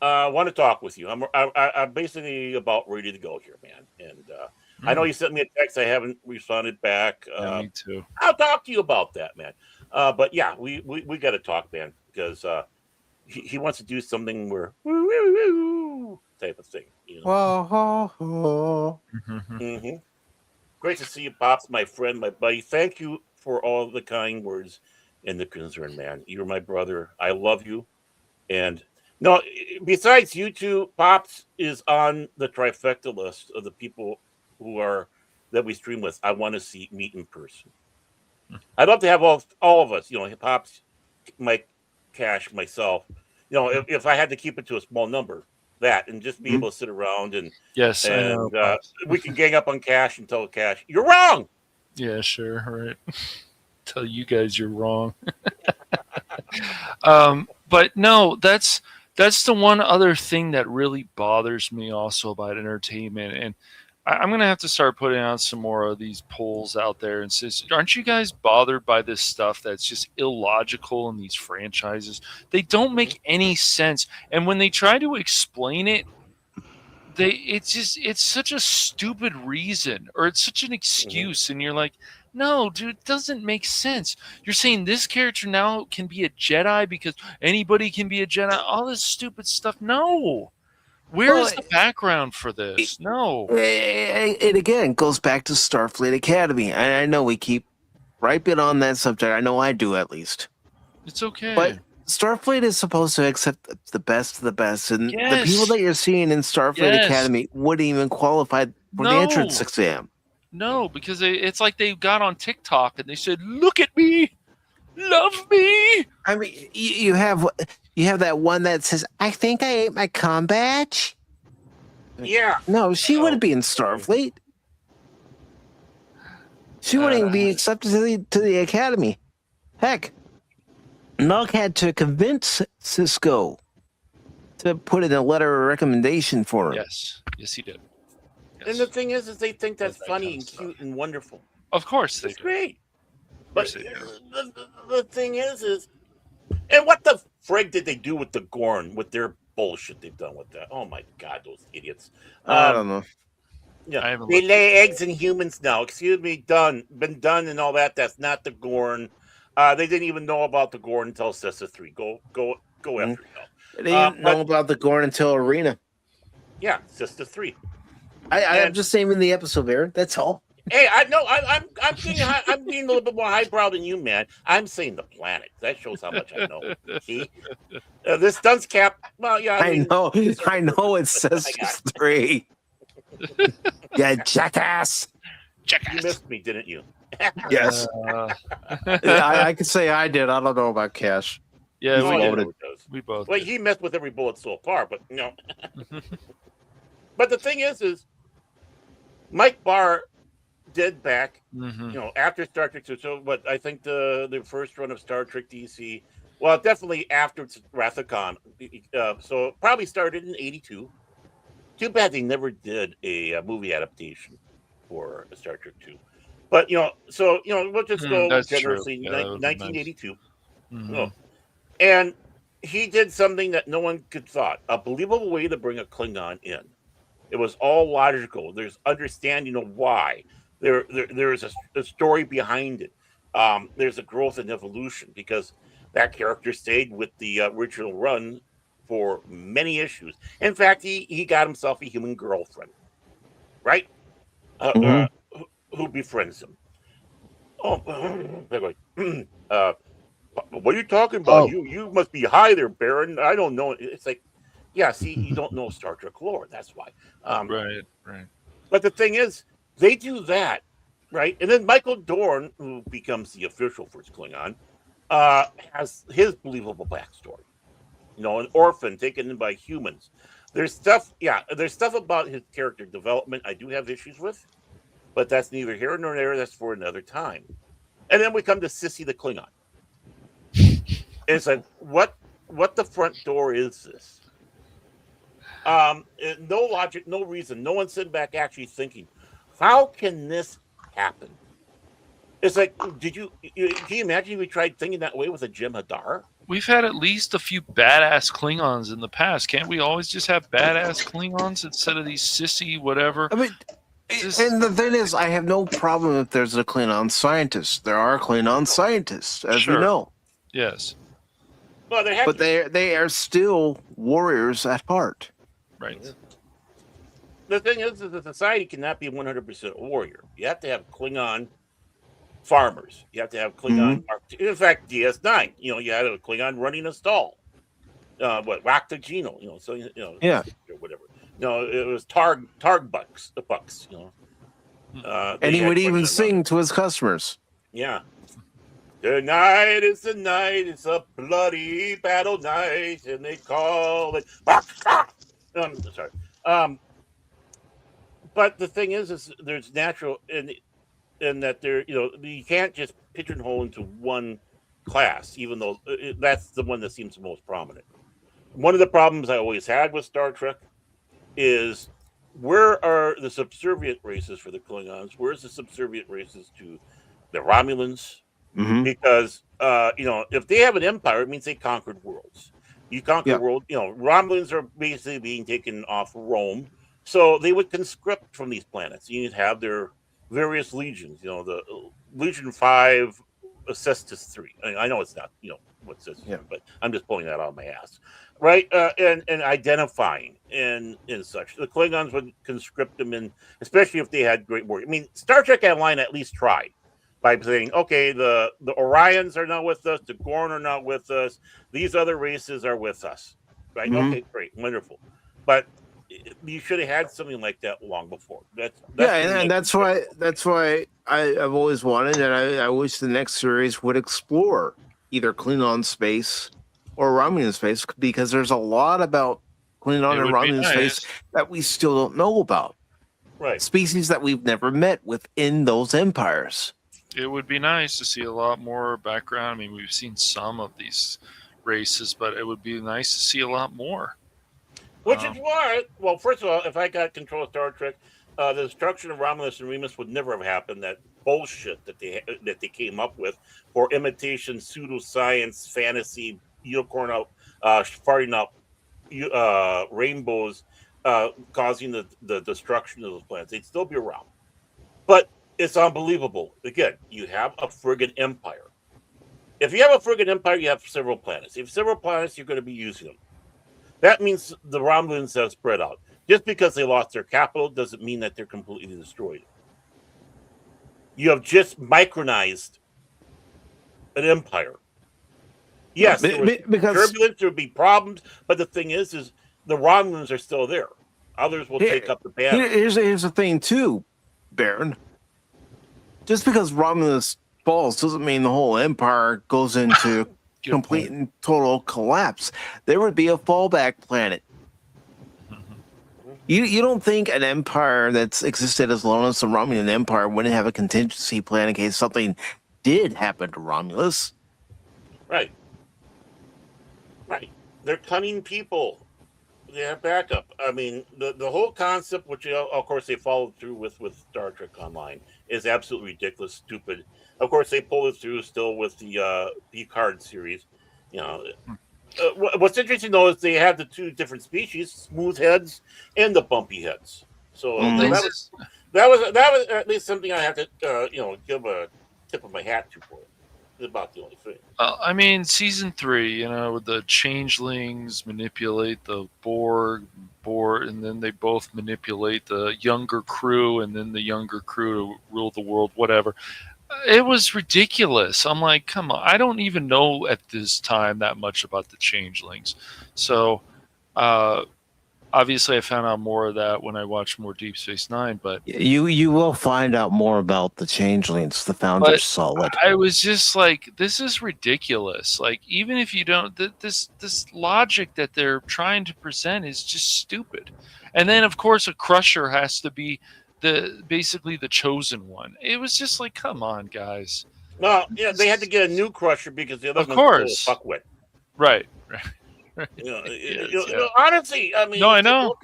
I want to talk with you. I'm basically about ready to go here, man. And I know you sent me a text. I haven't responded back. Me too. I'll talk to you about that, man. But yeah, we got to talk, man, because he wants to do something where woo type of thing. Mm-hmm. Great to see you, Pops, my friend, my buddy. Thank you for all the kind words and the concern, man. You're my brother. I love you. And no, besides you two, Pops is on the trifecta list of the people that we stream with. I want to meet in person. I'd love to have all of us, Pops, Mike, Cash, myself. If I had to keep it to a small number, and just be able to sit around and we can gang up on Cash and tell Cash, you're wrong. Yeah, sure, right. Tell you guys you're wrong. But no, that's the one other thing that really bothers me also about entertainment, and I'm going to have to start putting out some more of these polls out there and says, aren't you guys bothered by this stuff that's just illogical in these franchises? They don't make any sense. And when they try to explain it, it's such a stupid reason, or it's such an excuse. And you're like, no, dude, it doesn't make sense. You're saying this character now can be a Jedi because anybody can be a Jedi, all this stupid stuff. No. Where is the background for this? No. It again goes back to Starfleet Academy. I know we keep griping on that subject. I know I do, at least. It's okay. But Starfleet is supposed to accept the best of the best. And the people that you're seeing in Starfleet Academy wouldn't even qualify for the entrance exam. No, because it's like they got on TikTok and they said, look at me. Love me. I mean, you have that one that says, I think I ate my comm badge. Yeah. No, she wouldn't be in Starfleet. She wouldn't even be accepted to the Academy. Heck, Nog had to convince Cisco to put in a letter of recommendation for him. Yes, he did. Yes. And the thing is they think that's funny and cute and wonderful. Of course they do. It's great. But the thing is, and what the frig did they do with the Gorn, with their bullshit they've done with that? Oh my God, those idiots! I don't know. Yeah, they lay eggs in humans now. Excuse me, been done, and all that. That's not the Gorn. They didn't even know about the Gorn until Cessa 3. Go after it. They didn't know about the Gorn until Arena. Yeah, Cessa 3. I'm just naming the episode, Aaron. That's all. Hey, I'm being a little bit more highbrow than you, man. I'm saying the planet. That shows how much I know. See, this dunce cap. Well, yeah. I know. It says 3. Yeah, jackass. You missed me, didn't you? Yes. I could say I did. I don't know about Cash. Yeah, Oh, we yeah, did. it does. We both. Well, did. he messed with every bullet so far, but no. But the thing is Mike Barr did back, after Star Trek 2. So, what I think the first run of Star Trek DC, well, definitely after Wrath of Khan. So probably started in '82. Too bad they never did a movie adaptation for Star Trek 2. But so we'll just go that's generously. true. Yeah, that would be 1982. nice. And he did something that no one could thought, a believable way to bring a Klingon in. It was all logical. There's understanding of why. There is a story behind it. There's a growth and evolution because that character stayed with the original run for many issues. In fact, he got himself a human girlfriend, right? Who befriends him. Oh, they're going, what are you talking about? You must be high there, Baron. I don't know. It's like, yeah, see, you don't know Star Trek lore. That's why. Right. But the thing is, they do that, right? And then Michael Dorn, who becomes the official first Klingon, has his believable backstory. An orphan taken in by humans. There's stuff about his character development I do have issues with, but that's neither here nor there. That's for another time. And then we come to Sissy the Klingon. It's like, what the front door is this? No logic, no reason. No one sitting back actually thinking, how can this happen? It's like, can you imagine we tried thinking that way with a Jem'Hadar? We've had at least a few badass Klingons in the past. Can't we always just have badass Klingons instead of these sissy whatever? I mean, and the thing is, I have no problem if there's a Klingon scientist. There are Klingon scientists, as we know. Yes. Well, but they are still warriors at heart. Right. The thing is the society cannot be 100% warrior. You have to have Klingon farmers. You have to have Klingon. In fact, DS9. You had a Klingon running a stall. Wakta Gino. Yeah. Or whatever. It was Targ Bucks. The Bucks. And he would even sing to his customers. Yeah. Tonight is the night. It's a bloody battle night, and they call it. Sorry. But the thing is there's natural in that you can't just pigeonhole into one class, even though that's the one that seems the most prominent. One of the problems I always had with Star Trek is, where are the subservient races for the Klingons? Where's the subservient races to the Romulans? Because if they have an empire, it means they conquered worlds. You conquer world. Romulans are basically being taken off Rome, so they would conscript from these planets. You'd have their various legions. The Legion 5, Cestus 3. I know it's not what Cestus 3, but I'm just pulling that out of my ass, right? And identifying and such. The Klingons would conscript them in, especially if they had great warriors. I mean, Star Trek Online at least tried by saying, okay, the Orions are not with us, the Gorn are not with us, these other races are with us, right? Okay, great, wonderful. But you should have had something like that long before. That's why I've always wanted, and I wish the next series would explore either Klingon space or Romulan space, because there's a lot about Klingon and Romulan space that we still don't know about. Right. Species that we've never met within those empires. It would be nice to see a lot more background. I mean, we've seen some of these races, but it would be nice to see a lot more. Which is why, well, first of all, if I got control of Star Trek, the destruction of Romulus and Remus would never have happened. That bullshit that they came up with for imitation, pseudoscience, fantasy, unicorn out, farting out rainbows, causing the destruction of those planets. They'd still be around. But it's unbelievable. Again, you have a friggin' empire. If you have a friggin' empire, you have several planets. If you have several planets, you're going to be using them. That means the Romulans have spread out. Just because they lost their capital doesn't mean that they're completely destroyed. You have just micronized an empire. Yes, there was turbulence, there would be problems, but the thing is the Romulans are still there. Others will take up the banner. Here's the thing too, Baron. Just because Romulus falls doesn't mean the whole empire goes into complete and total collapse. There would be a fallback planet. You don't think an empire that's existed as long as the Romulan Empire wouldn't have a contingency plan in case something did happen to Romulus? Right. Right. They're cunning people. They have backup. I mean, the whole concept, which of course they followed through with Star Trek Online, is absolutely ridiculous, stupid. Of course, they pull it through still with the Picard series. You know, what's interesting though is they have the two different species, smooth heads and the bumpy heads. So that was at least something I have to give a tip of my hat to for it. It's about the only thing. I mean, season 3, with the changelings manipulate the Borg, and then they both manipulate the younger crew, and then the younger crew rule the world, whatever. It was ridiculous. I'm like, come on. I don't even know at this time that much about the changelings. So, obviously, I found out more of that when I watched more Deep Space Nine. But you will find out more about the changelings. The Founder's solid. I was just like, this is ridiculous. Like, even if you don't, this logic that they're trying to present is just stupid. And then, of course, a Crusher has to be basically the chosen one. It was just like, come on, guys. Well, yeah, they had to get a new Crusher because the other of one course fuck with. Right. Honestly, I mean, no, I know.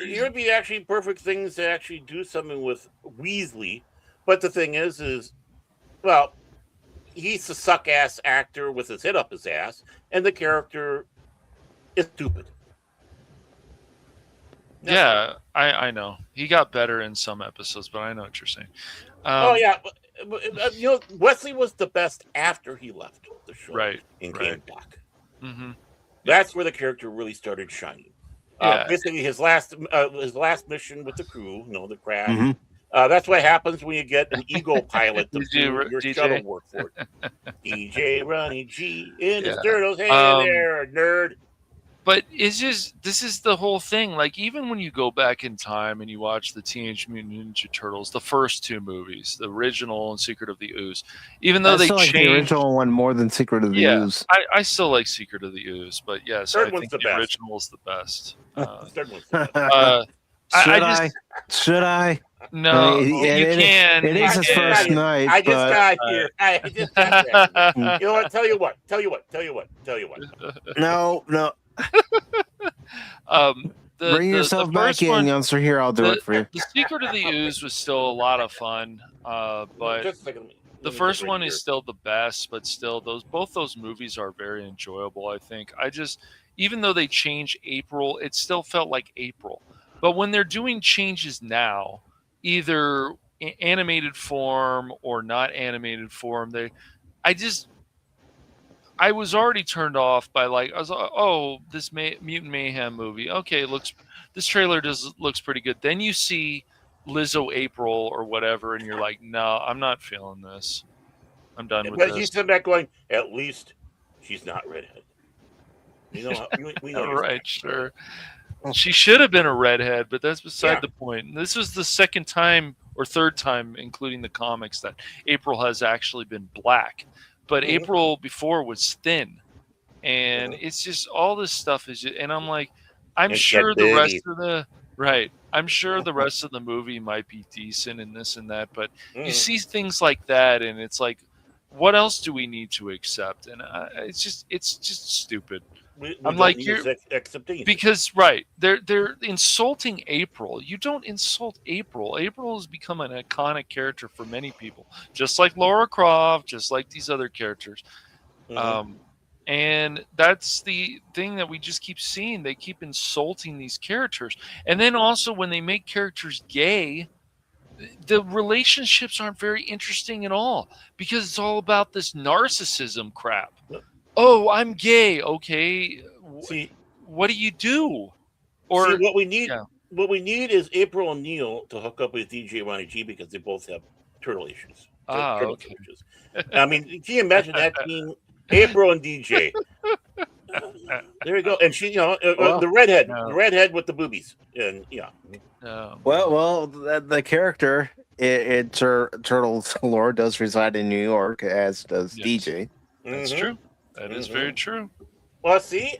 Here would be actually perfect things to actually do something with Weasley, but the thing is, well, he's a suck ass actor with his head up his ass, and the character is stupid. Yeah, I know. He got better in some episodes, but I know what you're saying. Wesley was the best after he left the show, right? And came back. Mm-hmm. That's where the character really started shining. Basically, his last mission with the crew, the crash. Mm-hmm. That's what happens when you get an ego pilot to do your DJ? shuttle work for it. DJ Ronnie G in his turtles. Hey there, nerd. But this is the whole thing. Like, even when you go back in time and you watch the Teenage Mutant Ninja Turtles, the first two movies, the original and Secret of the Ooze, even though they changed the original one more than Secret of the Ooze. I still like Secret of the Ooze, but yes, I think the original is the best. Third one's the best. Should I? No, you can. It is his first night. I just got here. I just got here. You know what? Tell you what. No. Bring yourself back in, youngster. Here, I'll do it for you. The Secret of the Ooze was still a lot of fun, but the first one is still the best. But still, both those movies are very enjoyable. I think. Even though they changed April, it still felt like April. But when they're doing changes now, either animated form or not animated form, I was already turned off by this Mutant Mayhem movie. Okay, this trailer looks pretty good. Then you see Lizzo April or whatever, and you're like, no, I'm not feeling this. I'm done with this. But you sit back going, at least she's not redhead. You know, we know. Right, sure. She should have been a redhead, but that's beside the point. This was the second time or third time, including the comics, that April has actually been black. But April before was thin, and it's just all this stuff is. And I'm like, I'm sure the rest of the movie might be decent and this and that, but you see things like that, and it's like, what else do we need to accept? And it's just stupid. I'm like, because they're insulting April. You don't insult April. April has become an iconic character for many people, just like Laura Croft, just like these other characters. And that's the thing that we just keep seeing. They keep insulting these characters, and then also when they make characters gay, the relationships aren't very interesting at all because it's all about this narcissism crap. Oh, I'm gay. Okay. See, what do you do? Or see, what we need is April and Neil to hook up with DJ Ronnie G because they both have turtle issues. Issues. I mean, can you imagine that being April and DJ? There you go. And she, Well, the redhead, no. the redhead with the boobies, and yeah. Well, the character in Turtles lore does reside in New York, as does Yes. DJ. That's Mhm. true. That is very true. Well, see,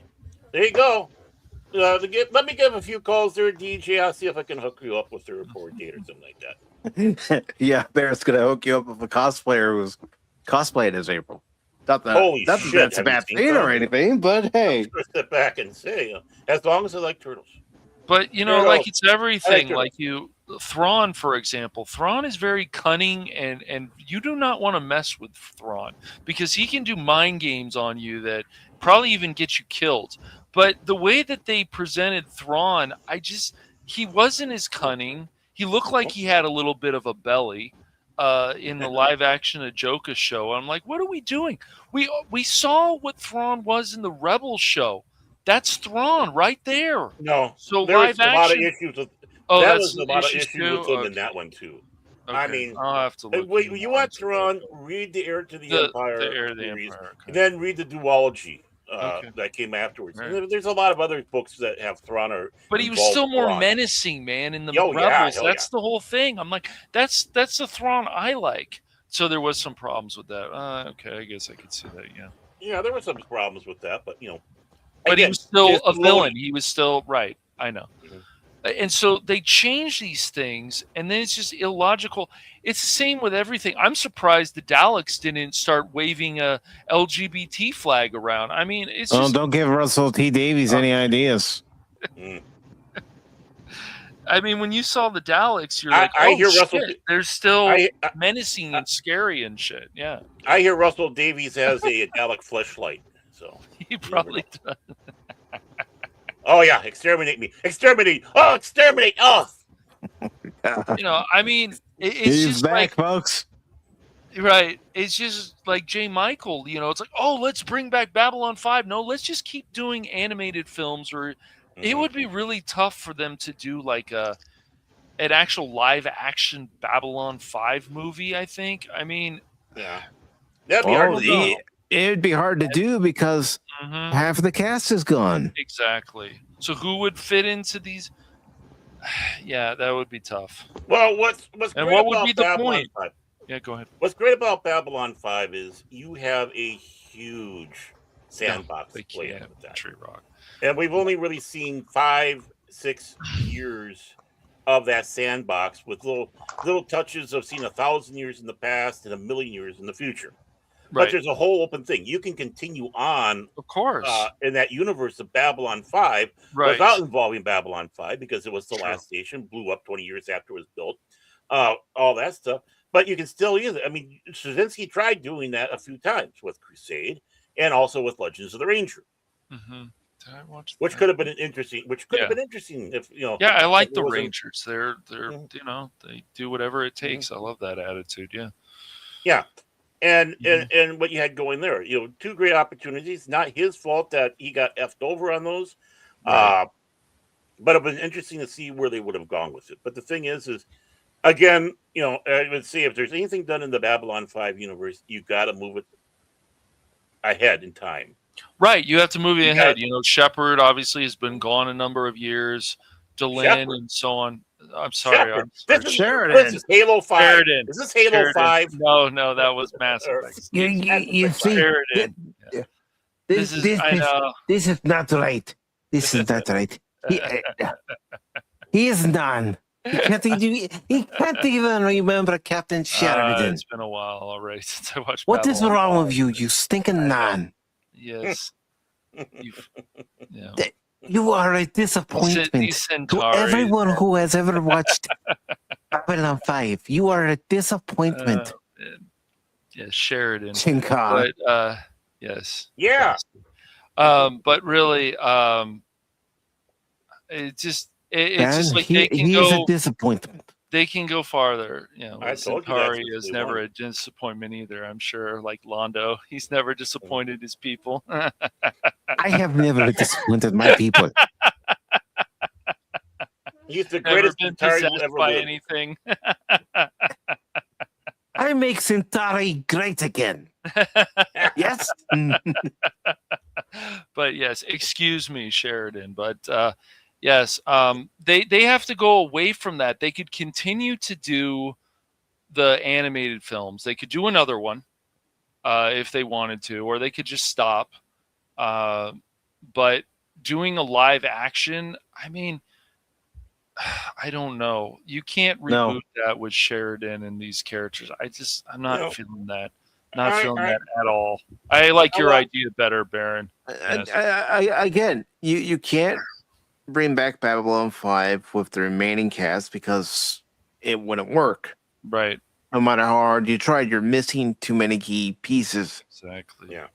there you go. Let me give a few calls there, DJ. I'll see if I can hook you up with a report date or something like that. Yeah, Barrett's gonna hook you up with a cosplayer who's cosplaying as April. Not that, Holy not that shit, that's a have you bad seen thing or something? anything, but hey. I'm just sit back and say, as long as I like turtles. But Turtles. like it's everything. turtles. Like Thrawn, for example. Thrawn is very cunning, and you do not want to mess with Thrawn because he can do mind games on you that probably even get you killed. But the way that they presented Thrawn, he wasn't as cunning. He looked like he had a little bit of a belly in the live action Ajoka show. I'm like, what are we doing? We saw what Thrawn was in the Rebels show. That's Thrawn right there. No, So there live was a lot of action. issues with. Oh, that that's was a lot of issues issues too? with him in Okay. that one too. Okay. I mean, I'll have to look. wait, into you more want into Thrawn? that. Read the Heir to the The Empire Heir to the series, Empire, okay. and then read the duology Okay. that came afterwards. Right. And there's a lot of other books that have Thrawn or. But he was involve still more Thrawn. menacing, man, in the Oh, yeah, Rebels. hell That's the whole thing. I'm like, that's the Thrawn I like. So there was some problems with that. Okay, I guess I could see that. Yeah. Yeah, there were some problems with that, but But again, he was still his a villain. loading. He was still right. I know. And so they change these things, and then it's just illogical. It's the same with everything. I'm surprised the Daleks didn't start waving a LGBT flag around. I mean, it's just. Don't give Russell T Davies any ideas. I mean, when you saw the Daleks, you're like, I oh, hear shit, Russell. they're still I- menacing and scary and shit. Yeah, I hear Russell Davies has a Dalek fleshlight, so he probably does. Oh yeah, exterminate me! Exterminate! Oh, exterminate! Oh, I mean, it's He's just back, like, folks. right. It's just like J. Michael. It's like, oh, let's bring back Babylon 5. No, let's just keep doing animated films. Or it would be really tough for them to do like an actual live action Babylon 5 movie. I think. I mean, yeah, that'd be hard to do. It'd be hard to do because half of the cast is gone. Exactly. So who would fit into these? Yeah, that would be tough. Well, what's And great what would about be the Babylon point? 5? Yeah, go ahead. What's great about Babylon 5 is you have a huge sandbox They to play can't with that. Tree Rock. And we've only really seen 5-6 years of that sandbox with little touches of seeing 1,000 years in the past and 1,000,000 years in the future. Right. But there's a whole open thing. You can continue on, of course, in that universe of Babylon 5 Right. without involving Babylon 5 because it was the True. last station, blew up 20 years after it was built, all that stuff. But you can still use it. I mean, Straczynski tried doing that a few times with Crusade and also with Legends of the Ranger. Mm-hmm. Did I watch Which that? could have been interesting. Which could have Yeah. been interesting if Yeah, I like if it the wasn't- Rangers. They're they do whatever it takes. I love that attitude. Yeah. Yeah. And what you had going there, two great opportunities. Not his fault that he got effed over on those, but it was interesting to see where they would have gone with it. But the thing is again, I would say if there's anything done in the Babylon 5 universe, you got to move it ahead in time. Right, you have to move it You ahead. got- Shepard obviously has been gone a number of years. Delenn Shepard? and so on. I'm sorry. Shepard. I'm sorry. This is Sheridan. This is Halo 5. Sheridan. Is this Halo Sheridan. 5? No, that was Mass Effect. You see, Sheridan. this This is not right. This is not right. He is none. He can't even remember Captain Sheridan. It's been a while already since I watched. What is Babylon wrong 5. with you, you stinking non? Yes. You are a disappointment These to Centauri. everyone who has ever watched Babylon 5. You are a disappointment. Yeah, Sheridan. Chinkar. But yes. Yeah. But really, it's just like they can he's go. a disappointment. They can go farther. I told you Centauri that's what is they never want. a disappointment either. I'm sure. Like Londo, he's never disappointed his people. I have never disappointed my people. He's the Never greatest been Centauri who possessed ever by lived. anything. I make Centauri great again. Yes? But yes, excuse me, Sheridan. But yes, they have to go away from that. They could continue to do the animated films. They could do another one if they wanted to, or they could just stop. But doing a live action, I mean, I don't know. You can't reboot that with Sheridan and these characters. I'm not feeling that. Not feeling that at all. I like your idea better, Baron. Yes. Again, you can't bring back Babylon 5 with the remaining cast because it wouldn't work. Right. No matter how hard you tried, you're missing too many key pieces. Exactly. Yeah.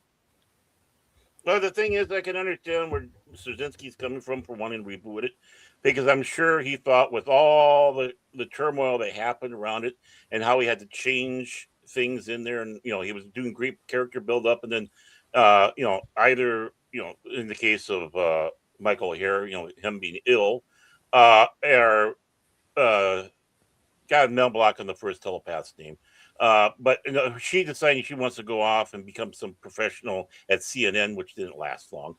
Well, the thing is, I can understand where Straczynski's coming from for wanting to reboot it, because I'm sure he thought with all the turmoil that happened around it and how he had to change things in there, and he was doing great character build up, and then either in the case of Michael O'Hare, him being ill, or got a mail block on the first telepath's name. But she decided she wants to go off and become some professional at CNN, which didn't last long.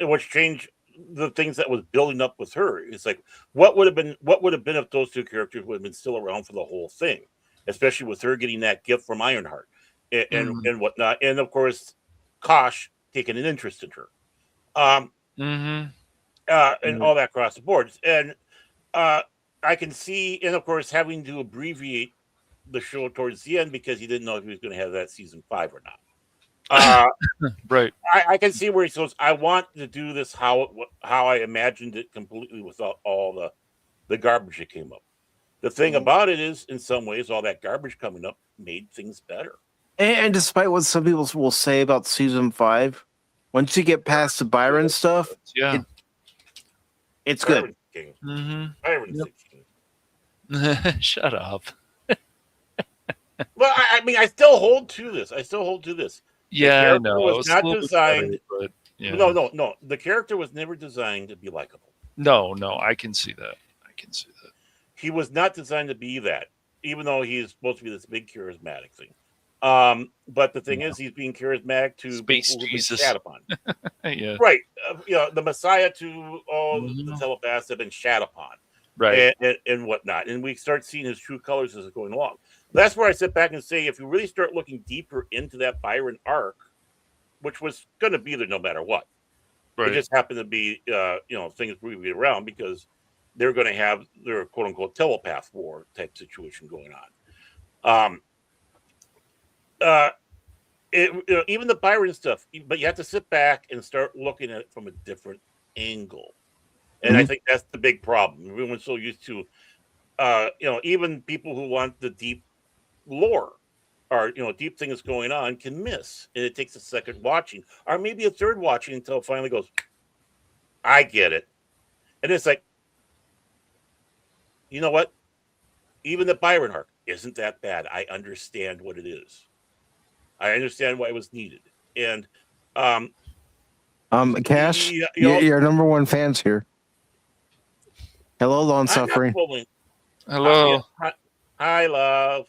Which changed the things that was building up with her. It's like, what would have been if those two characters would have been still around for the whole thing, especially with her getting that gift from Ironheart and whatnot, and of course, Kosh taking an interest in her, and all that across the board, and I can see, and of course, having to abbreviate the show towards the end because he didn't know if he was going to have that season 5 or not. Right. I can see where he goes, I want to do this how I imagined it completely without all the garbage that came up. The thing about it is, in some ways, all that garbage coming up made things better. And despite what some people will say about season 5, once you get past the Byron stuff, it's good. Byron's King. Shut up. Well, I mean, I still hold to this. Yeah, I know. Was not designed. Better, but, No. The character was never designed to be likable. No, I can see that. He was not designed to be that, even though he's supposed to be this big charismatic thing. But the thing is, he's being charismatic to Space people Jesus. who've been shat upon. Yeah. Right. The Messiah to all the telepaths have been shat upon. Right. And whatnot. And we start seeing his true colors as it's going along. That's where I sit back and say, if you really start looking deeper into that Byron arc, which was going to be there no matter what, it just happened to be, things moving around because they're going to have their quote unquote telepath war type situation going on. Even the Byron stuff, but you have to sit back and start looking at it from a different angle. And I think that's the big problem. Everyone's so used to, even people who want the deep lore or deep things going on can miss, and it takes a second watching or maybe a third watching until it finally goes, I get it. And it's like, you know what, even the Byron arc isn't that bad. I understand what it is. I understand why it was needed. And Cash, your number one fans here. Hello, Lone Suffering. Hello. Hi, love.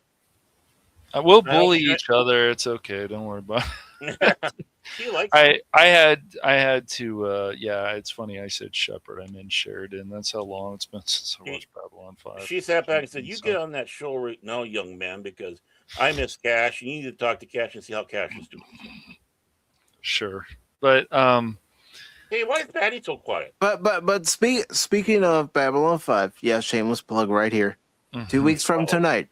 We'll bully each other. It's okay. Don't worry about it. She likes I had to. It's funny. I said Shepherd. I meant Sheridan. That's how long it's been since I watched Babylon 5. She sat back and said, "You get on that show right now, young man, because I miss Cash. You need to talk to Cash and see how Cash is doing." Sure, but hey, why is Patty so quiet? But speaking of Babylon 5, shameless plug right here. 2 weeks from tonight,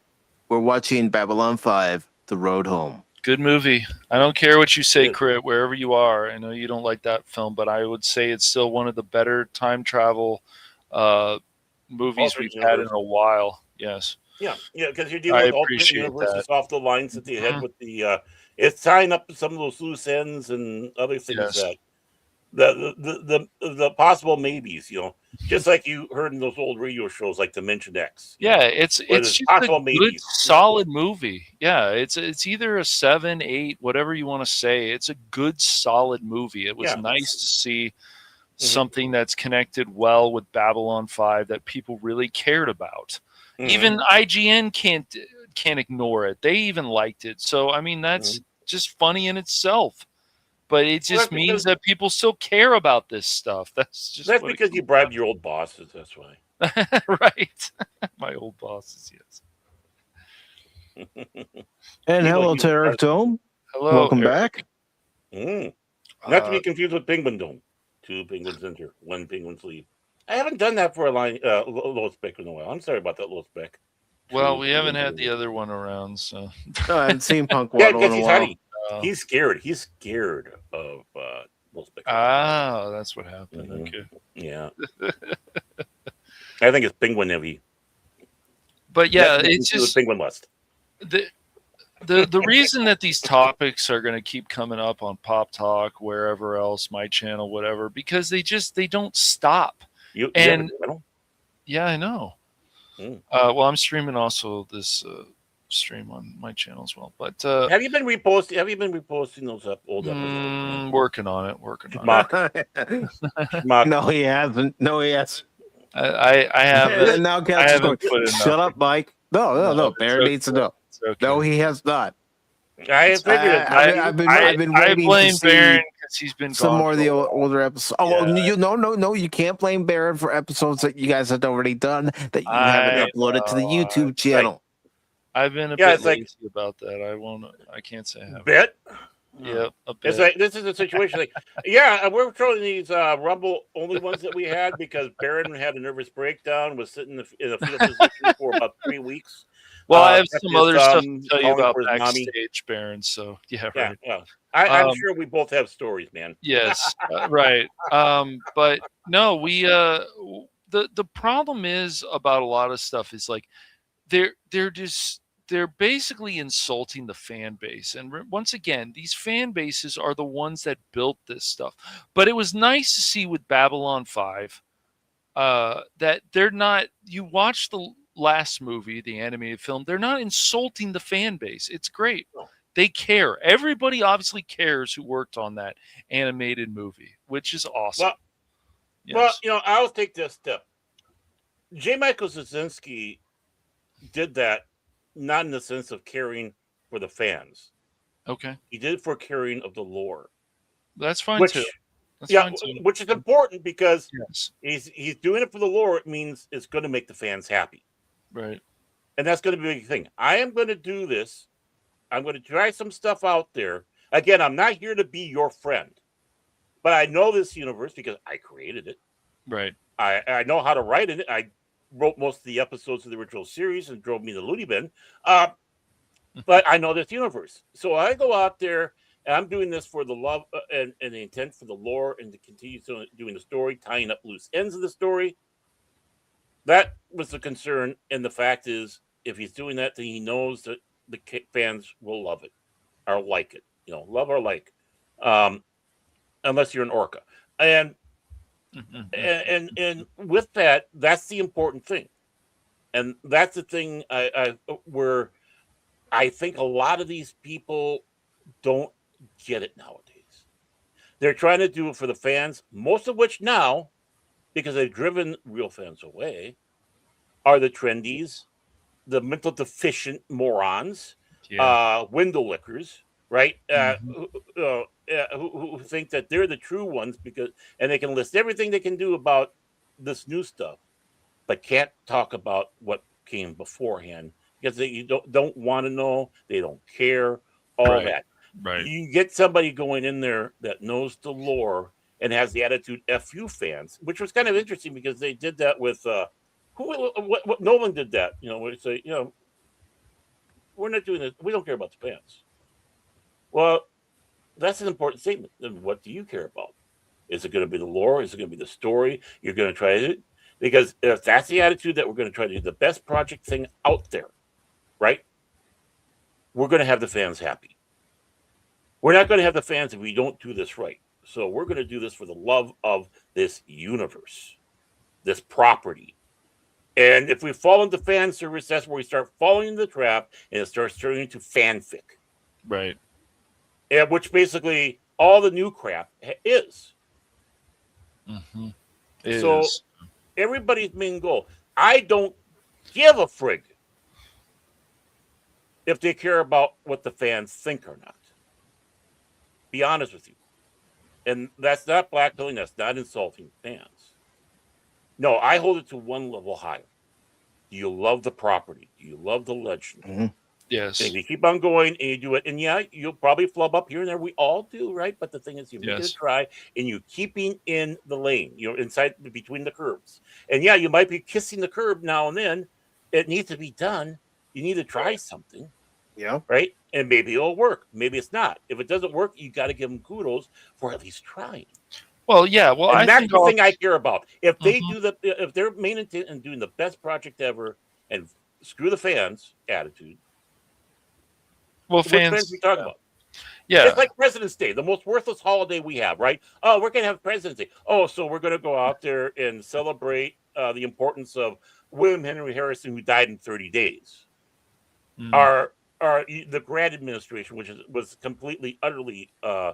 we're watching Babylon 5: The Road Home. Good movie. I don't care what you say, Crit, wherever you are. I know you don't like that film, but I would say it's still one of the better time travel movies we've had in a while. Yes. Yeah, because you're dealing with alternate universes off the lines that they had with the it's tying up some of those loose ends and other things that the possible maybes, just like you heard in those old radio shows like Dimension X. It's just a good, solid movie. Yeah, it's either a 7, 8, whatever you want to say. It's a good, solid movie. It was nice to see something that's connected well with Babylon 5 that people really cared about. Even IGN can't ignore it. They even liked it. So I mean, that's just funny in itself. but it just means that people still care about this stuff. That's because you bribed your old bosses. That's why. Right. My old bosses, yes. And hello to Eric Dome. Hello, welcome Eric. back. Not to be confused with Penguin Dome. 2 penguins enter, 1 penguins leave. I haven't done that for a line low spec in a while. I'm sorry about that, low spec. Well, we haven't had the other one around, so I haven't seen Punk Yeah, Waddle in because a he's while. hiding. He's scared. He's scared of low spec. Ah, that's what happened. Okay. Yeah. I think it's penguin heavy. But yeah, it's just penguin lust. The reason that these topics are going to keep coming up on Pop Talk, wherever else, my channel, whatever, because they don't stop. Yeah, I know. Well, I'm streaming also this stream on my channel as well. But have you been reposting? Have you been reposting those old episodes? Working on it. No, he hasn't. No, he has. I haven't. And now Cap's going, shut up, Mike. No. Bear needs to know. Okay. No, he has not. I figured. I've been waiting blame to see Baron because he's been some gone more of the for a while. older episodes. Oh, no, you can't blame Baron for episodes that you guys had already done that you haven't uploaded to the YouTube channel. I've been a bit lazy about that. I can't say I haven't. Bit? Yeah, a bit. It's like this is a situation like, we're throwing these Rumble only ones that we had because Baron had a nervous breakdown, was sitting in a fetal position for about 3 weeks. Well, I have some other stuff to tell you about backstage, Baron. So right. Yeah. I'm sure we both have stories, man. Yes, right. But no, we the problem is about a lot of stuff is like they're basically insulting the fan base. And once again, these fan bases are the ones that built this stuff. But it was nice to see with Babylon 5 that they're not, you watch the last movie, the animated film, they're not insulting the fan base. It's great. They care. Everybody obviously cares who worked on that animated movie, which is awesome. Well, I'll take this step. J. Michael Straczynski did that not in the sense of caring for the fans. Okay. He did it for caring of the lore. That's fine too. Which is important because he's doing it for the lore. It means it's going to make the fans happy. Right. And that's going to be a big thing. I am going to do this. I'm going to try some stuff out there. Again, I'm not here to be your friend. But I know this universe because I created it. Right. I know how to write in it. I wrote most of the episodes of the original series and drove me to the loony bin. But I know this universe. So I go out there and I'm doing this for the love and the intent for the lore and to continue doing the story, tying up loose ends of the story. That was the concern. And the fact is, if he's doing that, then he knows that the fans will love it or like it. Love or like. Unless you're an orca. And with that, that's the important thing. And that's the thing where I think a lot of these people don't get it nowadays. They're trying to do it for the fans, most of which now, because they've driven real fans away, are the trendies, the mental deficient morons, window lickers, right? Who think that they're the true ones and they can list everything they can do about this new stuff, but can't talk about what came beforehand because they don't want to know, they don't care, that. Right. You get somebody going in there that knows the lore and has the attitude "F you fans," which was kind of interesting because they did that with what Nolan did that. Where they say, we're not doing this. We don't care about the fans. Well, that's an important statement. Then what do you care about? Is it going to be the lore? Is it going to be the story? You're going to try it? Because if that's the attitude that we're going to try to do the best project thing out there, right? We're going to have the fans happy. We're not going to have the fans if we don't do this right. So we're going to do this for the love of this universe, this property. And if we fall into fan service, that's where we start falling into the trap and it starts turning into fanfic. Right. And which basically all the new crap is. Mm-hmm. Everybody's main goal. I don't give a frig if they care about what the fans think or not. Be honest with you. And that's not blackpilling. That's not insulting fans. No, I hold it to one level higher. Do you love the property? Do you love the legend? Mm-hmm. Yes. And if you keep on going and you do it, and yeah, you'll probably flub up here and there. We all do, right? But the thing is, you make it a try, and you keeping in the lane, inside between the curbs. And yeah, you might be kissing the curb now and then. It needs to be done. You need to try something. Yeah. Right. And maybe it'll work. Maybe it's not. If it doesn't work, you got to give them kudos for at least trying. Well, yeah. Well, and I that's think the thing I care about. If they Mm-hmm. if they're main intent and doing the best project ever, and screw the fans attitude. Well, which fans we talk about? Yeah. It's like President's Day, the most worthless holiday we have, right? Oh, we're going to have President's Day. Oh, so we're going to go out there and celebrate the importance of William Henry Harrison, who died in 30 days. Mm. The Grant administration, which was completely, utterly a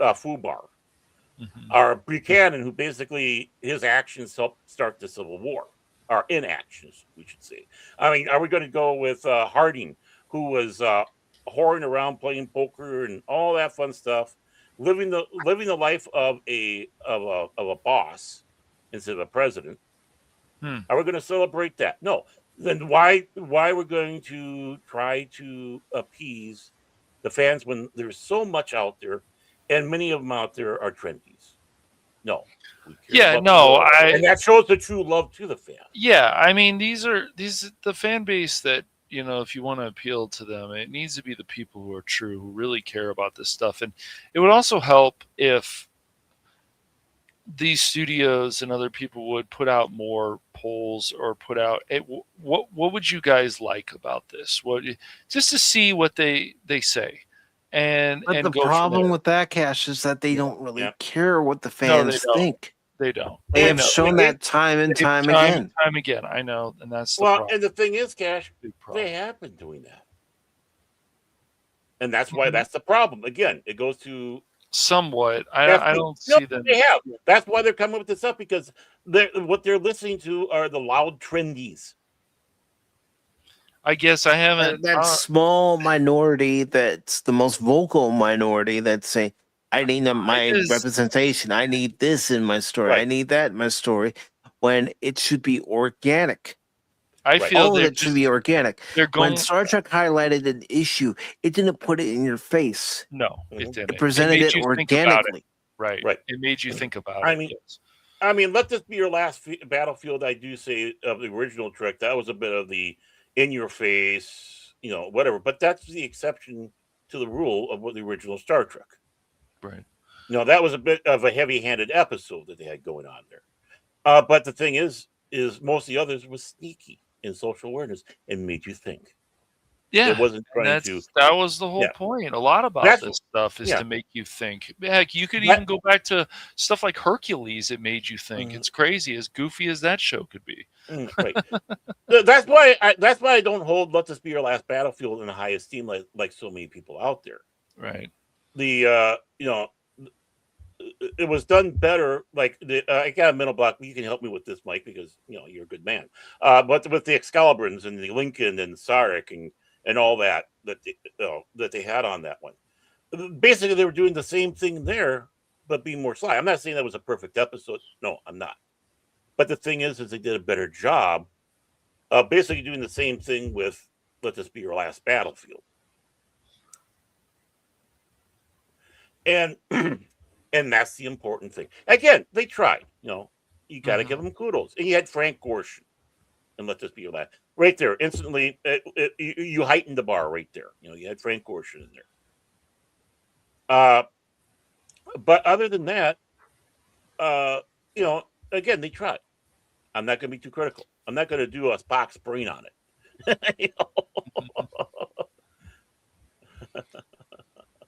foobar. Mm-hmm. Our Buchanan, who basically his actions helped start the Civil War, or inactions, we should say. I mean, are we going to go with Harding, who was whoring around, playing poker, and all that fun stuff, living the life of a boss instead of a president? Are we going to celebrate that? No. Then why we're going to try to appease the fans when there's so much out there, and many of them out there are trendies? No. Yeah, no, and that shows the true love to the fan. Yeah, I mean, these the fan base that, if you want to appeal to them, it needs to be the people who are true, who really care about this stuff. And it would also help if these studios and other people would put out more polls, or put out what would you guys like about this? Just to see what they say. And the problem with that, Cash, is that they don't really care what the fans think. They don't. They have shown that time and time again. Time again. I know, and that's the problem. And the thing is, Cash, they have been doing that, and that's why that's the problem. Again, it goes to somewhat. I don't see them. They have. That's why they're coming with this stuff, because what they're listening to are the loud trendies. I guess I haven't. That small minority, that's the most vocal minority, that say, I need my representation. I need this in my story. Right. I need that in my story. When it should be organic. I feel all of it should be organic. When Star Trek highlighted an issue, it didn't put it in your face. No, it didn't. It presented it organically. Right. It made you think about it. I mean, let this be your last battlefield. I do say of the original Trek, that was a bit of the in your face, whatever. But that's the exception to the rule of what the original Star Trek. Right. That was a bit of a heavy-handed episode that they had going on there. But the thing is most of the others was sneaky in social awareness and made you think. Yeah, it wasn't trying to. That was the whole point. A lot about this stuff is to make you think. Heck, you could even go back to stuff like Hercules. It made you think. It's crazy, as goofy as that show could be. Right. That's why I don't hold "Let This Be Your Last Battlefield" in a high esteem like so many people out there. Right. The it was done better. Like I got a mental block. You can help me with this, Mike, because you're a good man. But with the Excaliburns and the Lincoln and Sarek and all that they had on that one, basically they were doing the same thing there, but being more sly. I'm not saying that was a perfect episode. No, I'm not. But the thing is they did a better job of basically doing the same thing with "Let This Be Your Last Battlefield." And that's the important thing. Again, they tried. You got to give them kudos. And you had Frank Gorshin and "Let This Be Your Last." Right there, instantly, you heightened the bar right there. You had Frank Gorshin in there. But other than that, again, they tried. I'm not going to be too critical. I'm not going to do a Spock's brain on it.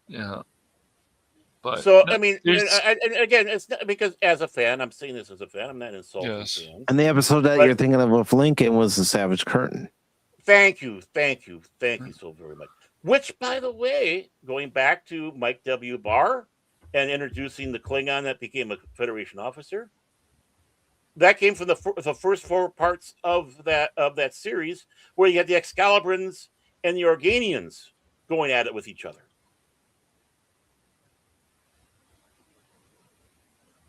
Yeah. But so I mean, and again, it's not because as a fan, I'm saying this as a fan. I'm not insulting fans. And the episode that you're thinking of with Lincoln was the Savage Curtain. Thank you so very much. Which, by the way, going back to Mike W. Barr and introducing the Klingon that became a Federation officer, that came from the first 4 parts of that series, where you had the Excaliburns and the Organians going at it with each other.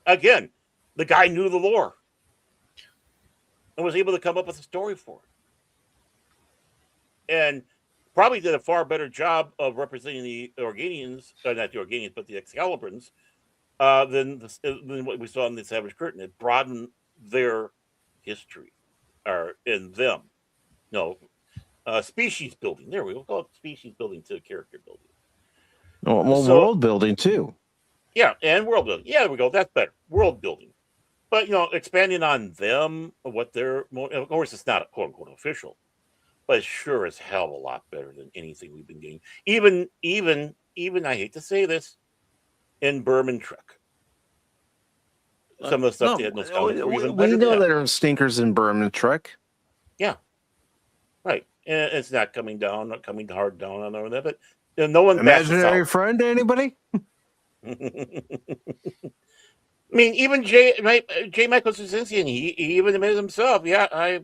again, the guy knew the lore and was able to come up with a story for it, and probably did a far better job of representing the Organians, not the Organians, but the Excalibrans, than what we saw in the Savage Curtain. It broadened their history, or in them. No, species building. There we go. We'll call it species building to character building. Well, So- world building too. Yeah, and world building. Yeah, there we go. That's better. World building. But, expanding on them, what they're, of course, it's not a quote unquote official, but it's sure as hell a lot better than anything we've been getting. Even, I hate to say this, in Berman Trek. Some of the stuff they had in those comics were even we better. know Yeah. there are stinkers in Berman Trek. Yeah. Right. And it's not coming hard down on all that, but no one bats us Imaginary out. friend to anybody? I mean, even J. Michael Straczynski, he even admitted himself, yeah, I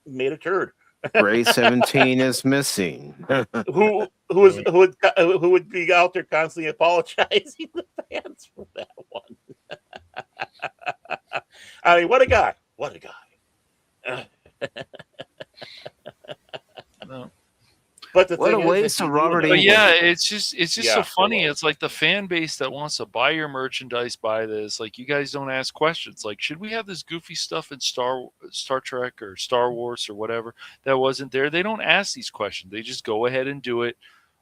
made a turd. Ray 17 is missing. who would be out there constantly apologizing to fans for that one. I mean, what a guy. What a guy. No. But the What thing a is, waste if of you do Robert know- But Englund. yeah, it's just Yeah, so it funny. was. It's like the fan base that wants to buy your merchandise, buy this. Like, you guys don't ask questions. Like, should we have this goofy stuff in Star Trek or Star Wars or whatever that wasn't there? They don't ask these questions. They just go ahead and do it,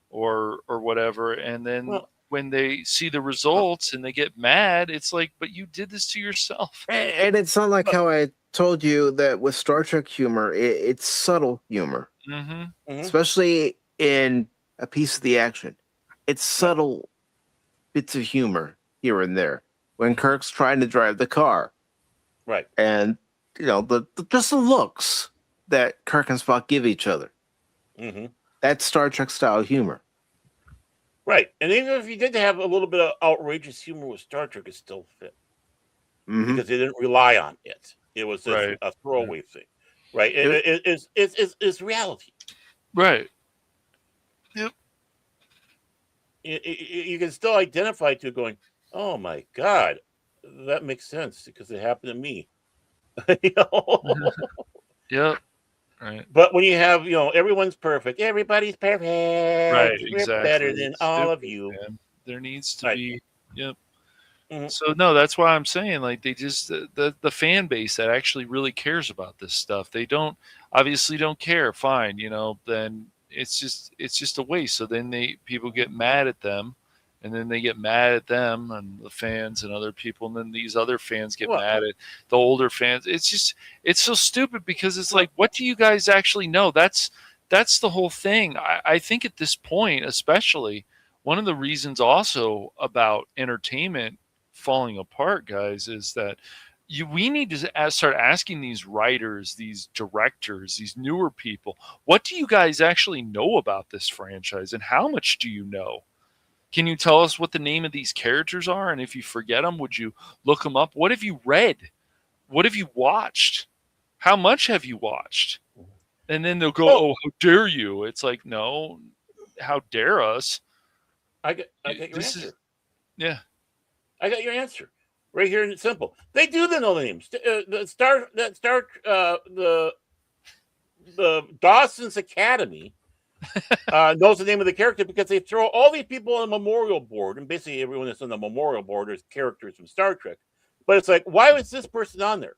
or whatever. And then Well- when they see the results and they get mad, it's like, but you did this to yourself. And it's not like how I told you that with Star Trek humor, it's subtle humor, Mm-hmm. Mhm. especially in a piece of the action. It's subtle bits of humor here and there. When Kirk's trying to drive the car, Right. and just the looks that Kirk and Spock give each other. hmm That's Star Trek style humor. Right. And even if you did have a little bit of outrageous humor with Star Trek, it still fit Mhm. because they didn't rely on it. It was just Right. a throwaway thing. Right. It's reality. Right. You can still identify to going, oh my God, that makes sense because it happened to me. You know? Yep. Right. But when you have, everyone's perfect, everybody's perfect. Right. We're Exactly. better than It's all of stupid, you. man. There needs to Right. be. Yep. Mhm. So no, that's why I'm saying, like, they just the fan base that actually really cares about this stuff. They obviously don't care. Fine, then it's just a waste. So then people get mad at them, and then they get mad at them and the fans and other people, and then these other fans get Well- mad at the older fans. It's so stupid because it's like, what do you guys actually know? That's the whole thing. I think at this point, especially, one of the reasons also about entertainment falling apart, guys, is that we need to start asking these writers, these directors, these newer people, what do you guys actually know about this franchise, and how much do you know? Can you tell us what the name of these characters are? And if you forget them, would you look them up? What have you read? What have you watched? How much have you watched? And then they'll go, "Oh, how dare you?" It's like, no, how dare us? I got your This answer. is- Yeah. I got your answer right here, and it's simple. They do know the names. The Dawson's Academy knows the name of the character because they throw all these people on a memorial board, and basically everyone that's on the memorial board is characters from Star Trek. But it's like, why was this person on there?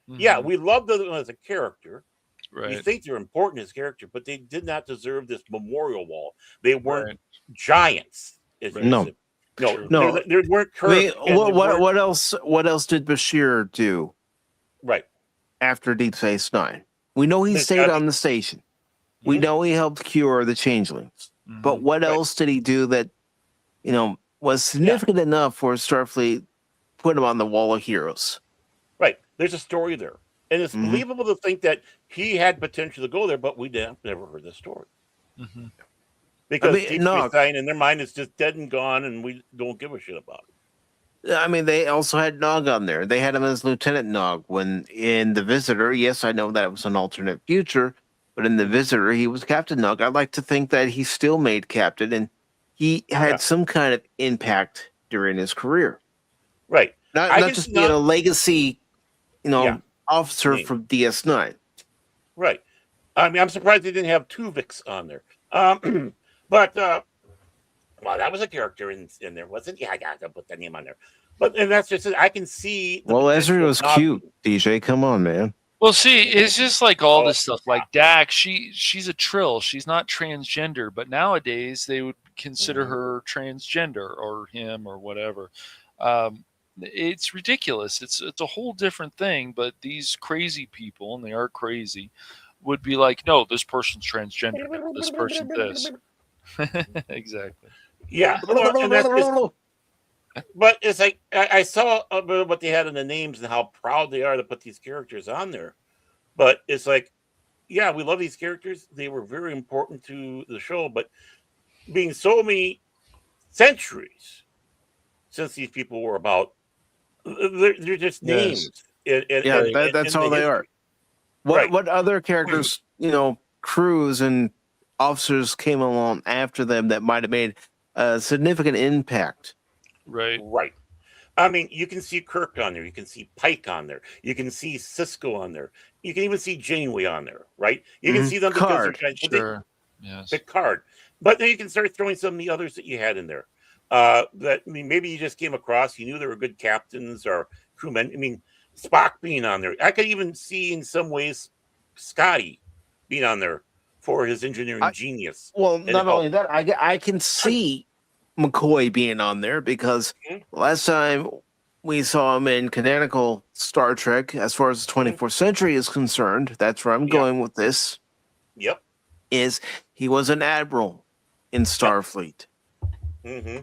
Yeah, we love them as a character. Right. We think they're important as character, but they did not deserve this memorial wall. They weren't Right. giants. As you No. said. No, No. they weren't I mean, curved. and they weren't- what else did Bashir do Right. after Deep Space Nine? We know he There's stayed gotta on be- the station. We Mhm. know he helped cure the changelings. But what Right. else did he do that, was significant enough for Starfleet put him on the wall of heroes? Right. There's a story there. And it's Mhm. believable to think that he had potential to go there, but we never heard the story. Mhm. Because I mean, Deep no. Space Nine in their mind is just dead and gone, and we don't give a shit about it. I mean, they also had Nog on there. They had him as Lieutenant Nog when in The Visitor. Yes, I know that it was an alternate future, but in The Visitor, he was Captain Nog. I'd like to think that he still made captain, and he had Yeah. some kind of impact during his career. Right. I not can just see being not- a legacy, Yeah. officer Name. from DS9. Right. I mean, I'm surprised they didn't have two Vics on there. But well, that was a character in there, wasn't it? Yeah, I got to put that name on there. But and that's just it. I can see. Well, Ezra potential was of cute. DJ, come on, man. Well, see, it's just like all Oh, this stuff. Like Dax, she's a trill. She's not transgender, but nowadays they would consider her transgender or him or whatever. It's ridiculous. It's a whole different thing. But these crazy people, and they are crazy, would be like, no, this person's transgender. This person this. Exactly. Yeah. Well, and that's just, but it's like I saw a bit of what they had in the names and how proud they are to put these characters on there. But it's like, yeah, we love these characters. They were very important to the show, but being so many centuries since these people were about, they're just names. That's all they are. What other characters, crews and officers came along after them that might have made a significant impact? Right. I mean, you can see Kirk on there. You can see Pike on there. You can see Cisco on there. You can even see Janeway on there, right? You can see them because they're sure. Yes. Picard. But then you can start throwing some of the others that you had in there. Maybe you just came across, you knew they were good captains or crewmen. I mean, Spock being on there. I could even see in some ways Scotty being on there for his engineering genius. Well, not only that, I can see McCoy being on there because last time we saw him in canonical Star Trek, as far as the 24th century is concerned, that's where I'm going with this. Yep. Is he was an admiral in Starfleet. Mm-hmm.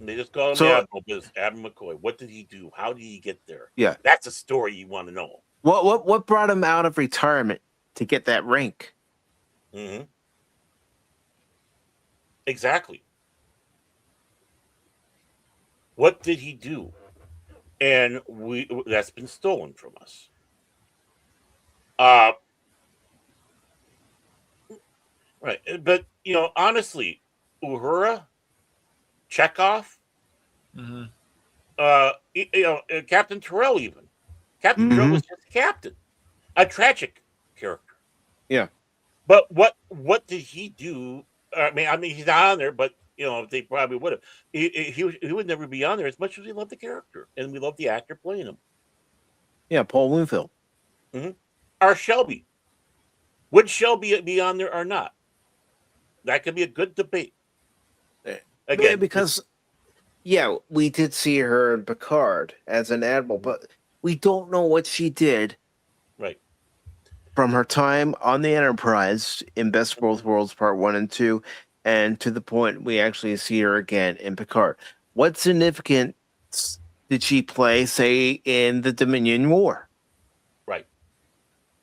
They just call him Admiral because Admiral McCoy. What did he do? How did he get there? Yeah. That's a story you want to know. What brought him out of retirement to get that rank? Mm-hmm. Exactly. What did he do? And that's been stolen from us. Right. But honestly, Uhura, Chekhov, Captain Terrell even. Captain Terrell was just a captain. A tragic character. Yeah. But what did he do? I mean, he's not on there, but they probably would have. He would never be on there as much as we love the character and we love the actor playing him. Yeah, Paul Winfield. Our Shelby. Would Shelby be on there or not? That could be a good debate. Again, because we did see her in Picard as an admiral, but we don't know what she did. Right. From her time on the Enterprise in Best of Both Worlds Part 1 and 2, and to the point we actually see her again in Picard. What significance did she play, say, in the Dominion War? Right.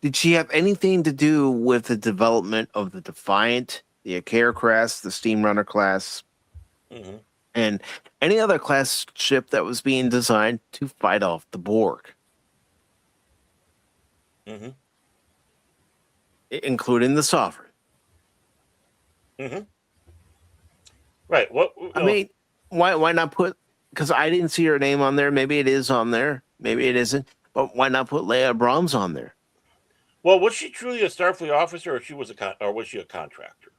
Did she have anything to do with the development of the Defiant, the Akara class, the Steamrunner class, and any other class ship that was being designed to fight off the Borg? Including the Sovereign. Right. I mean, why not put? Because I didn't see her name on there. Maybe it is on there. Maybe it isn't. But why not put Leia Brahms on there? Well, was she truly a Starfleet officer, or was she a contractor?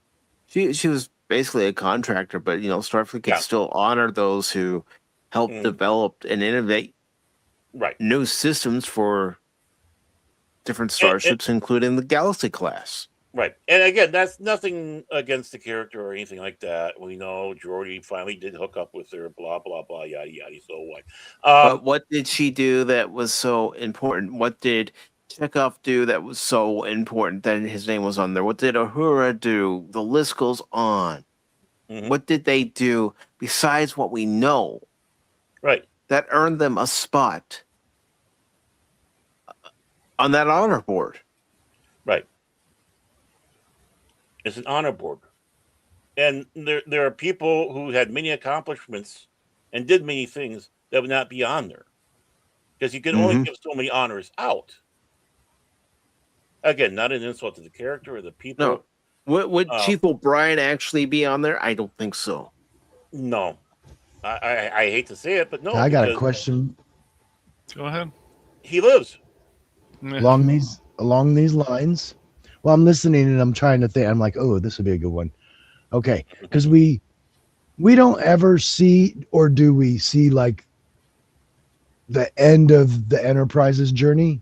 She was basically a contractor, but Starfleet can still honor those who help develop and innovate new systems for different starships, including the Galaxy class. Right. And again, that's nothing against the character or anything like that. We know Geordi finally did hook up with her, blah, blah, blah, yada, yada. So what? But what did she do that was so important? What did Chekhov do that was so important that his name was on there? What did Uhura do? The list goes on. What did they do besides what we know? Right. That earned them a spot on that honor board. Right. It's an honor board. And there are people who had many accomplishments and did many things that would not be on there. Because you can only give so many honors out. Again, not an insult to the character or the people. No. Would Chief O'Brien actually be on there? I don't think so. No. I hate to say it, but no. I got a because question Go ahead. He lives. along these lines. Well, I'm listening and I'm trying to think. I'm like, oh, this would be a good one. Okay, because we don't ever see, or do we see, like the end of the Enterprise's journey?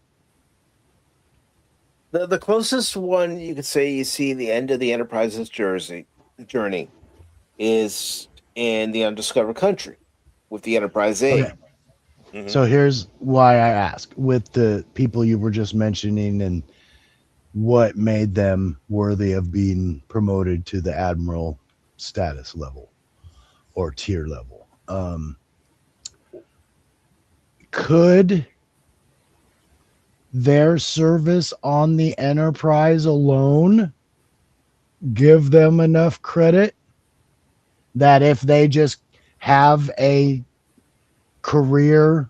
The closest one you could say you see the end of the Enterprise's journey is in the Undiscovered Country with the Enterprise A. Okay. So here's why I ask: with the people you were just mentioning, and what made them worthy of being promoted to the admiral status level or tier level, could their service on the Enterprise alone give them enough credit that if they just have a career,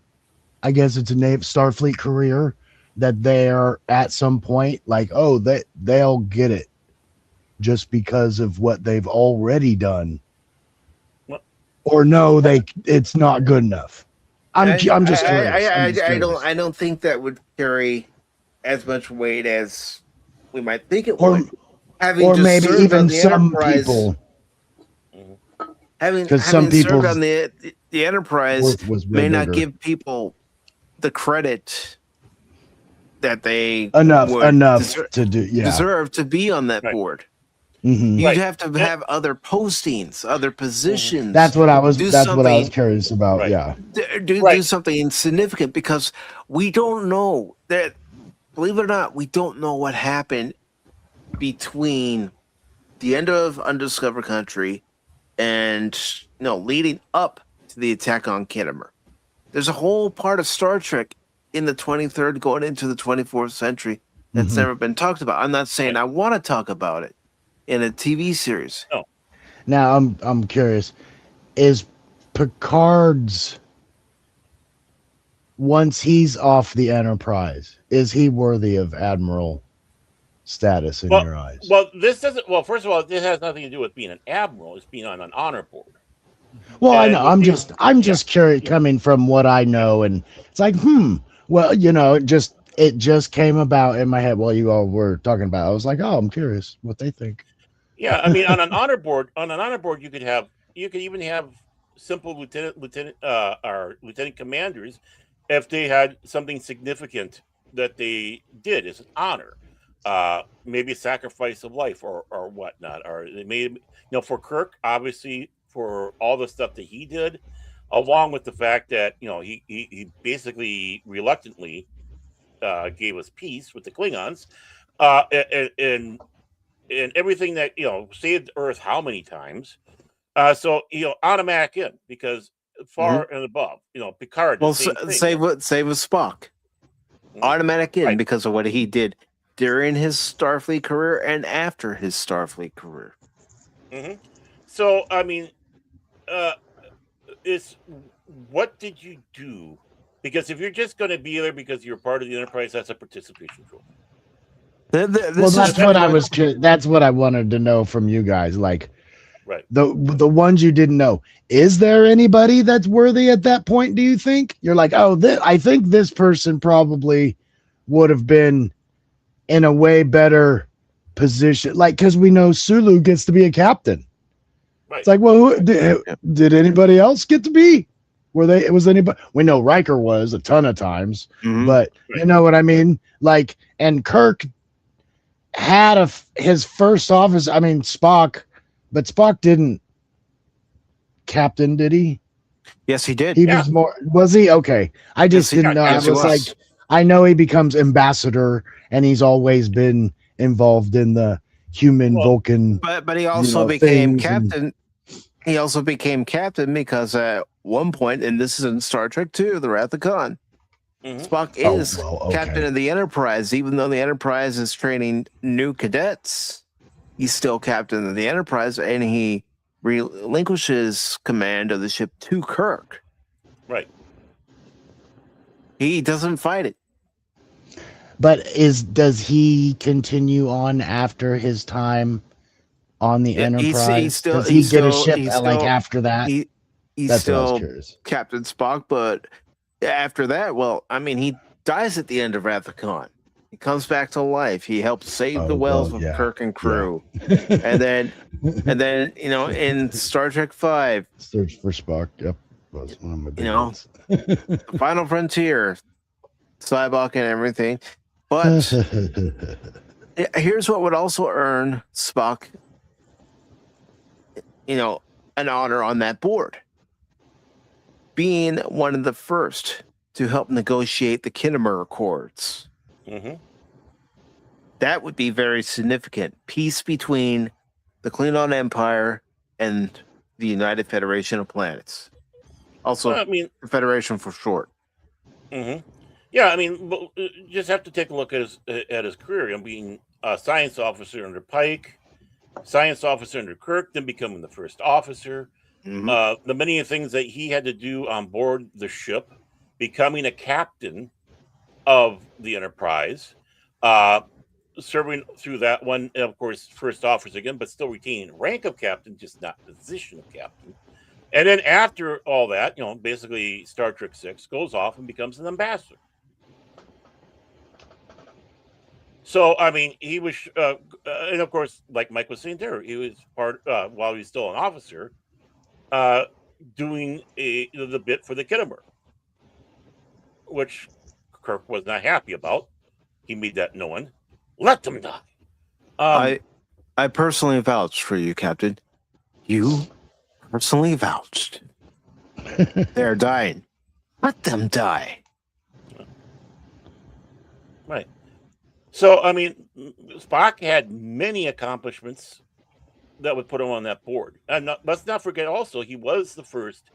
I guess it's a Starfleet career, that they are at some point like, oh, they'll get it just because of what they've already done, or no, it's not good enough? I'm just curious. I don't think that would carry as much weight as we might think it would. Or maybe even some people. Having some people served on the Enterprise may not give people the credit that they enough deserve to be on that board. Mm-hmm. You'd have to have other postings, other positions. That's what I was curious about. Right. Yeah. Do something significant, because we don't know that. Believe it or not, we don't know what happened between the end of Undiscovered Country and leading up to the attack on Kittimer. There's a whole part of Star Trek in the 23rd going into the 24th century that's never been talked about. I'm not saying I want to talk about it in a TV series. No. Now I'm curious, is Picard's, once he's off the Enterprise, is he worthy of admiral status in your eyes? Well, this doesn't. Well, first of all, this has nothing to do with being an admiral. It's being on an honor board. Well, I know. I'm just curious, coming from what I know, and it's like, well, it just came about in my head while you all were talking about it. I was like, oh, I'm curious what they think. Yeah, I mean, on an honor board, you could even have simple lieutenant commanders if they had something significant that they did as an honor, maybe a sacrifice of life or whatnot, or they made, for Kirk, obviously, for all the stuff that he did, along with the fact that he basically reluctantly gave us peace with the Klingons, and everything that saved Earth how many times. So automatic in, because far and above, Picard. Well, save with Spock. Automatic in because of what he did during his Starfleet career and after his Starfleet career. So I mean, it's what did you do? Because if you're just going to be there because you're part of the Enterprise, that's a participation trophy. That's what I wanted to know from you guys. Like, right, the ones you didn't know. Is there anybody that's worthy at that point? Do you think you're like, oh, I think this person probably would have been in a way better position, like, because we know Sulu gets to be a captain. Right. It's like, well, did anybody else get to be? Was anybody? We know Riker was a ton of times, but you know what I mean? Like, and Kirk had his first office. I mean, Spock, but Spock didn't captain, did he? Yes, he did. He was more. Was he? Okay, I just didn't know. I was like, I know he becomes ambassador, and he's always been involved in the human Vulcan. But he also became captain. He also became captain because at one point, and this is in Star Trek 2, The Wrath of Khan, Spock is captain of the Enterprise. Even though the Enterprise is training new cadets, he's still captain of the Enterprise, and he relinquishes command of the ship to Kirk. Right. He doesn't fight it. But does he continue on after his time on the Enterprise? Does he get a ship after that? he's That's what I was still curious. Captain Spock, but after that, well, I mean, he dies at the end of Wrath of Khan. He comes back to life. He helps save the wells with Kirk and crew, and then in Star Trek V, Search for Spock. Yep, was one of my big ones. The Final Frontier, Cybok and everything. But here's what would also earn Spock, an honor on that board. Being one of the first to help negotiate the Kinnemer Accords. Mm-hmm. That would be very significant. Peace between the Klingon Empire and the United Federation of Planets. Also, the Federation for short. Mm-hmm. Yeah, I mean, but just have to take a look at his career. Being a science officer under Pike, science officer under Kirk, then becoming the first officer. Mm-hmm. The many things that he had to do on board the ship, becoming a captain of the Enterprise, serving through that one, and of course, first officer again, but still retaining rank of captain, just not position of captain. And then after all that, basically Star Trek VI goes off and becomes an ambassador. So, I mean, he was, and of course, like Mike was saying there, he was part, while he was still an officer, doing the bit for the Kinnemer, which Kirk was not happy about. He made that known. Let them die. I personally vouched for you, Captain. You personally vouched. They're dying. Let them die. Right. So, I mean, Spock had many accomplishments that would put him on that board. And let's not forget also, he was the first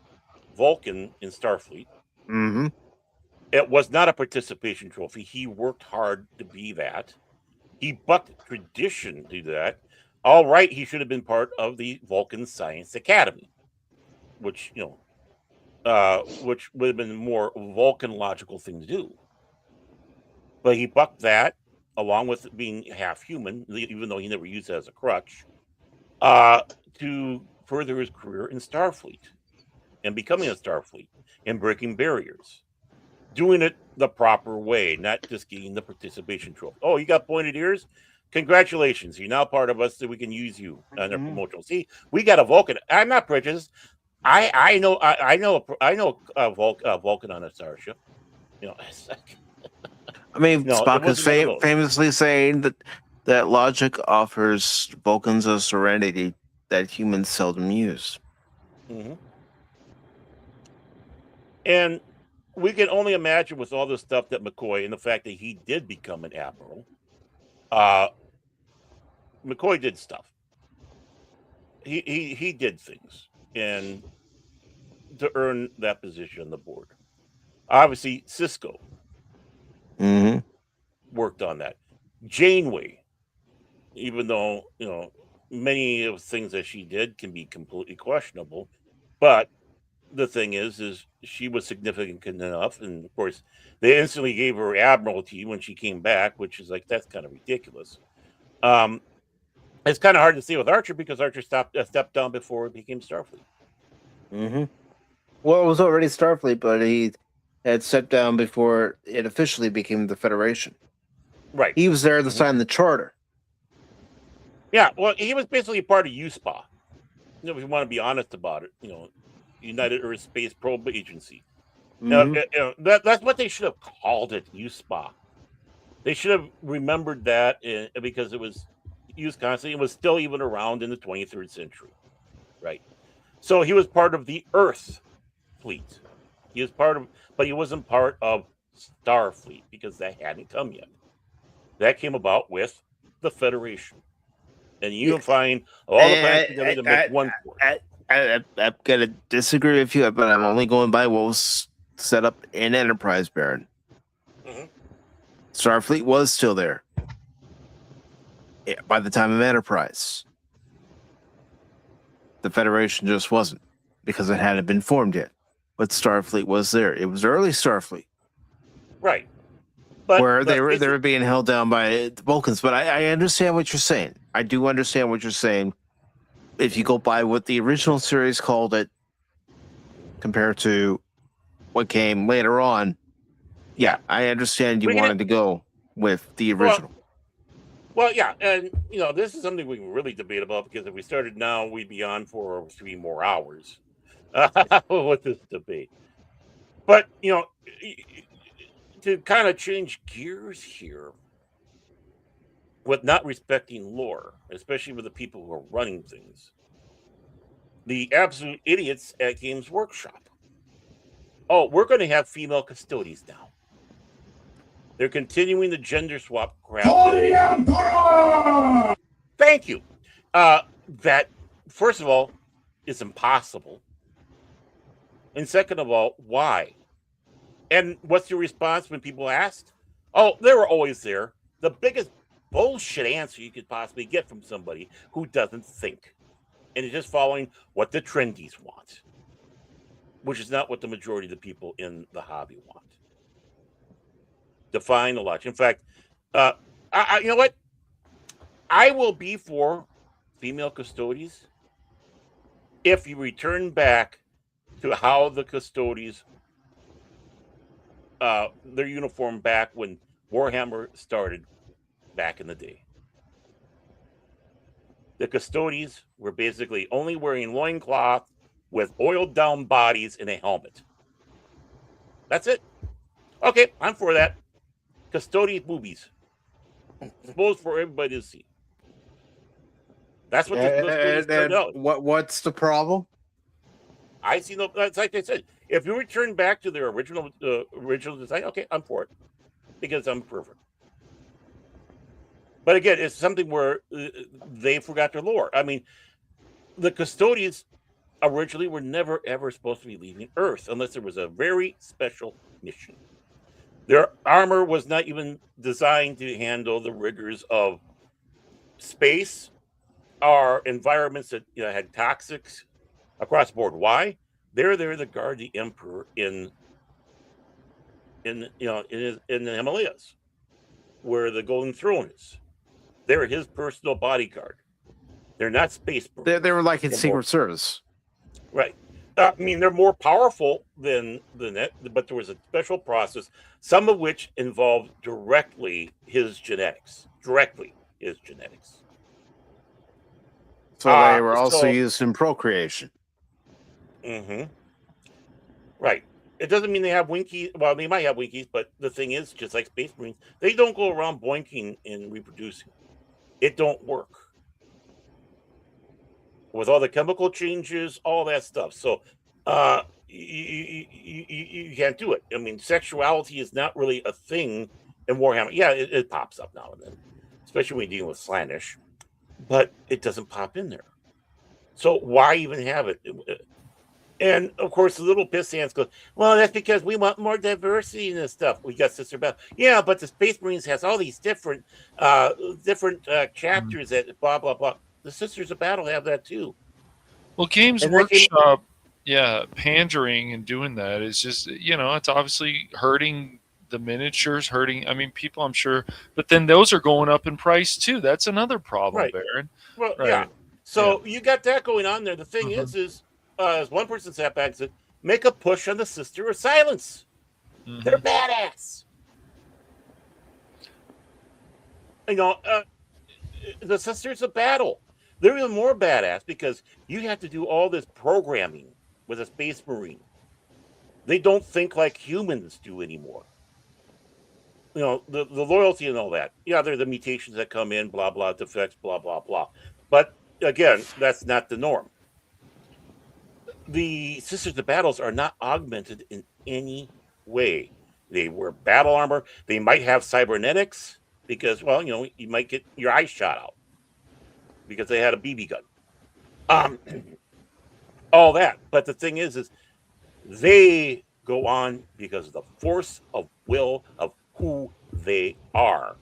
Vulcan in Starfleet. Mm-hmm. It was not a participation trophy. He worked hard to be that. He bucked tradition to do that. All right, he should have been part of the Vulcan Science Academy, which, which would have been a more Vulcan logical thing to do. But he bucked that, along with being half human, even though he never used it as a crutch, to further his career in Starfleet and becoming a Starfleet and breaking barriers. Doing it the proper way, not just getting the participation trophy. Oh, you got pointed ears? Congratulations. You're now part of us, so we can use you on our promotional. See, we got a Vulcan. I'm not prejudiced. I know a Vulcan on a starship. I mean, Spock is famously saying that logic offers Vulcans a serenity that humans seldom use. Mm-hmm. And we can only imagine with all the stuff that McCoy and the fact that he did become an admiral. McCoy did stuff. He did things and to earn that position on the board. Obviously, Cisco worked on that. Janeway, even though many of the things that she did can be completely questionable, but the thing is she was significant enough, and of course they instantly gave her admiralty when she came back, which is like, that's kind of ridiculous. It's kind of hard to see with Archer because Archer stepped down before it became Starfleet. Well, it was already Starfleet, but he had stepped down before it officially became the Federation. Right. He was there to sign the charter. Yeah, well, he was basically part of USPA. If you want to be honest about it, United Earth Space Probe Agency. That's what they should have called it, USPA. They should have remembered that because it was used constantly. It was still even around in the 23rd century, right? So he was part of the Earth fleet. He was but he wasn't part of Starfleet because that hadn't come yet. That came about with the Federation and unifying all the planets together to make one force. I'm going to disagree with you, but I'm only going by what was set up in Enterprise, Baron. Starfleet was still there by the time of Enterprise. The Federation just wasn't because it hadn't been formed yet. But Starfleet was there. It was early Starfleet. Right. Where they were being held down by the Vulcans. But I understand what you're saying. I do understand what you're saying. If you go by what the original series called it, compared to what came later on. Yeah, I understand you wanted to go with the original. Well, yeah, and this is something we can really debate about, because if we started now, we'd be on for 3 more hours with this debate. But to kind of change gears here, with not respecting lore, especially with the people who are running things, the absolute idiots at Games Workshop. Oh, we're going to have female custodians now. They're continuing the gender swap crap. Thank you. That, first of all, is impossible. And second of all, why? And what's your response when people asked? Oh, they were always there. The biggest bullshit answer you could possibly get from somebody who doesn't think and is just following what the trendies want, which is not what the majority of the people in the hobby want. Define the logic. In fact, you know what? I will be for female custodies if you return back to how the custodies, their uniform back when Warhammer started back in the day. The custodies were basically only wearing loincloth with oiled down bodies and a helmet. That's it. Okay, I'm for that. Custodian boobies. Exposed for everybody to see. That's what the turned out. What's the problem? I see no. It's like I said. If you return back to their original design, okay, I'm for it, because I'm perfect. But again, it's something where they forgot their lore. I mean, the custodians originally were never ever supposed to be leaving Earth unless there was a very special mission. Their armor was not even designed to handle the rigors of space or environments that had toxics across the board. Why? They're there to guard the Emperor in the Himalayas, where the Golden Throne is. They're his personal bodyguard. They're not space. They were like in Secret Service, right? I mean, they're more powerful than that, but there was a special process, some of which involved directly his genetics. So they were also used in procreation. Mm-hmm. Right. It doesn't mean they have winkies. Well, they might have winkies, but the thing is, just like Space Marines, they don't go around boinking and reproducing. It don't work. With all the chemical changes, all that stuff. So you can't do it. I mean, sexuality is not really a thing in Warhammer. Yeah, it pops up now and then, especially when you're dealing with Slaanesh, but it doesn't pop in there. So why even have it? And of course, the little piss hands go, well, that's because we want more diversity in this stuff. We got Sister Battle. Yeah, but the Space Marines has all these different chapters that blah, blah, blah. The Sisters of Battle have that too. Well, Games Workshop, pandering and doing that is just, it's obviously hurting the miniatures, I mean, people, I'm sure, but then those are going up in price too. That's another problem, right. Baron. Well, right. Yeah. So you got that going on there. The thing is as one person sat back and said, make a push on the Sister of Silence. They're badass. The Sisters of Battle. They're even more badass because you have to do all this programming with a Space Marine. They don't think like humans do anymore. The loyalty and all that. Yeah, there are the mutations that come in, blah, blah, defects, blah, blah, blah. But again, that's not the norm. The Sisters of Battles are not augmented in any way. They wear battle armor. They might have cybernetics because, well, you might get your eyes shot out because they had a BB gun. All that. But the thing is they go on because of the force of will of who they are,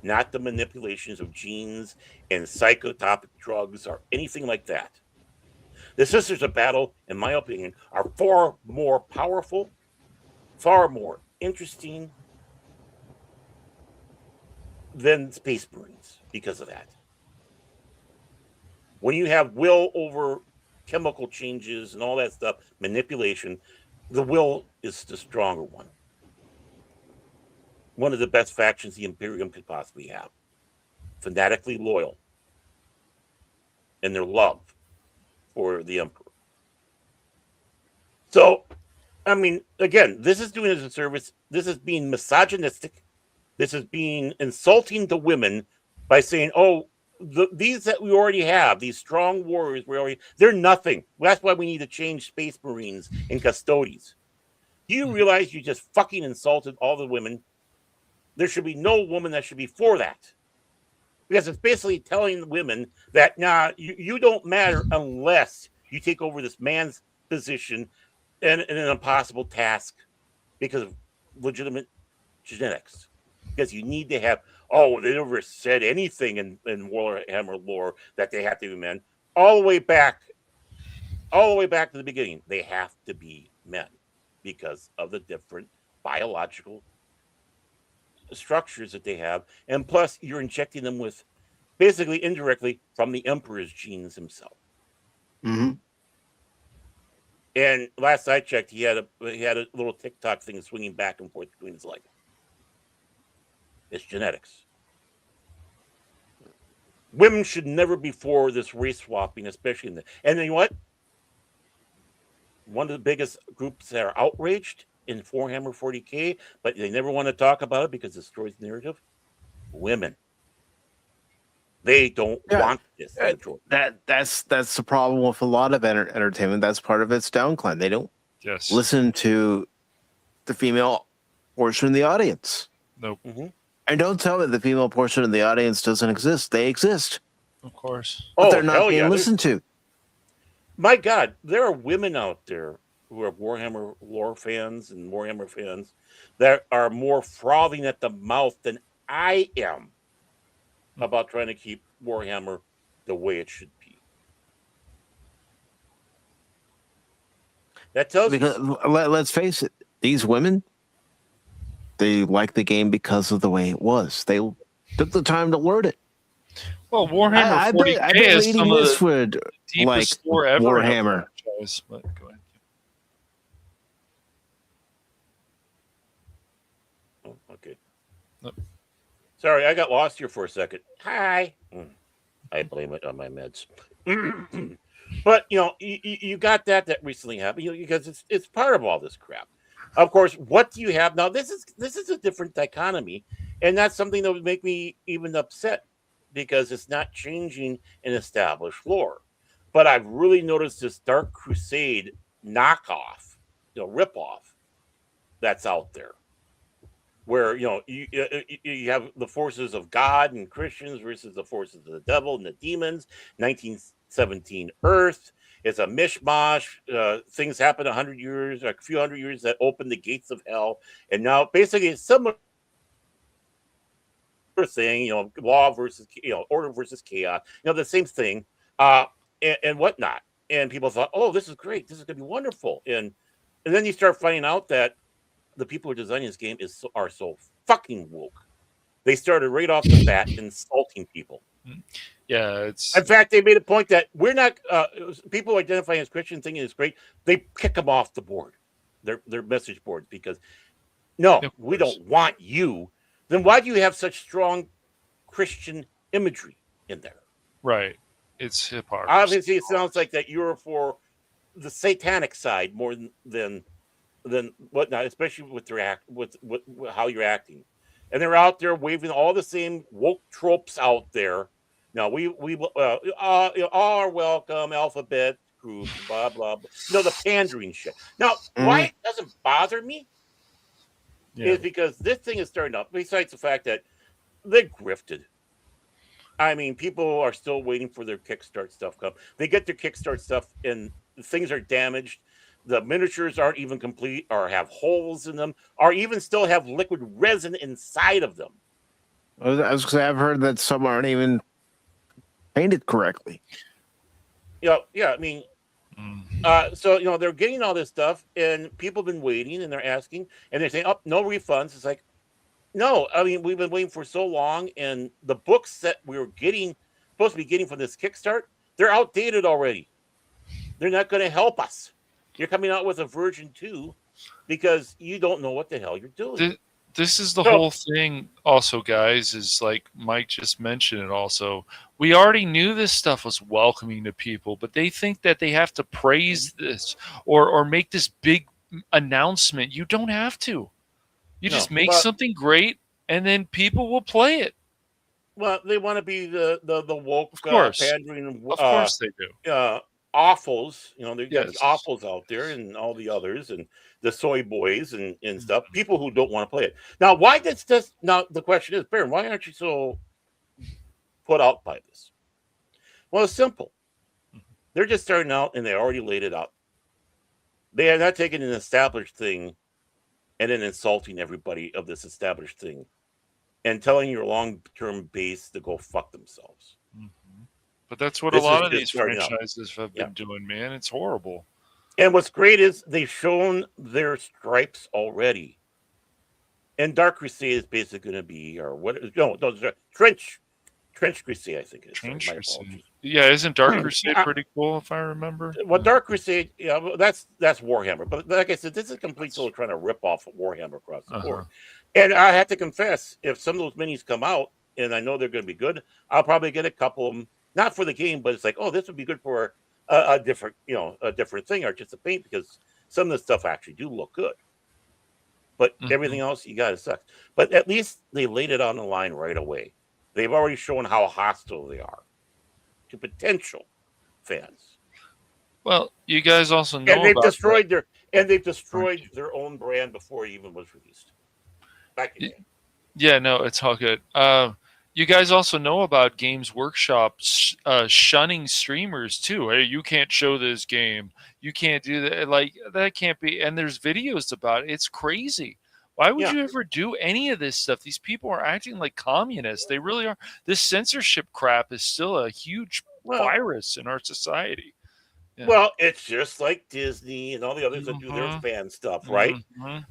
not the manipulations of genes and psychotropic drugs or anything like that. The Sisters of Battle, in my opinion, are far more powerful, far more interesting than Space Marines because of that. When you have will over chemical changes and all that stuff, manipulation. The will is the stronger one. One of the best factions the Imperium could possibly have. Fanatically loyal in their love for the Emperor. So, I mean, again, this is doing as a service. This is being misogynistic. This is being insulting to women by saying, "Oh, these that we already have, these strong warriors, they're nothing. That's why we need to change Space Marines and Custodes." Do you realize you just fucking insulted all the women? There should be no woman that should be for that. Because it's basically telling women that, nah, you don't matter unless you take over this man's position in an impossible task because of legitimate genetics. Because you need to have, they never said anything in Warhammer lore that they have to be men. All the way back to the beginning, they have to be men because of the different biological structures that they have. And plus, you're injecting them with basically indirectly from the Emperor's genes himself. Mm-hmm. And last I checked, he had a little TikTok thing swinging back and forth between his legs. It's genetics. Women should never be for this race swapping, especially in the. And then you know what? One of the biggest groups that are outraged in Warhammer 40K, but they never want to talk about it because it destroys the narrative. Women. They don't want this. That's the problem with a lot of entertainment. That's part of its downcline. They don't listen to the female portion of the audience. Nope. Mm-hmm. And don't tell me the female portion of the audience doesn't exist. They exist. Of course. But they're not being listened to. My God, there are women out there who are Warhammer lore fans and Warhammer fans that are more frothing at the mouth than I am about trying to keep Warhammer the way it should be. That tells you. Let's face it, these women, they like the game because of the way it was. They took the time to learn it. Well, Warhammer 40K I bet is Lady some of Miss the would like deepest lore ever. Warhammer. But go ahead. Oh, okay. Nope. Sorry, I got lost here for a second. Hi. I blame it on my meds. But you got that recently happened because it's part of all this crap. Of course, what do you have now? This is a different dichotomy, and that's something that would make me even upset because it's not changing an established lore. But I've really noticed this Dark Crusade knockoff, ripoff that's out there, where you have the forces of God and Christians versus the forces of the devil and the demons. 1917 Earth. It's a mishmash. Things happen a few hundred years that open the gates of hell, and now basically it's similar thing. Law versus order versus chaos. The same thing, and whatnot. And people thought, oh, this is great. This is going to be wonderful. And then you start finding out that the people who are designing this game are so fucking woke. They started right off the bat insulting people. Yeah, in fact, they made a point that we're not people identifying as Christian thinking it's great. They kick them off the board, their message boards, because we don't want you. Then why do you have such strong Christian imagery in there? Right, it's hypocrisy. Obviously, it sounds like that you're for the satanic side more than whatnot, especially with how you're acting. And they're out there waving all the same woke tropes out there. Now we all are welcome, alphabet group, blah blah blah. The pandering shit. Now, why it doesn't bother me is because this thing is starting up. Besides the fact that they grifted. I mean, people are still waiting for their Kickstart stuff come. They get their Kickstart stuff, and things are damaged. The miniatures aren't even complete, or have holes in them, or even still have liquid resin inside of them. I was going to say, I've heard that some aren't even painted correctly. Yeah. I mean, so they're getting all this stuff, and people have been waiting, and they're asking, and they're saying, "Oh, no refunds." It's like, no. I mean, we've been waiting for so long, and the books that we were supposed to be getting from this Kickstart, they're outdated already. They're not going to help us. You're coming out with a version 2 because you don't know what the hell you're doing. This is the whole thing also, guys, is like Mike just mentioned it also. We already knew this stuff was welcoming to people, but they think that they have to praise this or make this big announcement. You don't have to. You just make something great, and then people will play it. Well, they want to be the woke, of course. pandering. Of course they do. Awfuls, they got the awfuls out there and all the others and the soy boys and stuff. People who don't want to play it. Now, why does this? Now, the question is, Baron, why aren't you so put out by this? Well, it's simple. They're just starting out and they already laid it out. They are not taking an established thing and then insulting everybody of this established thing and telling your long-term base to go fuck themselves. But that's what a lot of these franchises have been doing, man. It's horrible. And what's great is they've shown their stripes already. And Dark Crusade is basically going to be, or what? No, Trench Crusade, I think it is. Trench Crusade. Yeah, isn't Dark Crusade pretty cool, if I remember? Well, Dark Crusade, that's Warhammer. But like I said, this is complete total trying to rip off Warhammer across the board. And I have to confess, if some of those minis come out, and I know they're going to be good, I'll probably get a couple of them. Not for the game, but it's like, oh, this would be good for a different, a different thing, or just a paint, because some of the stuff actually do look good. But everything else, you got to suck. But at least they laid it on the line right away. They've already shown how hostile they are to potential fans. Well, you guys also know, and they've destroyed their own brand before it even was released. Back in yeah, no, it's all good. You guys also know about Games Workshop shunning streamers too. Hey, you can't show this game. You can't do that. Like, that can't be. And there's videos about it. It's crazy. Why would you ever do any of this stuff? These people are acting like communists. They really are. This censorship crap is still a huge virus in our society. Yeah. Well, it's just like Disney and all the others that do their fan stuff, right?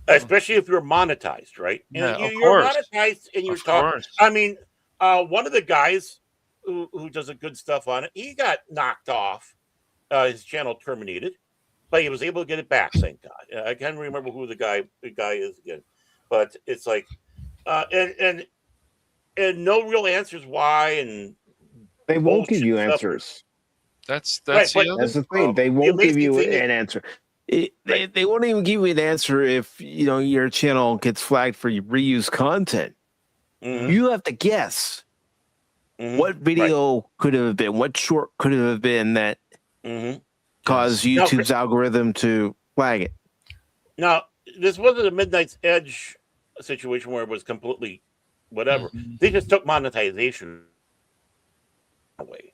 Especially if you're monetized, right? Yeah, you're monetized and you're talking. I mean, one of the guys who does a good stuff on it, he got knocked off, his channel terminated, but he was able to get it back. Thank God. I can't remember who the guy is again, but it's like, and no real answers why, and they won't give you answers. That's that's the thing. They won't give you an answer. They won't even give you an answer if your channel gets flagged for reused content. You have to guess what video could have been, what short could have been that caused YouTube's algorithm to flag it. Now, this wasn't a Midnight's Edge situation where it was completely whatever. They just took monetization away,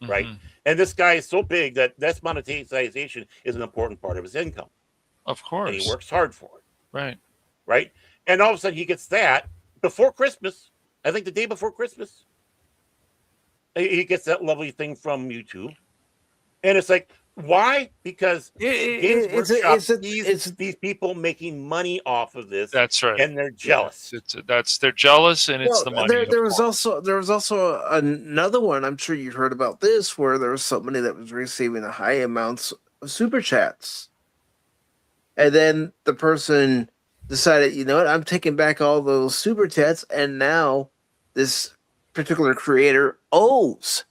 right? And this guy is so big that this monetization is an important part of his income. Of course. And he works hard for it. Right. Right? And all of a sudden he gets that before Christmas. I think the day before Christmas. He gets that lovely thing from YouTube. And it's like, why? Because Games Workshop sees these people making money off of this. That's right. And they're jealous. They're jealous, and it's the money. There was also another one. I'm sure you heard about this, where there was somebody that was receiving high amounts of super chats, and then the person decided, you know what, I'm taking back all those super chats, and now this particular creator owes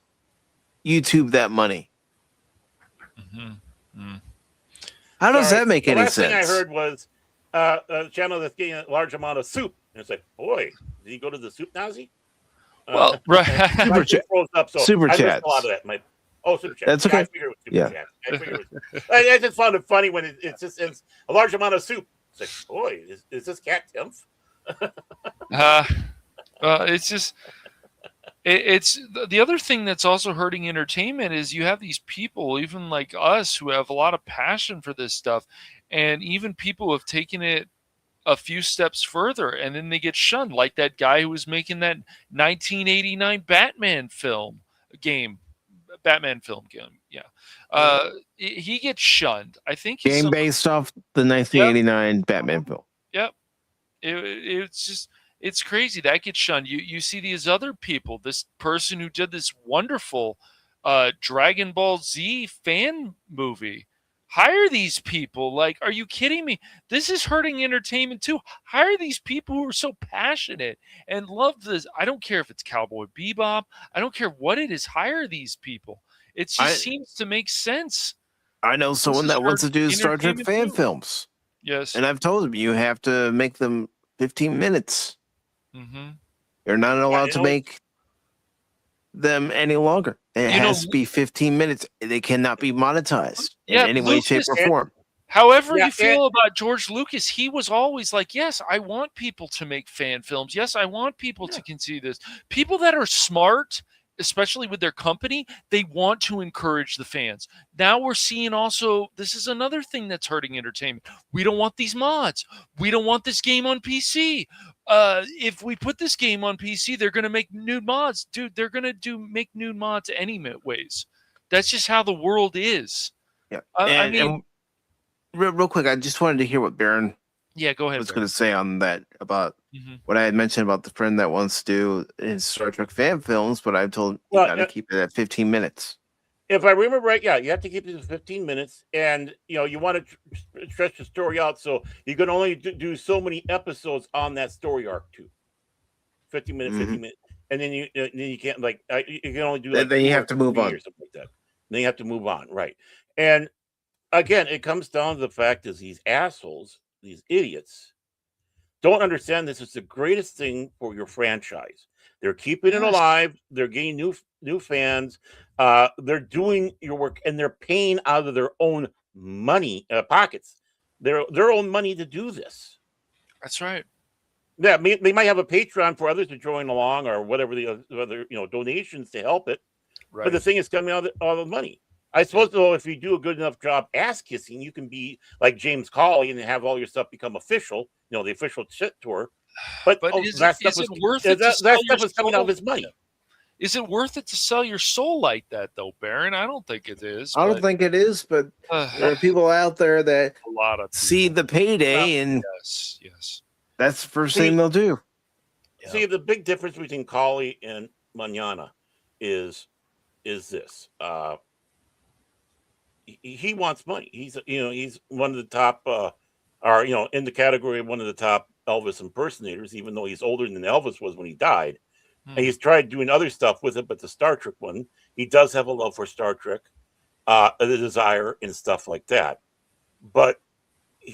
YouTube that money. How does that make any sense? The last thing I heard was a channel that's getting a large amount of soup. And it's like, boy, did he go to the soup Nazi? Well, right. Super chat. Super chats. A lot of that. Super chat. That's okay. I figured it was super chat. I just found it funny when it's a large amount of soup. It's like, boy, is this Cat Timph? It's just... It's the other thing that's also hurting entertainment is you have these people, even like us, who have a lot of passion for this stuff, and even people who have taken it a few steps further, and then they get shunned, like that guy who was making that 1989 Batman film game. Yeah, he gets shunned. I think game based off the 1989 Batman film. Yep, it's just. It's crazy that gets shunned. You see these other people, this person who did this wonderful Dragon Ball Z fan movie. Hire these people. Like, are you kidding me? This is hurting entertainment too. Hire these people who are so passionate and love this. I don't care if it's Cowboy Bebop. I don't care what it is. Hire these people. It just seems to make sense. I know someone that wants to do Star Trek fan films. Yes. And I've told him you have to make them 15 minutes. Mm-hmm. You're not allowed to make them any longer. It has to be 15 minutes. They cannot be monetized in any way, shape, or form. However you feel about George Lucas, he was always like, yes, I want people to make fan films. Yes, I want people to conceive this. People that are smart, especially with their company, they want to encourage the fans. Now we're seeing also, this is another thing that's hurting entertainment. We don't want these mods. We don't want this game on PC. If we put this game on PC, they're going to make nude mods. Dude, they're going to make nude mods any ways. That's just how the world is. Yeah. I mean, real quick, I just wanted to hear what Baron go ahead. was going to say on that about what I had mentioned about the friend that wants to do his Star Trek fan films, but I've told him you got to keep it at 15 minutes. If I remember right, you have to keep it to 15 minutes, and you want to stretch the story out, so you can only do so many episodes on that story arc too. 15 minutes, 15 minutes, and then you can't you can only do then you have to move on or something like that. Then you have to move on, right? And again, it comes down to the fact is these assholes, these idiots, don't understand this is the greatest thing for your franchise. They're keeping it alive. They're getting new fans. They're doing your work, and they're paying out of their own money pockets, their own money to do this. That's right. Yeah, they might have a Patreon for others to join along, or whatever the other donations to help it. Right. But the thing is coming out of all the money. I suppose though, if you do a good enough job ass kissing, you can be like James Cawley and have all your stuff become official. The official shit tour. But that stuff was coming out of his money. Is it worth it to sell your soul like that, though, Baron? I don't think it is. I don't think it is, but there are people out there that see the payday, and yes, that's the first thing they'll do. See, the big difference between Cawley and Manana is this. He wants money. He's one of the top, in the category of one of the top Elvis impersonators, even though he's older than Elvis was when he died. And he's tried doing other stuff with it, but the Star Trek one, he does have a love for Star Trek, a desire and stuff like that. But,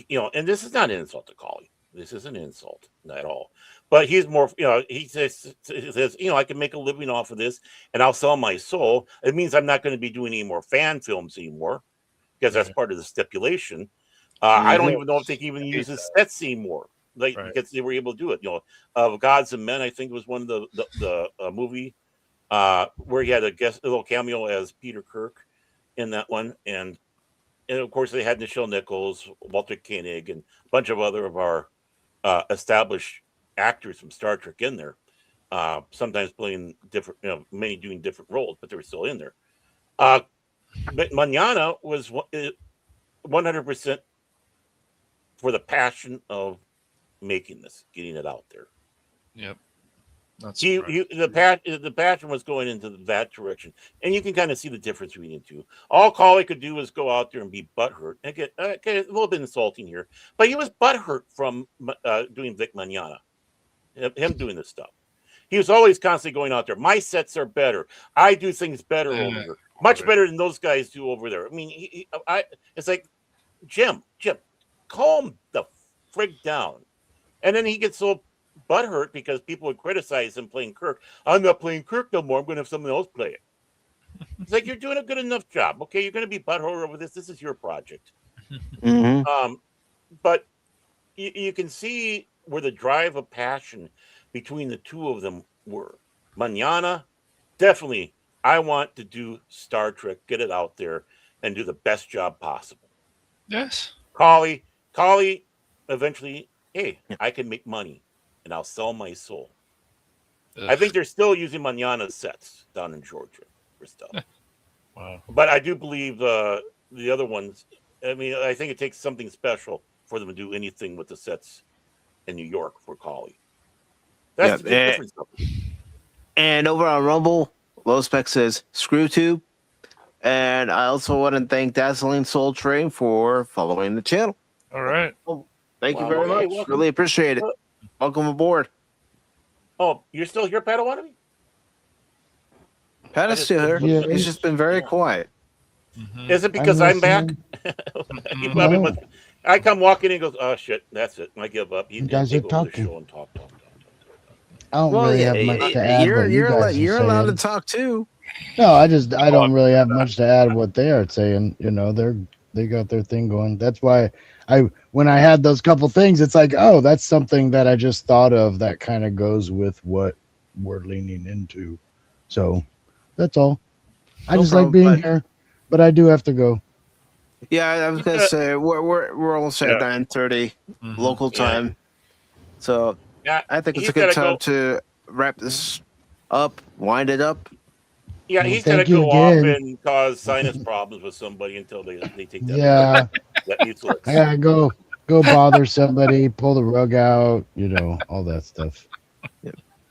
and this is not an insult to Cawley. This is an insult, not at all. But he's more, he says, I can make a living off of this and I'll sell my soul. It means I'm not going to be doing any more fan films anymore because that's part of the stipulation. I don't even know if they can even use his sets anymore. Because they were able to do it. Gods and Men, I think was one of the movie where he had a little cameo as Peter Kirk in that one. And of course they had Nichelle Nichols, Walter Koenig, and a bunch of other of our established actors from Star Trek in there, sometimes playing different, many doing different roles, but they were still in there. But Manana was 100% for the passion of making this, getting it out there. Yep. The passion was going into that direction, and you can kind of see the difference between the two. All Cawley could do was go out there and be butthurt. And get a little bit insulting here, but he was butthurt from doing Vic Manana, him doing this stuff. He was always constantly going out there. My sets are better. I do things better over here, much better than those guys do over there. I mean, it's like Jim, calm the frig down. And then he gets so butthurt because people would criticize him playing Kirk. I'm not playing Kirk no more. I'm going to have someone else play it. It's like, you're doing a good enough job. Okay, you're going to be butthurt over this. This is your project. But you can see where the drive of passion between the two of them were. Manana, definitely, I want to do Star Trek, get it out there, and do the best job possible. Yes. Cawley, eventually, hey, I can make money, and I'll sell my soul. Ugh. I think they're still using Manana's sets down in Georgia for stuff. Wow. But I do believe the other ones, I mean, I think it takes something special for them to do anything with the sets in New York for Cawley. That's the difference. And over on Rumble, Low Spec says, Screw Tube, And I also want to thank Dazzling Soul Train for following the channel. All right. Thank you Wow, very hey, much. welcome. Really appreciate it. Welcome aboard. Oh, you're still here, Padawan? Pat is still here. Yeah. He's just been very quiet. Is it because I'm back? listening. He probably No. must. I come walking in and goes, oh shit, that's it. I give up. You guys are take over the talking. show and talk. I don't really have much to add. what you guys you're are allowed to saying. talk too. No, I don't really have much to add what they are saying. You know, they got their thing going. That's why when I had those couple things, it's like, oh, that's something that I just thought of that kind of goes with what we're leaning into. So that's all. I just like being here, but I do have to go. Yeah, I was gonna say we're almost at 9:30 local time, so I think it's a good time to wrap this up, wind it up. Yeah, he's gonna go off and cause sinus problems with somebody until they take that. Yeah. That Mucilix. I gotta go bother somebody, pull the rug out, you know, all that stuff.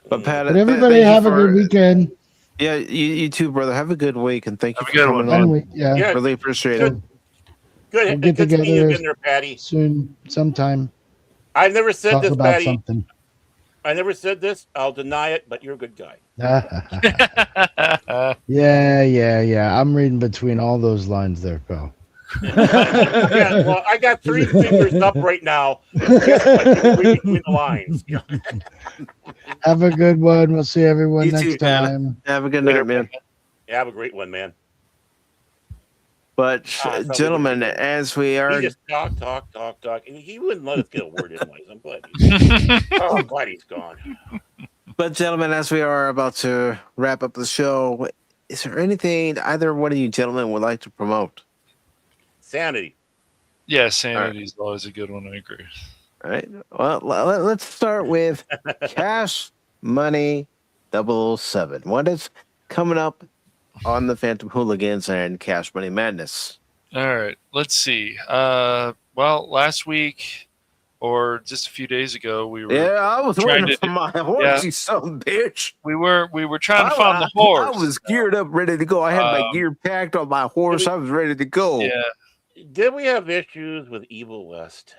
But Pat, But everybody have a good weekend. Yeah, you too, brother. Have a good week, and thank you for good coming one, on. man. Yeah. Really appreciate it. Good. We'll get Good seeing you together again there, Patty. soon, sometime. I've never said Talk this, about Patty. something. I never said this. I'll deny it, but you're a good guy. Yeah. I'm reading between all those lines there, pal. Yeah, well, I got 3 fingers up right now. Between the lines. Have a good one. We'll see everyone You next too, man. time. Have a good night, man. Yeah, have a great one, man. But gentlemen, as we are, He just talk, and he wouldn't let us get a word in. I'm glad. I'm glad he's gone. But gentlemen, as we are about to wrap up the show, is there anything either one of you gentlemen would like to promote? Sanity. Yeah, sanity is always a good one. I agree. All right. Well, let's start with Cashmoney007. What is coming up on the Phantom Hooligans and Cash Money Madness? All right. Let's see. Well, last week or just a few days ago, we were. Yeah, I was trying waiting for my horse, you son of a bitch. We were trying to find the horse. I was geared up, ready to go. I had my gear packed on my horse. I was ready to go. Yeah. Did we have issues with Evil West?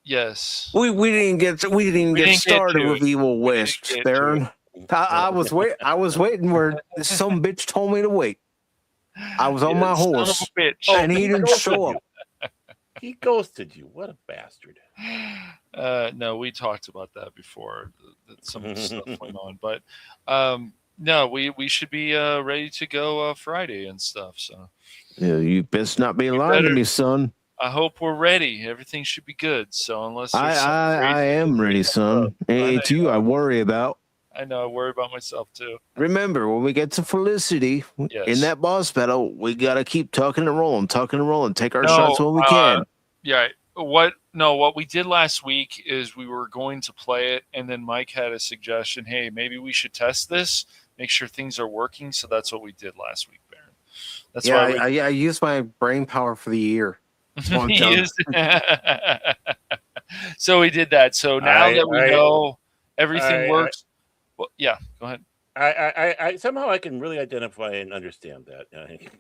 Yes. We didn't get started with Evil West, Baron. I was waiting where some bitch told me to wait. I was on my horse, and he didn't show up. He ghosted you. What a bastard. No, we talked about that before. Some stuff went on, but no, we should be ready to go Friday and stuff. So yeah, you best not be lying to me, son. I hope we're ready. Everything should be good. So unless I am ready, son. It's you I worry about. I know. I worry about myself too. Remember, when we get to Felicity in that boss battle, we gotta keep talking and rolling, take our shots when we can. Yeah. What we did last week is we were going to play it, and then Mike had a suggestion. Hey, maybe we should test this, make sure things are working. So that's what we did last week, Baron. That's why I used my brain power for the year. So we did that. So now that we know everything works. Well, yeah, go ahead. I somehow I can really identify and understand that.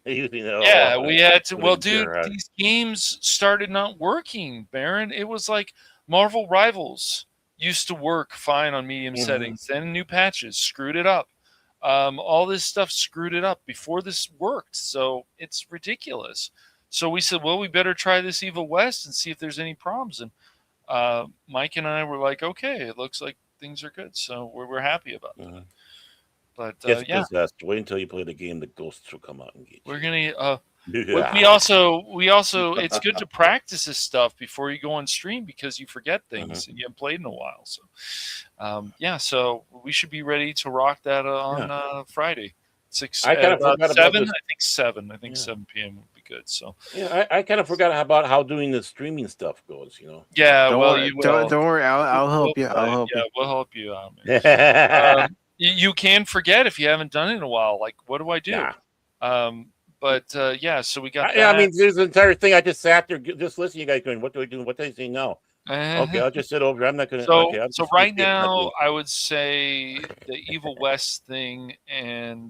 Yeah, we had to. Well, dude, these games started not working, Baron. It was like Marvel Rivals used to work fine on medium settings. Then new patches screwed it up. All this stuff screwed it up before this worked. So it's ridiculous. So we said, well, we better try this Evil West and see if there's any problems. And Mike and I were like, okay, it looks like things are good. So we're happy about that. But yeah, wait until you play the game. The ghosts will come out and get you. We're gonna. We also. It's good to practice this stuff before you go on stream because you forget things and you haven't played in a while. So, yeah. So we should be ready to rock that on Friday. 6. I kind of forgot about 7. this. I think 7. I think 7 p.m. would be good. So yeah, I kind of forgot about how doing the streaming stuff goes. Yeah. Don't well, worry, you will. don't worry. I'll help you. I'll help you. We'll help you out, man. You can forget if you haven't done it in a while. Like, what do I do? Yeah. But yeah, so we got. I mean, there's an entire thing. I just sat there, just listening. You guys going, "What do I do? What do I say now?" Okay, I'll just sit over. I'm not gonna. So, okay, so right now, I would say the Evil West thing, and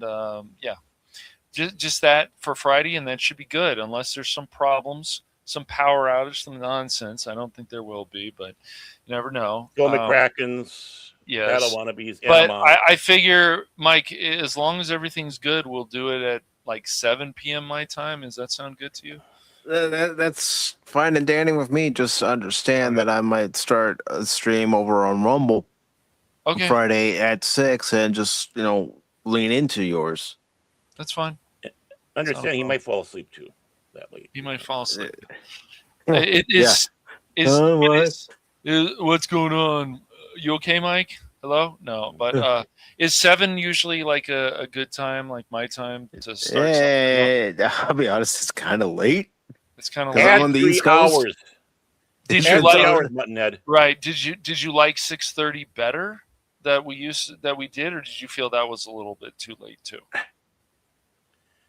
yeah, just that for Friday, and that should be good, unless there's some problems, some power outage, some nonsense. I don't think there will be, but you never know. Go McCracken's, Yes, Battle Wannabes, but Anima. I figure, Mike, as long as everything's good, we'll do it at like 7 p.m. my time. Does that sound good to you? That's fine and dandy with me. Just understand that I might start a stream over on Rumble Friday at 6 and just, lean into yours. That's fine. Understand he might fall asleep too that late. He might fall asleep. What's going on? You okay, Mike? Hello? No, but is 7 usually like a good time, like my time to start? I'll be honest, it's kind of late. It's kind of late on the East Coast. Did you like right? Did you like 6:30 better that we did, or did you feel that was a little bit too late too?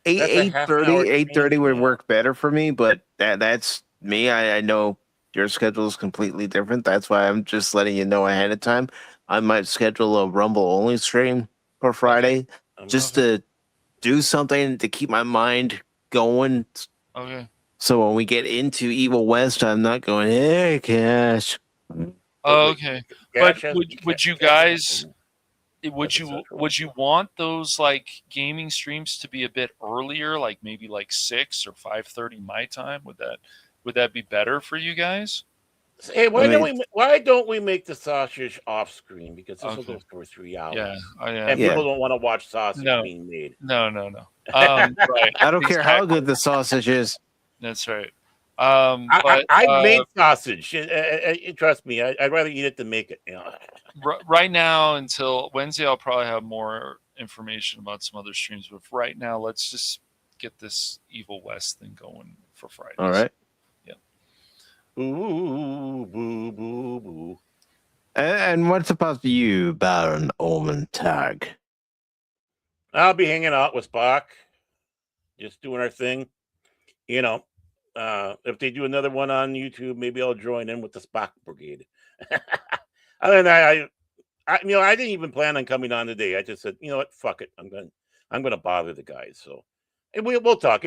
8:30 would work better for me, but that's me. I know your schedule is completely different. That's why I'm just letting you know ahead of time. I might schedule a Rumble only stream for Friday just to do something to keep my mind going. Okay. So when we get into Evil West, I'm not going, hey, Cash. Oh, okay. But would you guys, would you want those like gaming streams to be a bit earlier, like maybe like 6 or 5:30 my time? Would that be better for you guys? Hey, why don't we make the sausage off screen, because this will go for 3 hours. Yeah, and people don't want to watch sausage being made. No. Right. I don't care how good the sausage is. That's right. I made sausage. Trust me, I'd rather eat it than make it. Right now, until Wednesday, I'll probably have more information about some other streams. But right now, let's just get this Evil West thing going for Friday. All right. Yeah. Ooh, boo, boo, boo. And what's about you, Baron Olmentag? I'll be hanging out with Spock, just doing our thing. If they do another one on YouTube, maybe I'll join in with the Spock Brigade. Other than that, I didn't even plan on coming on today. I just said, you know what, fuck it, I'm gonna bother the guys. So, and we'll talk.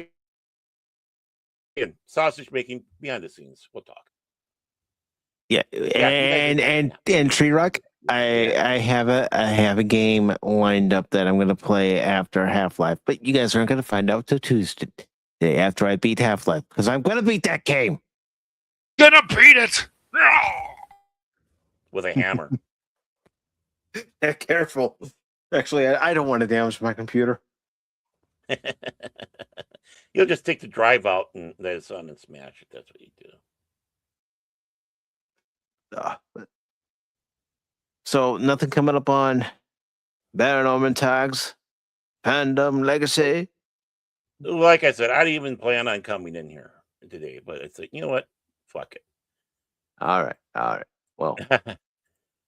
Again, sausage making behind the scenes. We'll talk. Yeah, and Tree Rock, I have a game lined up that I'm gonna play after Half-Life, but you guys aren't gonna find out till Tuesday after I beat Half-Life, because I'm gonna beat that game. Gonna beat it with a hammer. Careful. Actually, I don't want to damage my computer. You'll just take the drive out and let it on and smash it. That's what you do. So nothing coming up on Baron Olmentag's Fandom Legacy? Like I said, I didn't even plan on coming in here today, but it's like, you know what? Fuck it. All right. Well,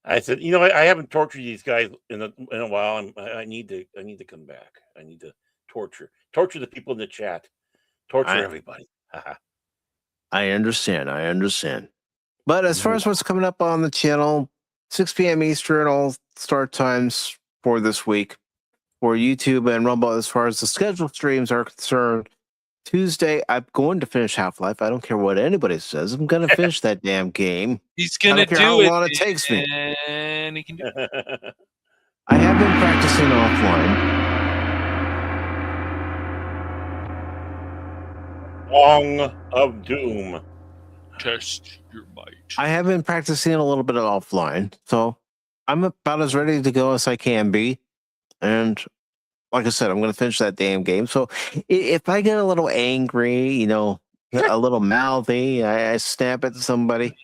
I said, you know what? I haven't tortured these guys in a while. I need to come back. I need to torture the people in the chat. Torture everybody. I understand. But as far as what's coming up on the channel, 6 p.m. Eastern, all start times for this week for YouTube and Rumble. As far as the scheduled streams are concerned, Tuesday, I'm going to finish Half-Life. I don't care what anybody says. I'm going to finish that damn game. He's going to do it. How long it takes me. And he can do it. I have been practicing offline. Song of Doom. Test your might. I have been practicing a little bit of offline, so I'm about as ready to go as I can be. And like I said, I'm going to finish that damn game. So if I get a little angry, a little mouthy, I snap at somebody,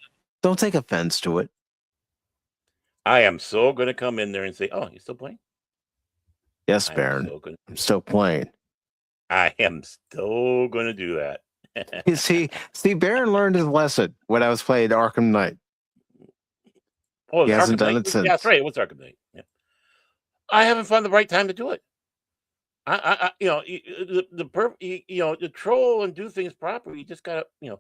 don't take offense to it. I am so going to come in there and say, oh, you still playing? Yes, Baron. I'm still playing. I am still going to do that. You see, Baron learned his lesson when I was playing Arkham Knight. Oh, he hasn't done it since. Yeah, that's right. It was Arkham Knight. Yeah. I haven't found the right time to do it. The troll and do things properly. You just gotta, you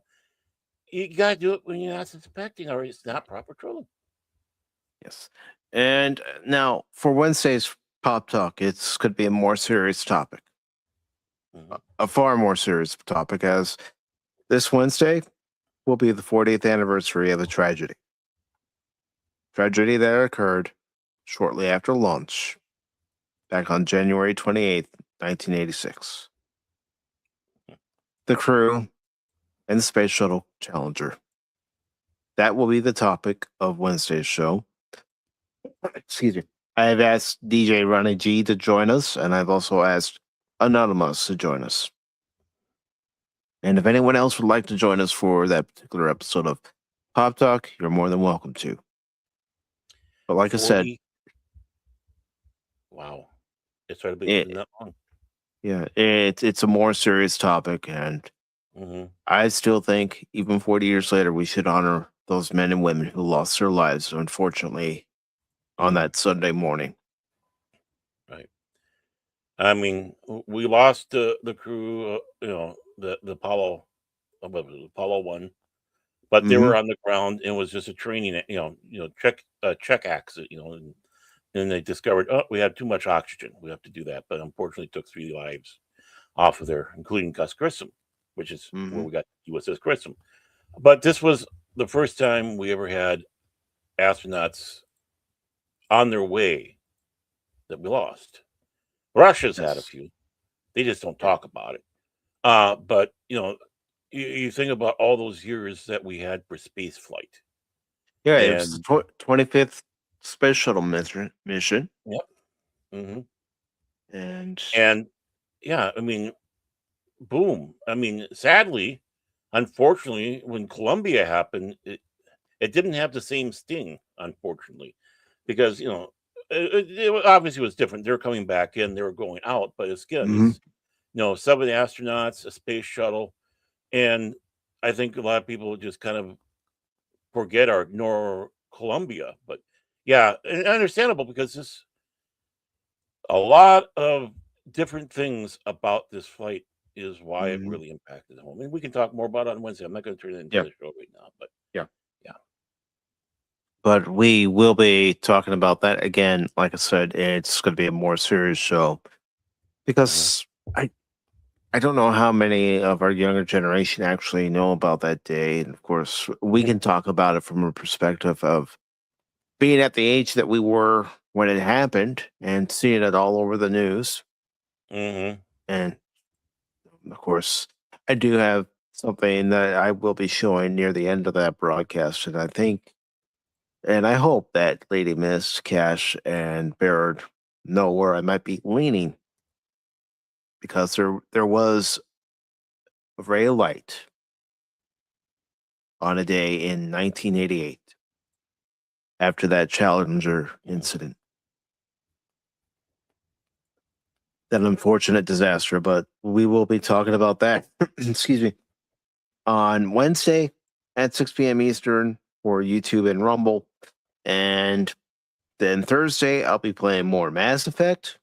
gotta do it when you're not suspecting, or it's not proper trolling. Yes. And now for Wednesday's Pop Talk, it's going to be a more serious topic. a far more serious topic, as this Wednesday will be the 40th anniversary of a tragedy. Tragedy that occurred shortly after launch back on January 28th, 1986. The crew and the Space Shuttle Challenger. That will be the topic of Wednesday's show. Excuse me. I have asked DJ Ronnie G to join us, and I've also asked Anonymous to join us. And if anyone else would like to join us for that particular episode of Pop Talk, you're more than welcome to. But like 40? I said, wow, it's already been that long. Yeah, it's a more serious topic, and I still think even 40 years later, we should honor those men and women who lost their lives, unfortunately, on that Sunday morning. Right. I mean, we lost the crew, the Apollo 1, but they were on the ground and it was just a training, check accident, and they discovered, we had too much oxygen. We have to do that. But unfortunately, it took 3 lives off of there, including Gus Grissom, which is where we got USS Grissom. But this was the first time we ever had astronauts on their way that we lost. Russia's had a few. They just don't talk about it. But, you think about all those years that we had for space flight. Yeah, it was the 25th Space Shuttle mission. Yep. And yeah, I mean, boom. I mean, sadly, unfortunately, when Columbia happened, it didn't have the same sting, unfortunately, because, it obviously was different. They were coming back in, they were going out, but it's again, 7 astronauts, a space shuttle, and I think a lot of people just kind of forget or ignore Columbia. But yeah, understandable, because a lot of different things about this flight is why it really impacted home. And we can talk more about it on Wednesday. I'm not going to turn it into the show right now, but yeah. But we will be talking about that again. Like I said, it's going to be a more serious show because I don't know how many of our younger generation actually know about that day. And of course, we can talk about it from a perspective of being at the age that we were when it happened and seeing it all over the news. And of course, I do have something that I will be showing near the end of that broadcast. And I think, and I hope that Lady Miss, Cash, and Baird know where I might be leaning, because there was a ray of light on a day in 1988 after that Challenger incident. That unfortunate disaster, but we will be talking about that, excuse me, on Wednesday at 6 p.m. Eastern for YouTube and Rumble. And then Thursday, I'll be playing more Mass Effect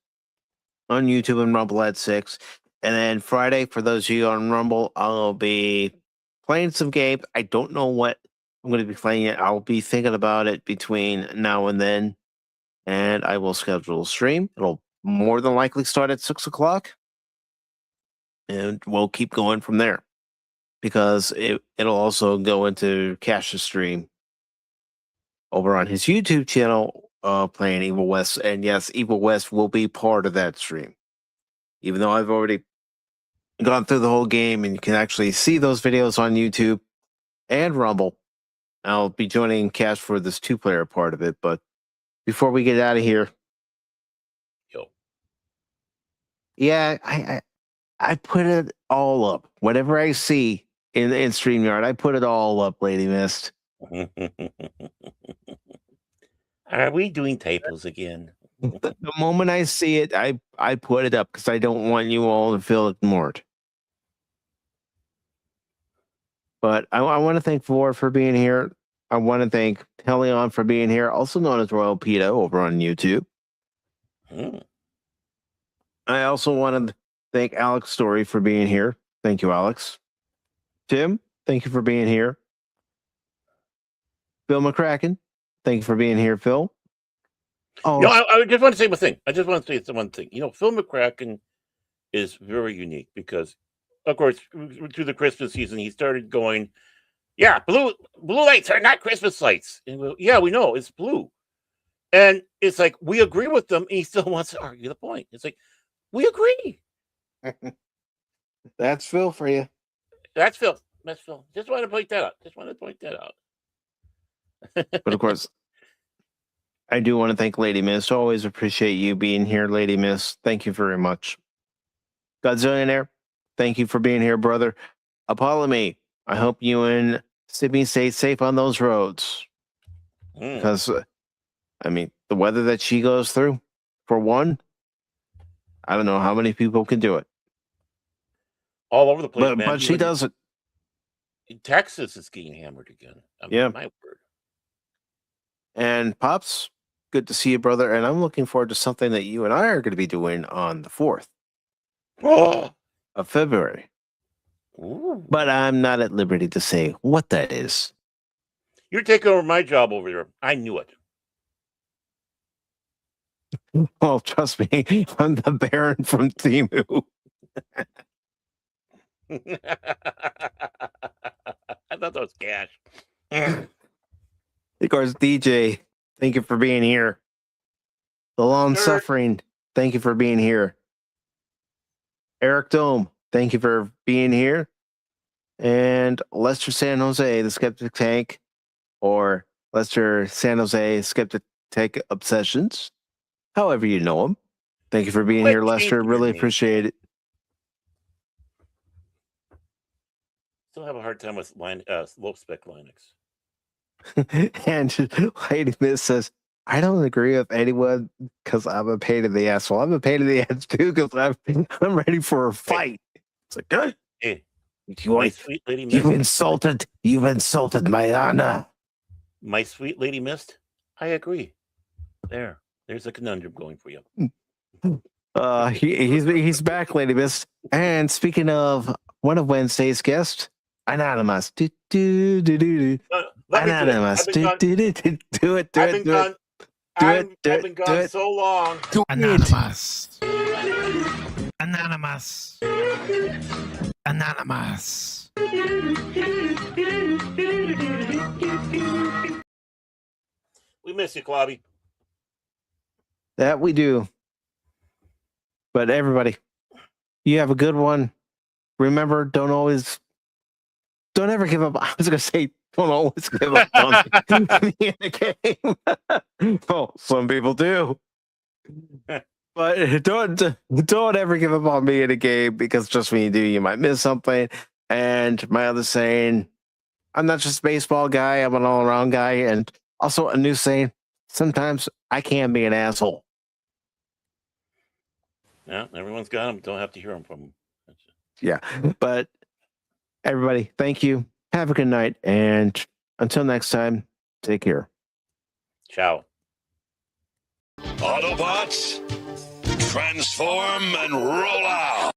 on YouTube and Rumble at 6. And then Friday, for those of you on Rumble, I'll be playing some games. I don't know what I'm going to be playing yet. I'll be thinking about it between now and then. And I will schedule a stream. It'll more than likely start at 6 o'clock. And we'll keep going from there, because it'll also go into Cash's stream over on his YouTube channel, playing Evil West. And yes, Evil West will be part of that stream, even though I've already gone through the whole game and you can actually see those videos on YouTube and Rumble. I'll be joining Cash for this 2-player part of it. But before we get out of here, yeah, I put it all up. Whatever I see in StreamYard, I put it all up, Lady Mist. Are we doing typos again? The moment I see it, I put it up because I don't want you all to feel ignored. But I want to thank Vor for being here. I want to thank Helion for being here, also known as Royal Peto over on YouTube. I also want to thank Alex Story for being here. Thank you, Alex. Tim, thank you for being here. Phil McCracken, thank you for being here, Phil. Oh, I just want to say one thing. Phil McCracken is very unique because, of course, through the Christmas season, he started going, yeah, blue lights are not Christmas lights. And yeah, we know it's blue. And it's like, we agree with them. And he still wants to argue the point. It's like, we agree. That's Phil for you. That's Phil. Just want to point that out. But of course, I do want to thank Lady Miss. Always appreciate you being here, Lady Miss. Thank you very much. Godzillionaire, thank you for being here, brother. Apollo, I hope you and Sydney stay safe on those roads. Because, I mean, the weather that she goes through, for one, I don't know how many people can do it. All over the place, man. But she does it. In Texas, it's getting hammered again. I mean, Yeah. My word. And Pops, good to see you, brother. And I'm looking forward to something that you and I are going to be doing on the 4th of February. Ooh. But I'm not at liberty to say what that is. You're taking over my job over there. I knew it. Well, trust me, I'm the Baron from Timu. I thought that was Cash. Of course, DJ, thank you for being here. The Long Suffering, thank you for being here. Eric Dome, thank you for being here. And Lester San Jose, the Skeptic Tank, or Lester San Jose Skeptic Tank Obsessions, however you know him. Thank you for being here, Lester. Really appreciate it. Still have a hard time with low spec Linux. And Lady Miss says, I don't agree with anyone because I'm a pain in the ass. Well, I'm a pain in the ass too because I'm ready for a fight. It's like, good. Hey, my sweet Lady Mist. You've insulted my honor. My sweet Lady Mist, I agree. There's a conundrum going for you. He's back, Lady Mist. And speaking of one of Wednesday's guests, Anonymous. Anonymous. Do it. I've been gone so long. Anonymous. We miss you, Claudia. That we do. But everybody, you have a good one. Remember, don't ever give up. I was going to say, don't always give up on me in the game. Well, some people do. But don't ever give up on me in a game because just when you do, you might miss something. And my other saying, I'm not just a baseball guy, I'm an all-around guy. And also a new saying, sometimes I can be an asshole. Yeah, everyone's got them. Don't have to hear them from them. Yeah, but everybody, thank you. Have a good night. And until next time, take care. Ciao. Autobots, transform and roll out.